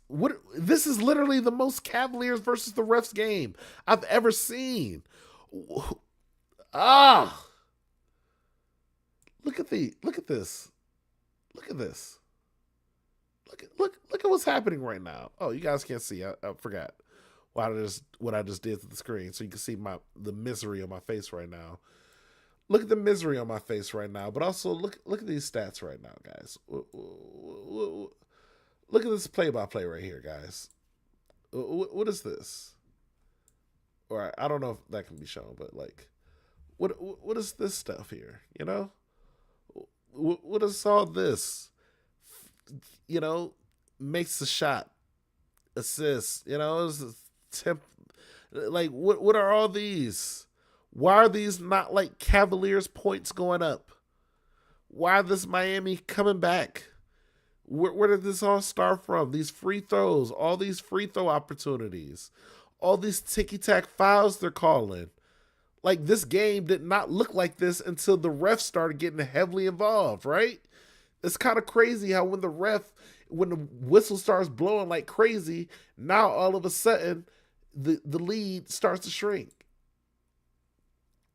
This is literally the most Cavaliers versus the refs game I've ever seen. Look at this. Look at this. Look at what's happening right now. Oh, you guys can't see. I forgot what I just did to the screen, so you can see the misery on my face right now. Look at the misery on my face right now, but also look at these stats right now, guys. Look at this play-by-play right here, guys. What is this? Or I don't know if that can be shown, but like, what is this stuff here? What is all this? Makes the shot, assists. It's a like what are all these? Why are these not like Cavaliers points going up? Why is this Miami coming back? Where did this all start from? These free throws, all these free throw opportunities, all these ticky-tack fouls they're calling. Like, this game did not look like this until the refs started getting heavily involved, right? It's kind of crazy how when the whistle starts blowing like crazy, now all of a sudden the lead starts to shrink.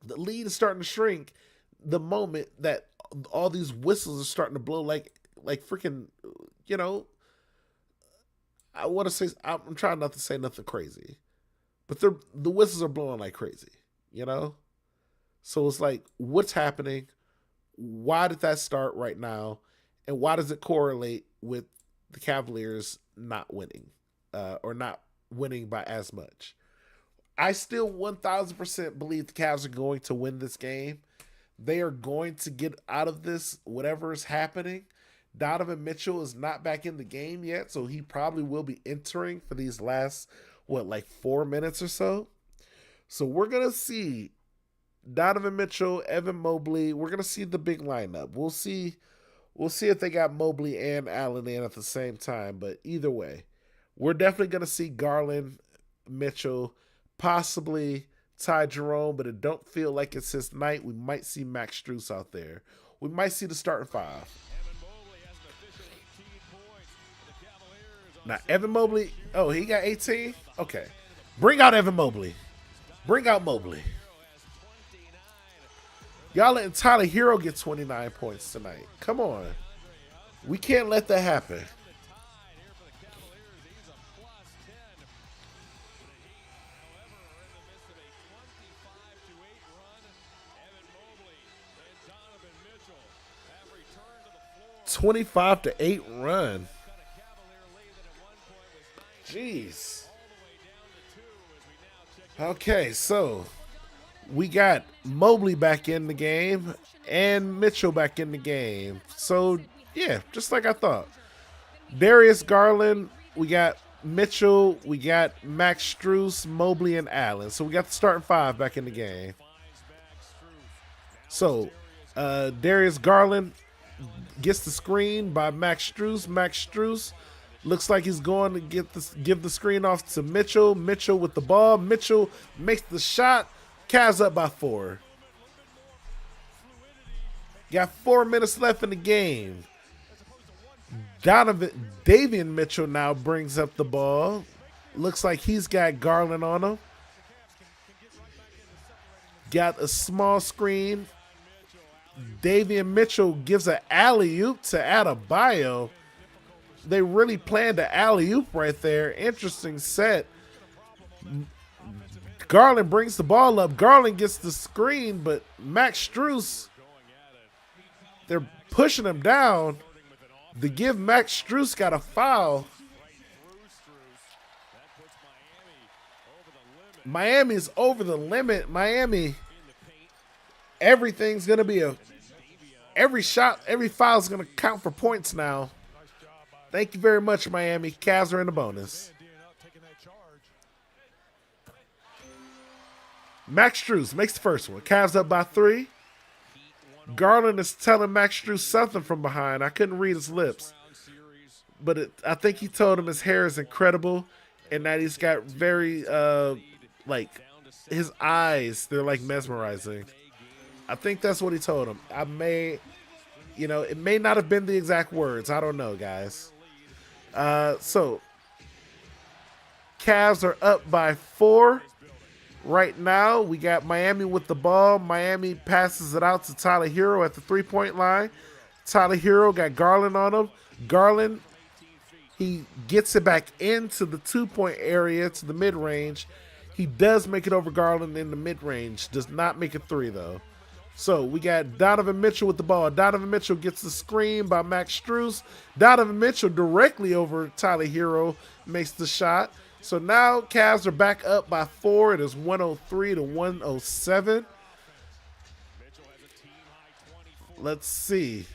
The lead is starting to shrink the moment that all these whistles are starting to blow like freaking, I want to say, I'm trying not to say nothing crazy, but the whistles are blowing like crazy, So it's like, what's happening? Why did that start right now? And why does it correlate with the Cavaliers not winning or not winning by as much? I still 1,000% believe the Cavs are going to win this game. They are going to get out of this, whatever is happening. Donovan Mitchell is not back in the game yet, so he probably will be entering for these last, like 4 minutes or so. So we're going to see Donovan Mitchell, Evan Mobley. We're going to see the big lineup. We'll see if they got Mobley and Allen in at the same time, but either way, we're definitely going to see Garland, Mitchell, possibly Ty Jerome, but it don't feel like it's his night. We might see Max Strus out there. We might see the starting five. Now, Evan Mobley, oh, he got 18? Okay. Bring out Evan Mobley. Bring out Mobley. Y'all letting Tyler Hero get 29 points tonight. Come on. We can't let that happen. "25-8 run." Jeez. Okay, so we got Mobley back in the game and Mitchell back in the game. So, yeah, just like I thought. Darius Garland, we got Mitchell, we got Max Strus, Mobley, and Allen. So we got the starting five back in the game. So, Darius Garland gets the screen by Max Strus. Max Strus looks like he's going to give the screen off to Mitchell. Mitchell with the ball. Mitchell makes the shot. Cavs up by 4. Got 4 minutes left in the game. Davion Mitchell now brings up the ball. Looks like he's got Garland on him. Got a small screen. Davion Mitchell gives an alley-oop to Adebayo. They really planned the alley-oop right there. Interesting set. Garland brings the ball up. Garland gets the screen, but Max Strus, they're pushing him down. To give Max Strus got a foul. Miami's over the limit. Miami, everything's going to be every shot, every foul is going to count for points now. Thank you very much, Miami. Cavs are in the bonus. Max Strus makes the first one. Cavs up by 3. Garland is telling Max Strus something from behind. I couldn't read his lips. But I think he told him his hair is incredible and that he's got very, his eyes, they're like mesmerizing. I think that's what he told him. It may not have been the exact words. I don't know, guys. So, Cavs are up by 4. Right now, we got Miami with the ball. Miami passes it out to Tyler Hero at the 3-point line. Tyler Hero got Garland on him. Garland, he gets it back into the 2-point area to the mid-range. He does make it over Garland in the mid-range. Does not make a 3, though. So we got Donovan Mitchell with the ball. Donovan Mitchell gets the screen by Max Strus. Donovan Mitchell directly over Tyler Hero makes the shot. So now Cavs are back up by 4. It is 103-107. Let's see.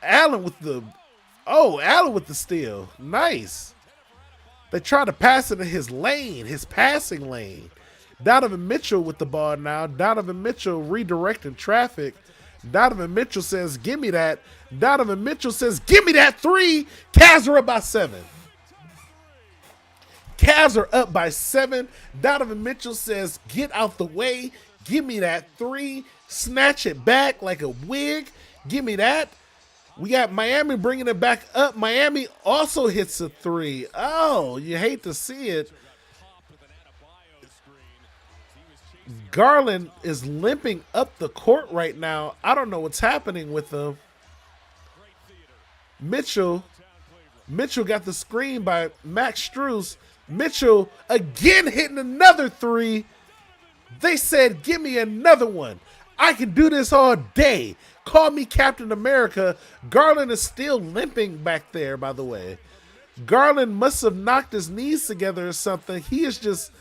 Allen with the steal. Nice. They try to pass it in his lane, his passing lane. Donovan Mitchell with the ball now. Donovan Mitchell redirecting traffic. Donovan Mitchell says, "Give me that." Donovan Mitchell says, "Give me that 3." Cavs are up by 7. Cavs are up by 7. Donovan Mitchell says, "Get out the way. Give me that 3. Snatch it back like a wig. Give me that." We got Miami bringing it back up. Miami also hits a 3. Oh, you hate to see it. Garland is limping up the court right now. I don't know what's happening with him. Mitchell got the screen by Max Strus. Mitchell again hitting another 3. They said, "Give me another one. I can do this all day. Call me Captain America." Garland is still limping back there, by the way. Garland must have knocked his knees together or something. He is just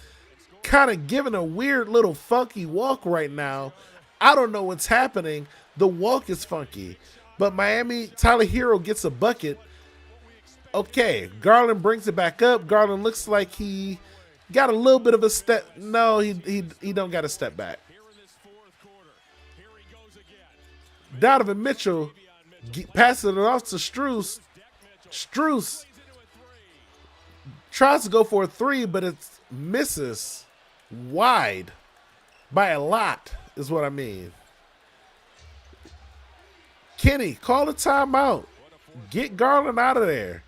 kind of giving a weird little funky walk right now. I don't know what's happening. The walk is funky. But Miami, Tyler Hero gets a bucket. Okay, Garland brings it back up. Garland looks like he got a little bit of a step. No, he don't got a step back. Donovan Mitchell passing it off to Strus. Strus tries to go for a three, but it misses wide by a lot, is what I mean. Kenny, call a timeout. Get Garland out of there.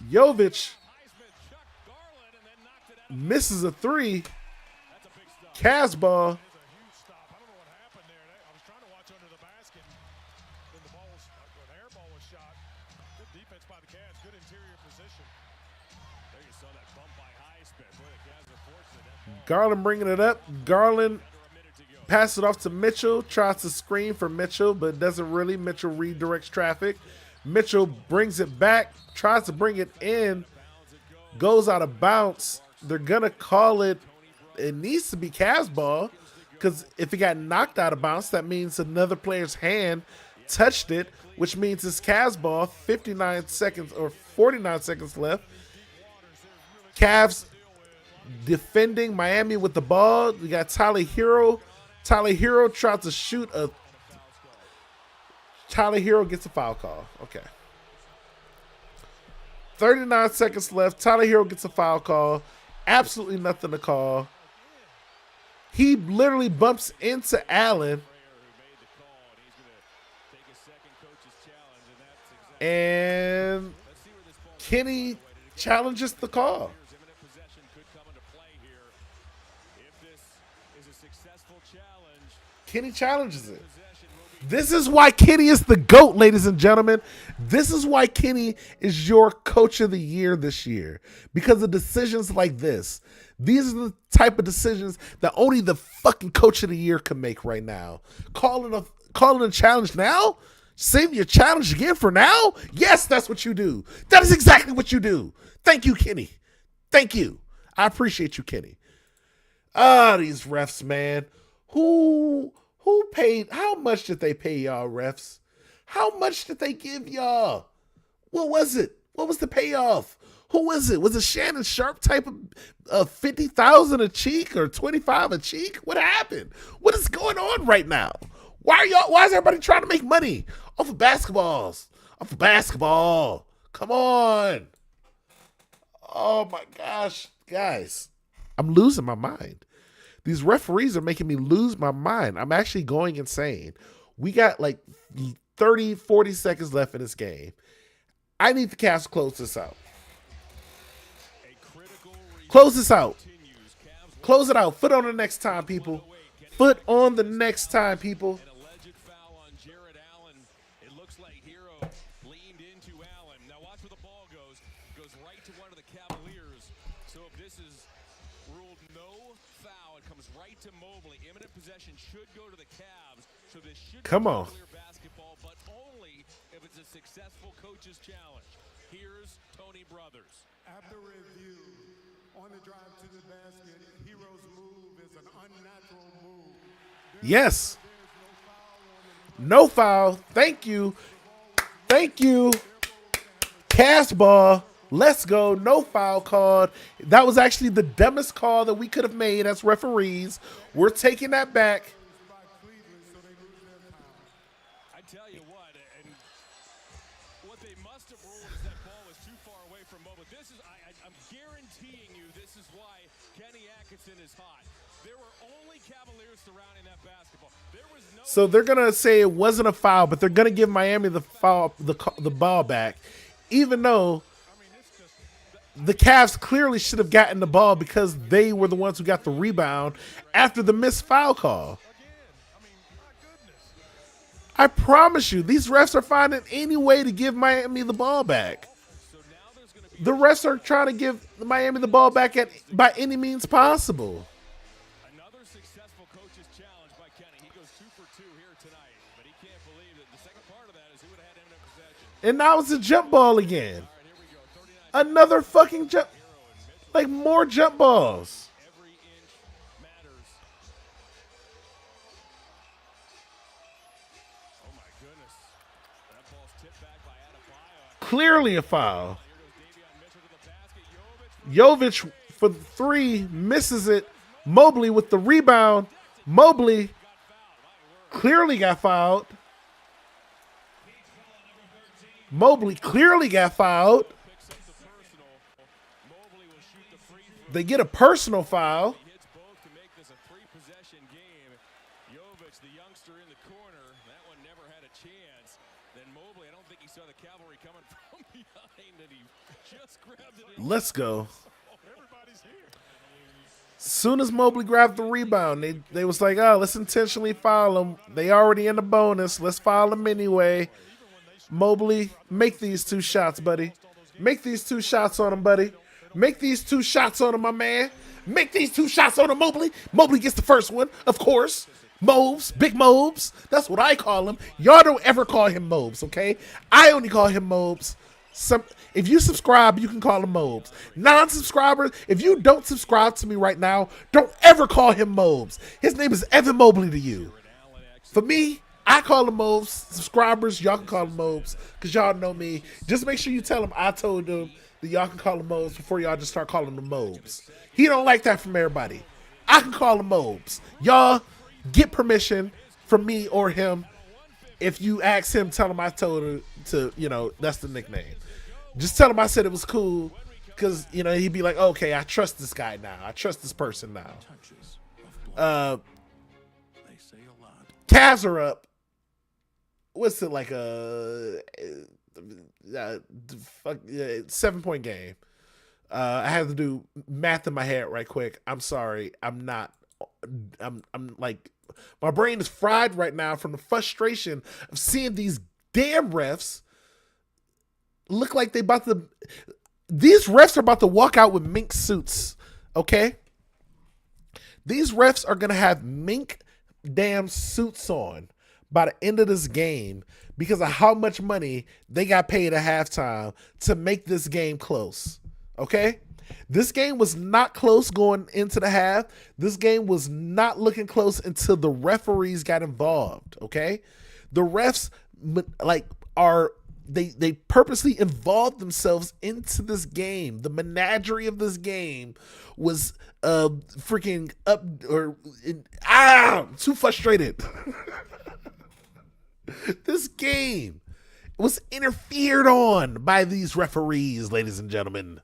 Jovic misses a three. Cavs ball. Garland bringing it up. Garland passes it off to Mitchell. Tries to screen for Mitchell, but doesn't really. Mitchell redirects traffic. Mitchell brings it back. Tries to bring it in. Goes out of bounds. They're going to call it. It needs to be Cavs ball, because if it got knocked out of bounds, that means another player's hand touched it, which means it's Cavs ball. 59 seconds or 49 seconds left. Cavs defending Miami with the ball. We got Tyler Hero. Tyler Hero tries to shoot a. Tyler Hero gets a foul call. Okay. 39 seconds left. Tyler Hero gets a foul call. Absolutely nothing to call. He literally bumps into Allen. And Kenny challenges the call. Kenny challenges it. This is why Kenny is the GOAT, ladies and gentlemen. This is why Kenny is your coach of the year this year. Because of decisions like this. These are the type of decisions that only the fucking coach of the year can make right now. Calling a challenge now? Save your challenge again for now? Yes, that's what you do. That is exactly what you do. Thank you, Kenny. Thank you. I appreciate you, Kenny. These refs, man. Who paid? How much did they pay y'all, refs? How much did they give y'all? What was it? What was the payoff? Who was it? Was it Shannon Sharp type of 50,000 a cheek or 25 a cheek? What happened? What is going on right now? Why is everybody trying to make money off of basketballs? Off of basketball. Come on. Oh my gosh, guys. I'm losing my mind. These referees are making me lose my mind. I'm actually going insane. We got like 30, 40 seconds left in this game. I need the Cavs to close this out. Close this out. Close it out. Foot on the next time, people. Foot on the next time, people. It looks like Hero leaned into Allen. Now watch where the ball goes. Goes right to one of the Cavaliers. So if this is ruled no foul, it comes right to Mobley. Imminent possession should go to the Cavs. So this should be Cavalier basketball, but only if it's a successful coach's challenge. Here's Tony Brothers. After review, on the drive to the basket, Hero's move is an unnatural move. Yes. No foul. Thank you. Thank you. Cast ball. Let's go. No foul called. That was actually the dumbest call that we could have made as referees. We're taking that back. I tell you what, and what they must have ruled is that ball was too far away from Mo. But this is, I'm guaranteeing you, this is why Kenny Atkinson is hot. There were only Cavaliers surrounding that basketball. There was no. So they're gonna say it wasn't a foul, but they're gonna give Miami the foul, the ball back, even though the Cavs clearly should have gotten the ball because they were the ones who got the rebound after the missed foul call. I promise you, these refs are finding any way to give Miami the ball back. The refs are trying to give Miami the ball back by any means possible. Another successful coach's challenge by Kenny. He goes 2 for 2 here tonight, but he can't believe that the second part of that is he would have had imminent possession. And now it's a jump ball again. Another fucking jump. Like more jump balls. goodness. That ball's tipped back by Adebayo. Clearly a foul. Here goes Davion Mitchell to the basket. Jovic for the three, misses it. Mobley with the rebound. Mobley clearly got fouled. Mobley clearly got fouled. Picks up the personal. Mobley will shoot the free throw. They get a personal foul. He hits both to make this a three-possession game. Jovic, the youngster in the corner. That one never had a chance. Then Mobley, I don't think he saw the cavalry coming from behind, and he just grabbed it. Let's go. Everybody's here. Soon as Mobley grabbed the rebound, they was like, oh, let's intentionally foul them. They already in the bonus. Let's foul them anyway. Mobley, make these 2 shots, buddy. Make these 2 shots on him, buddy. Make these 2 shots on him, my man. Make these 2 shots on him, Mobley. Mobley gets the first one, of course. Mobes, big Mobes. That's what I call him. Y'all don't ever call him Mobes, okay? I only call him Mobes. If you subscribe, you can call him Mobes. Non-subscribers, if you don't subscribe to me right now, don't ever call him Mobes. His name is Evan Mobley to you. For me, I call him Mobes. Subscribers, y'all can call him Mobes because y'all know me. Just make sure you tell him I told them that y'all can call him Mobes before y'all just start calling him Mobes. He don't like that from everybody. I can call him Mobes. Y'all get permission from me or him. If you ask him, tell him I told her to, that's the nickname. Just tell him I said it was cool because, he'd be like, okay, I trust this guy now. I trust this person now. Cavs are up. What's it like a 7-point game? I have to do math in my head right quick. I'm sorry. I'm like, my brain is fried right now from the frustration of seeing these damn refs look like these refs are about to walk out with mink suits. Okay. These refs are going to have mink damn suits on by the end of this game because of how much money they got paid at halftime to make this game close. Okay? This game was not close going into the half. This game was not looking close until the referees got involved. Okay? The refs they purposely involved themselves into this game. The menagerie of this game was freaking up too frustrated. This game was interfered on by these referees, ladies and gentlemen.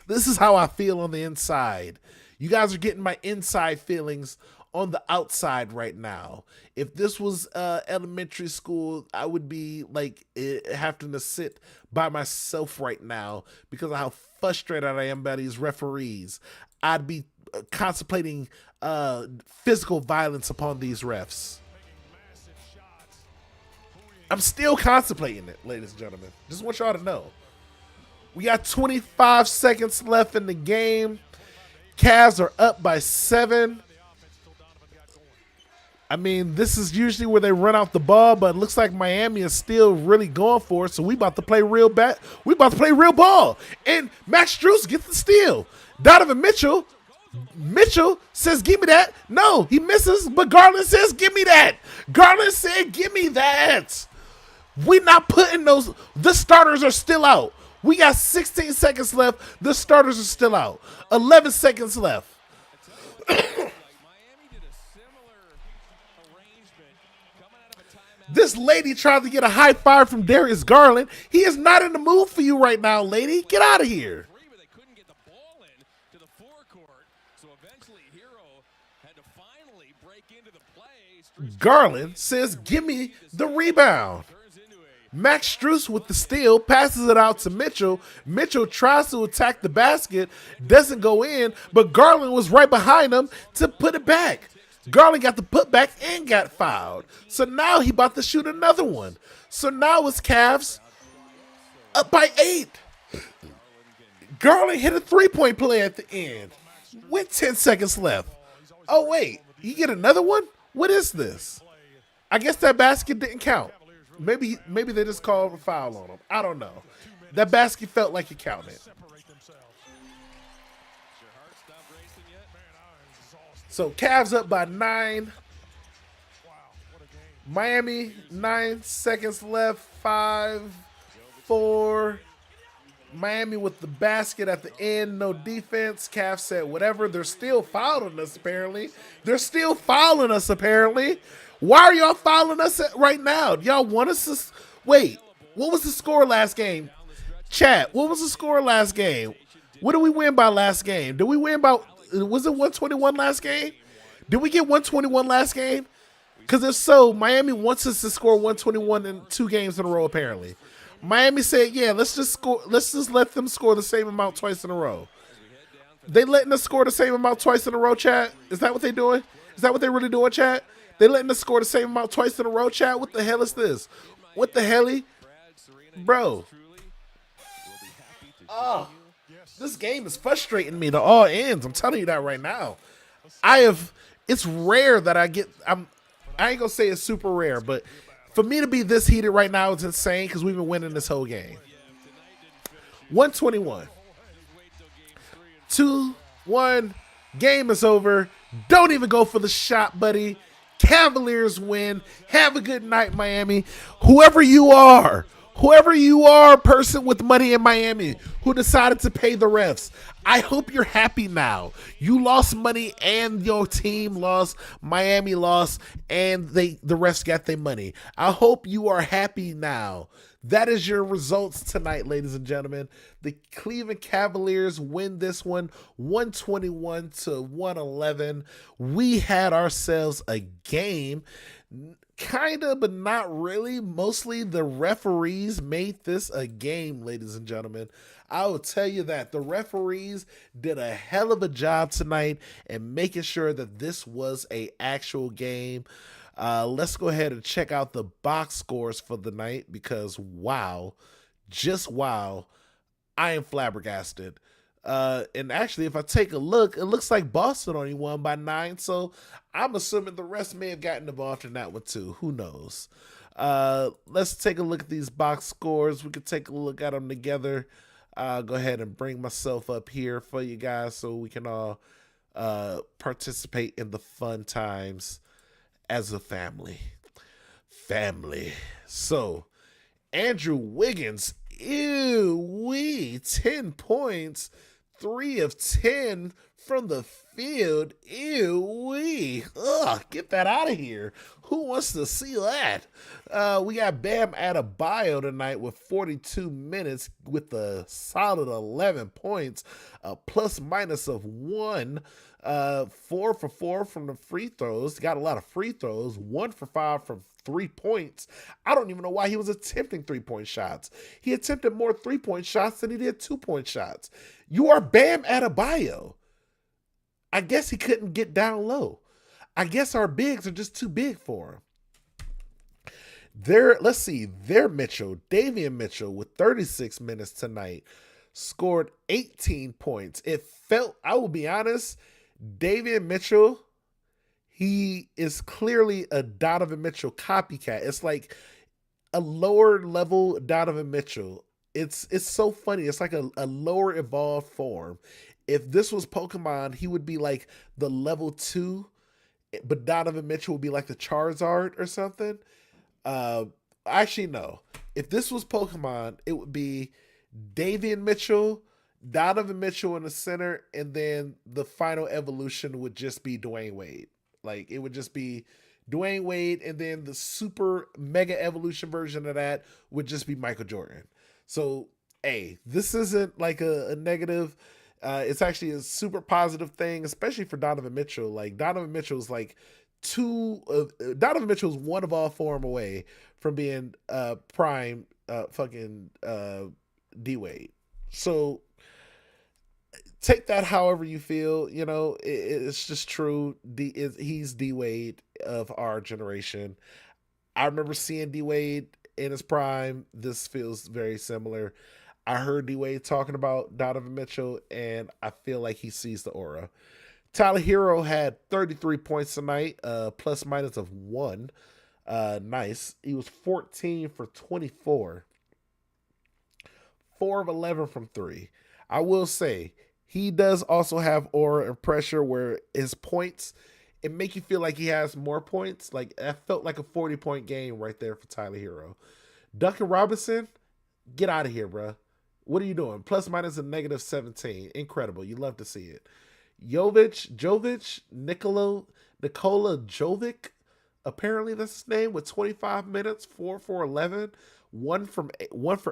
This is how I feel on the inside. You guys are getting my inside feelings on the outside right now. If this was elementary school, I would be like having to sit by myself right now because of how frustrated I am by these referees. I'd be contemplating physical violence upon these refs. I'm still contemplating it, ladies and gentlemen. Just want y'all to know. We got 25 seconds left in the game. Cavs are up by 7. I mean, this is usually where they run out the ball, but it looks like Miami is still really going for it. So we about to play real ball. And Max Strus gets the steal. Donovan Mitchell says, give me that. No, he misses, but Garland says, give me that. Garland said, give me that. We're not putting those. The starters are still out. We got 16 seconds left. The starters are still out. 11 seconds left. This lady tried to get a high five from Darius Garland. He is not in the mood for you right now, lady. Get out of here. Garland says, give me the rebound. Max Strus with the steal, passes it out to Mitchell. Mitchell tries to attack the basket, doesn't go in, but Garland was right behind him to put it back. Garland got the putback and got fouled. So now he about to shoot another one. So now it's Cavs up by 8. Garland hit a 3-point play at the end with 10 seconds left. Oh, wait. He get another one? What is this? I guess that basket didn't count. Maybe they just called a foul on him. I don't know. That basket felt like it counted. So Cavs up by 9. Miami, 9 seconds left. 5, 4. Miami with the basket at the end. No defense. Cavs said whatever. They're still fouling us, apparently. They're still fouling us, apparently. Why are y'all fouling us right now? Y'all want us to... Wait, what was the score last game? Chat, what was the score last game? What did we win by last game? Did we win by... Was it 121 last game? Did we get 121 last game? Because if so, Miami wants us to score 121 in 2 games in a row, apparently. Miami said, yeah, let's just let them score the same amount twice in a row. They letting us score the same amount twice in a row, chat? Is that what they doing? Is that what they really doing, chat? They letting us score the same amount twice in a row, chat? What the hell is this? What the hell? Bro. Oh, this game is frustrating me to all ends. I'm telling you that right now. It's rare that I ain't gonna say it's super rare, but for me to be this heated right now is insane because we've been winning this whole game. 121. 2-1. Game is over. Don't even go for the shot, buddy. Cavaliers win. Have a good night, Miami. Whoever you are, person with money in Miami who decided to pay the refs, I hope you're happy now. You lost money and your team lost. Miami lost and the refs got their money. I hope you are happy now. That is your results tonight, ladies and gentlemen. The Cleveland Cavaliers win this one 121-111. We had ourselves a game. Kind of, but not really. Mostly the referees made this a game, ladies and gentlemen. I will tell you that the referees did a hell of a job tonight in making sure that this was an actual game. Let's go ahead and check out the box scores for the night because wow, just wow, I am flabbergasted. And actually, if I take a look, it looks like Boston only won by 9, so I'm assuming the rest may have gotten involved in that one too. Who knows? Let's take a look at these box scores. We could take a look at them together. Go ahead and bring myself up here for you guys so we can all participate in the fun times as a family. So, Andrew Wiggins, 10 points, 3 of 10 from the field. Get that out of here. Who wants to see that? We got Bam Adebayo tonight with 42 minutes with a solid 11 points, a plus minus of 1. 4 for 4 from the free throws. Got a lot of free throws. 1 for 5 from 3 points. I don't even know why he was attempting 3-point shots. He attempted more 3-point shots than he did 2-point shots. You are Bam Adebayo. I guess he couldn't get down low. I guess our bigs are just too big for him. Let's see. Davion Mitchell with 36 minutes tonight scored 18 points. I will be honest, Davion Mitchell, he is clearly a Donovan Mitchell copycat. It's like a lower level Donovan Mitchell. It's so funny. It's like a lower evolved form. If this was Pokemon, he would be like the level 2, but Donovan Mitchell would be like the Charizard or something. Actually, no. If this was Pokemon, it would be Davion Mitchell, Donovan Mitchell in the center, and then the final evolution would just be Dwayne Wade. Like, it would just be Dwayne Wade, and then the super mega evolution version of that would just be Michael Jordan. So, hey, this isn't like a negative. It's actually a super positive thing, especially for Donovan Mitchell. Like, Donovan Mitchell's like Donovan Mitchell's one of all form away from being prime D Wade. So take that however you feel. You know, it's just true. He's D Wade of our generation. I remember seeing D Wade in his prime. This feels very similar. I heard D Wade talking about Donovan Mitchell, and I feel like he sees the aura. Tyler Hero had 33 points tonight, plus minus of 1. Nice. He was 14 for 24. 4 of 11 from 3. I will say, he does also have aura and pressure where his points and make you feel like he has more points. Like that felt like a 40-point game right there for Tyler Hero. Duncan Robinson, get out of here, bro. What are you doing? Plus minus a negative 17. Incredible. You love to see it. Jovic, Nikola Jovic, apparently that's his name, with 25 minutes, 4 for 11, 1 for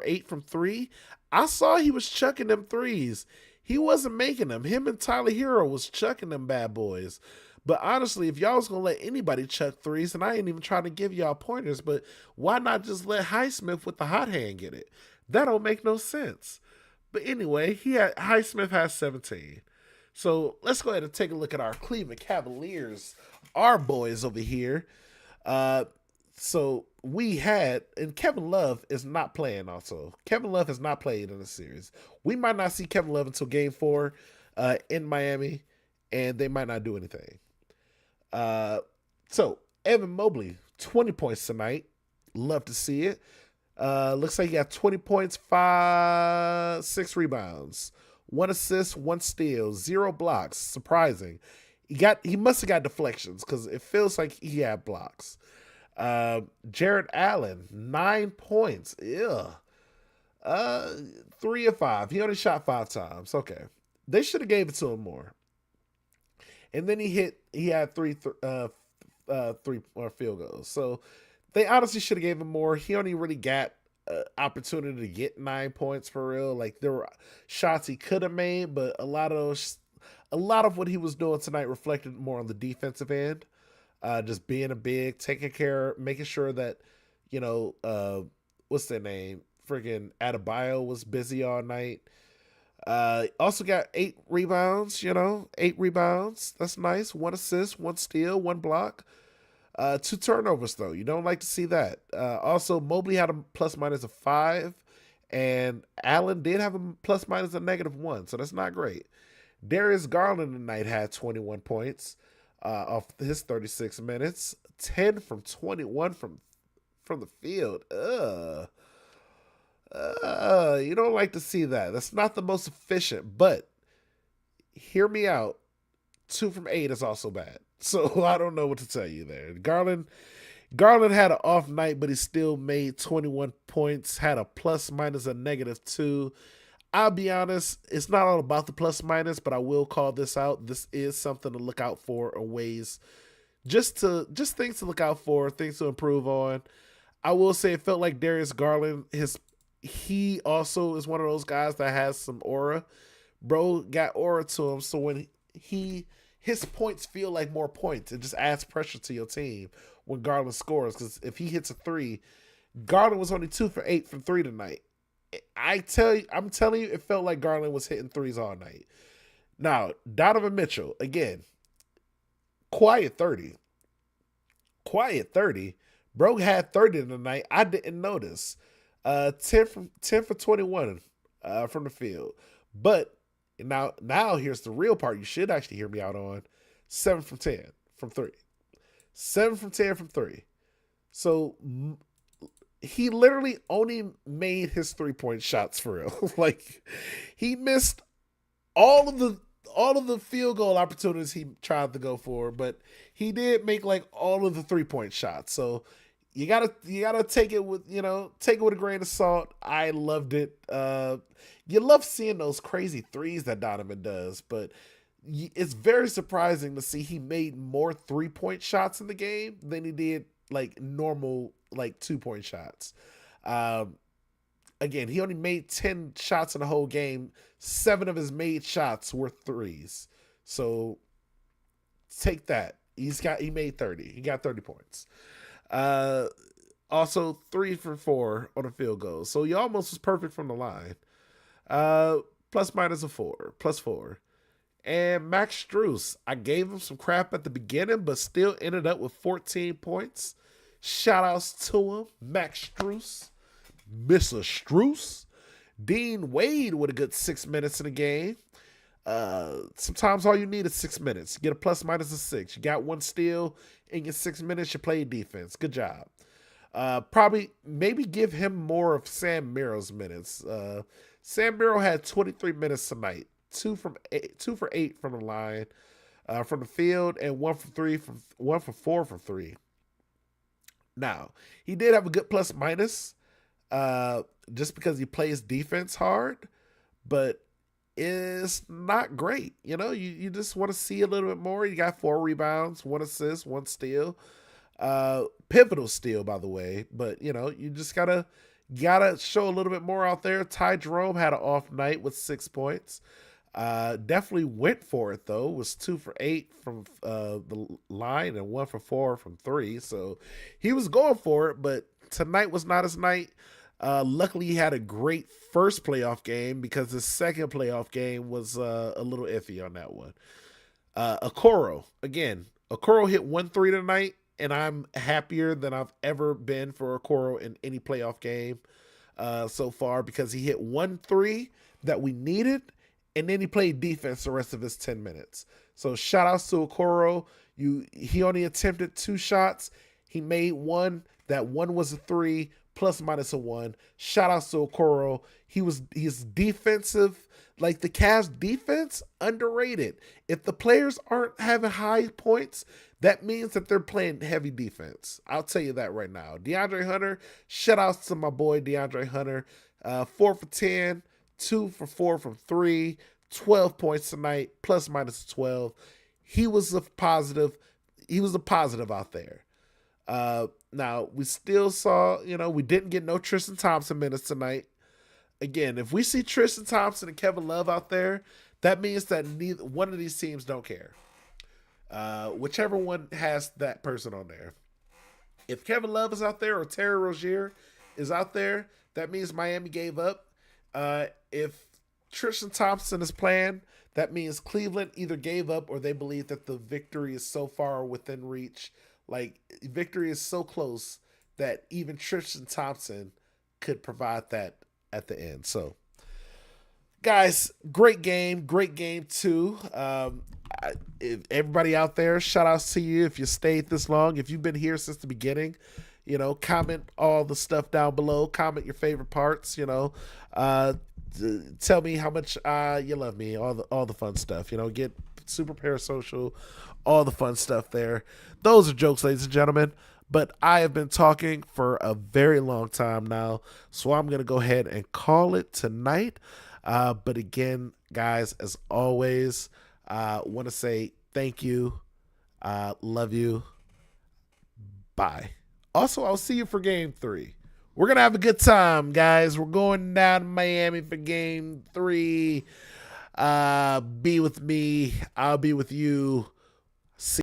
8 from 3. I saw he was chucking them threes. He wasn't making them. Him and Tyler Hero was chucking them bad boys. But honestly, if y'all was going to let anybody chuck threes, and I ain't even trying to give y'all pointers, but why not just let Highsmith with the hot hand get it? That don't make no sense. But anyway, Highsmith has 17. So let's go ahead and take a look at our Cleveland Cavaliers, our boys over here. So we had, and Kevin Love is not playing also. Kevin Love has not played in the series. We might not see Kevin Love until game 4 in Miami, and they might not do anything. So Evan Mobley, 20 points tonight. Love to see it. Looks like he got 20 points, 6 rebounds, 1 assist, 1 steal, 0 blocks. Surprising. He must have got deflections because it feels like he had blocks. Jared Allen, 9 points. Ew. 3 of 5. He only shot 5 times. Okay. They should have gave it to him more. And then he had three field goals. So they honestly should have gave him more. He only really got opportunity to get 9 points for real. Like there were shots he could have made, but a lot of what he was doing tonight reflected more on the defensive end. Just being a big, taking care, making sure that, what's their name? Freaking Adebayo was busy all night. Also got 8 rebounds, 8 rebounds. That's nice. 1 assist, 1 steal, 1 block. 2 turnovers, though. You don't like to see that. Also, Mobley had a plus minus of 5, and Allen did have a plus minus a negative 1, so that's not great. Darius Garland tonight had 21 points off his 36 minutes, 10 from 21 from the field. You don't like to see that. That's not the most efficient, but hear me out. 2 from 8 is also bad. So I don't know what to tell you there. Garland had an off night, but he still made 21 points, had a plus minus a negative 2. I'll be honest, it's not all about the plus minus, but I will call this out. This is something to look out for, or ways just things to look out for, things to improve on. I will say it felt like Darius Garland, he also is one of those guys that has some aura. Bro got aura to him, so when his points feel like more points, it just adds pressure to your team when Garland scores. Because if he hits a 3, Garland was only 2 for 8 from 3 tonight. I'm telling you, it felt like Garland was hitting 3s all night. Now, Donovan Mitchell, again, quiet 30. Bro had 30 tonight. I didn't notice. 10 for 21 from the field. But now here's the real part you should actually hear me out on. 7 from 10 from 3. 7 from 10 from 3. So he literally only made his 3-point shots for real. Like he missed all of the field goal opportunities he tried to go for, but he did make like all of the 3-point shots. So you gotta take it with a grain of salt. I loved it. You love seeing those crazy 3s that Donovan does, but it's very surprising to see he made more 3-point shots in the game than he did like normal like 2-point shots. Again, he only made 10 shots in the whole game. 7 of his made shots were 3s. So take that. He made 30. He got 30 points. Also 3 for 4 on a field goal. So he almost was perfect from the line. Plus minus a 4, plus 4. And Max Strus, I gave him some crap at the beginning, but still ended up with 14 points. Shout outs to him, Max Strus, Mr. Strus. Dean Wade with a good 6 minutes in the game. Sometimes all you need is 6 minutes. You get a plus minus a 6. You got 1 steal in your 6 minutes. You play defense. Good job. Maybe give him more of Sam Merrill's minutes. Sam Merrill had 23 minutes tonight. 2 for 8 from the line. from the field, and 1 for 3 from 1 for 4 from three. Now, he did have a good plus minus, just because he plays defense hard, but it's not great. You just want to see a little bit more. You got 4 rebounds, 1 assist, 1 steal. Pivotal steal, by the way. But, you just gotta show a little bit more out there. Ty Jerome had an off night with 6 points. Definitely went for it, though. Was 2 for 8 from the line and 1 for 4 from 3. So he was going for it, but tonight was not his night. Luckily, he had a great first playoff game, because his second playoff game was a little iffy on that one. Okoro hit 1 3 tonight, and I'm happier than I've ever been for Okoro in any playoff game so far, because he hit 1 3 that we needed, and then he played defense the rest of his 10 minutes. So shout outs to Okoro. He only attempted 2 shots. He made 1. That 1 was a 3, plus minus a 1. Shout outs to Okoro. He's defensive. Like, the Cavs defense, underrated. If the players aren't having high points, that means that they're playing heavy defense. I'll tell you that right now. DeAndre Hunter, shout outs to my boy DeAndre Hunter. 4 for 10, 2 for 4 from 3, 12 points tonight, plus minus 12. He was a positive. He was a positive out there. Now, we still saw, we didn't get no Tristan Thompson minutes tonight. Again, if we see Tristan Thompson and Kevin Love out there, that means that neither one of these teams don't care. Whichever one has that person on there. If Kevin Love is out there or Terry Rozier is out there, that means Miami gave up. If Tristan Thompson is playing, that means Cleveland either gave up or they believe that the victory is so far within reach. Like, victory is so close that even Tristan Thompson could provide that at the end. So, guys, great game too. If everybody out there, shout outs to you if you stayed this long. If you've been here since the beginning, comment all the stuff down below. Comment your favorite parts. Tell me how much you love me. All the fun stuff. Get super parasocial. All the fun stuff there. Those are jokes, ladies and gentlemen. But I have been talking for a very long time now, so I'm going to go ahead and call it tonight. But again, guys, as always, want to say thank you. Love you. Bye. Also, I'll see you for game 3. We're going to have a good time, guys. We're going down to Miami for game 3. Be with me. I'll be with you.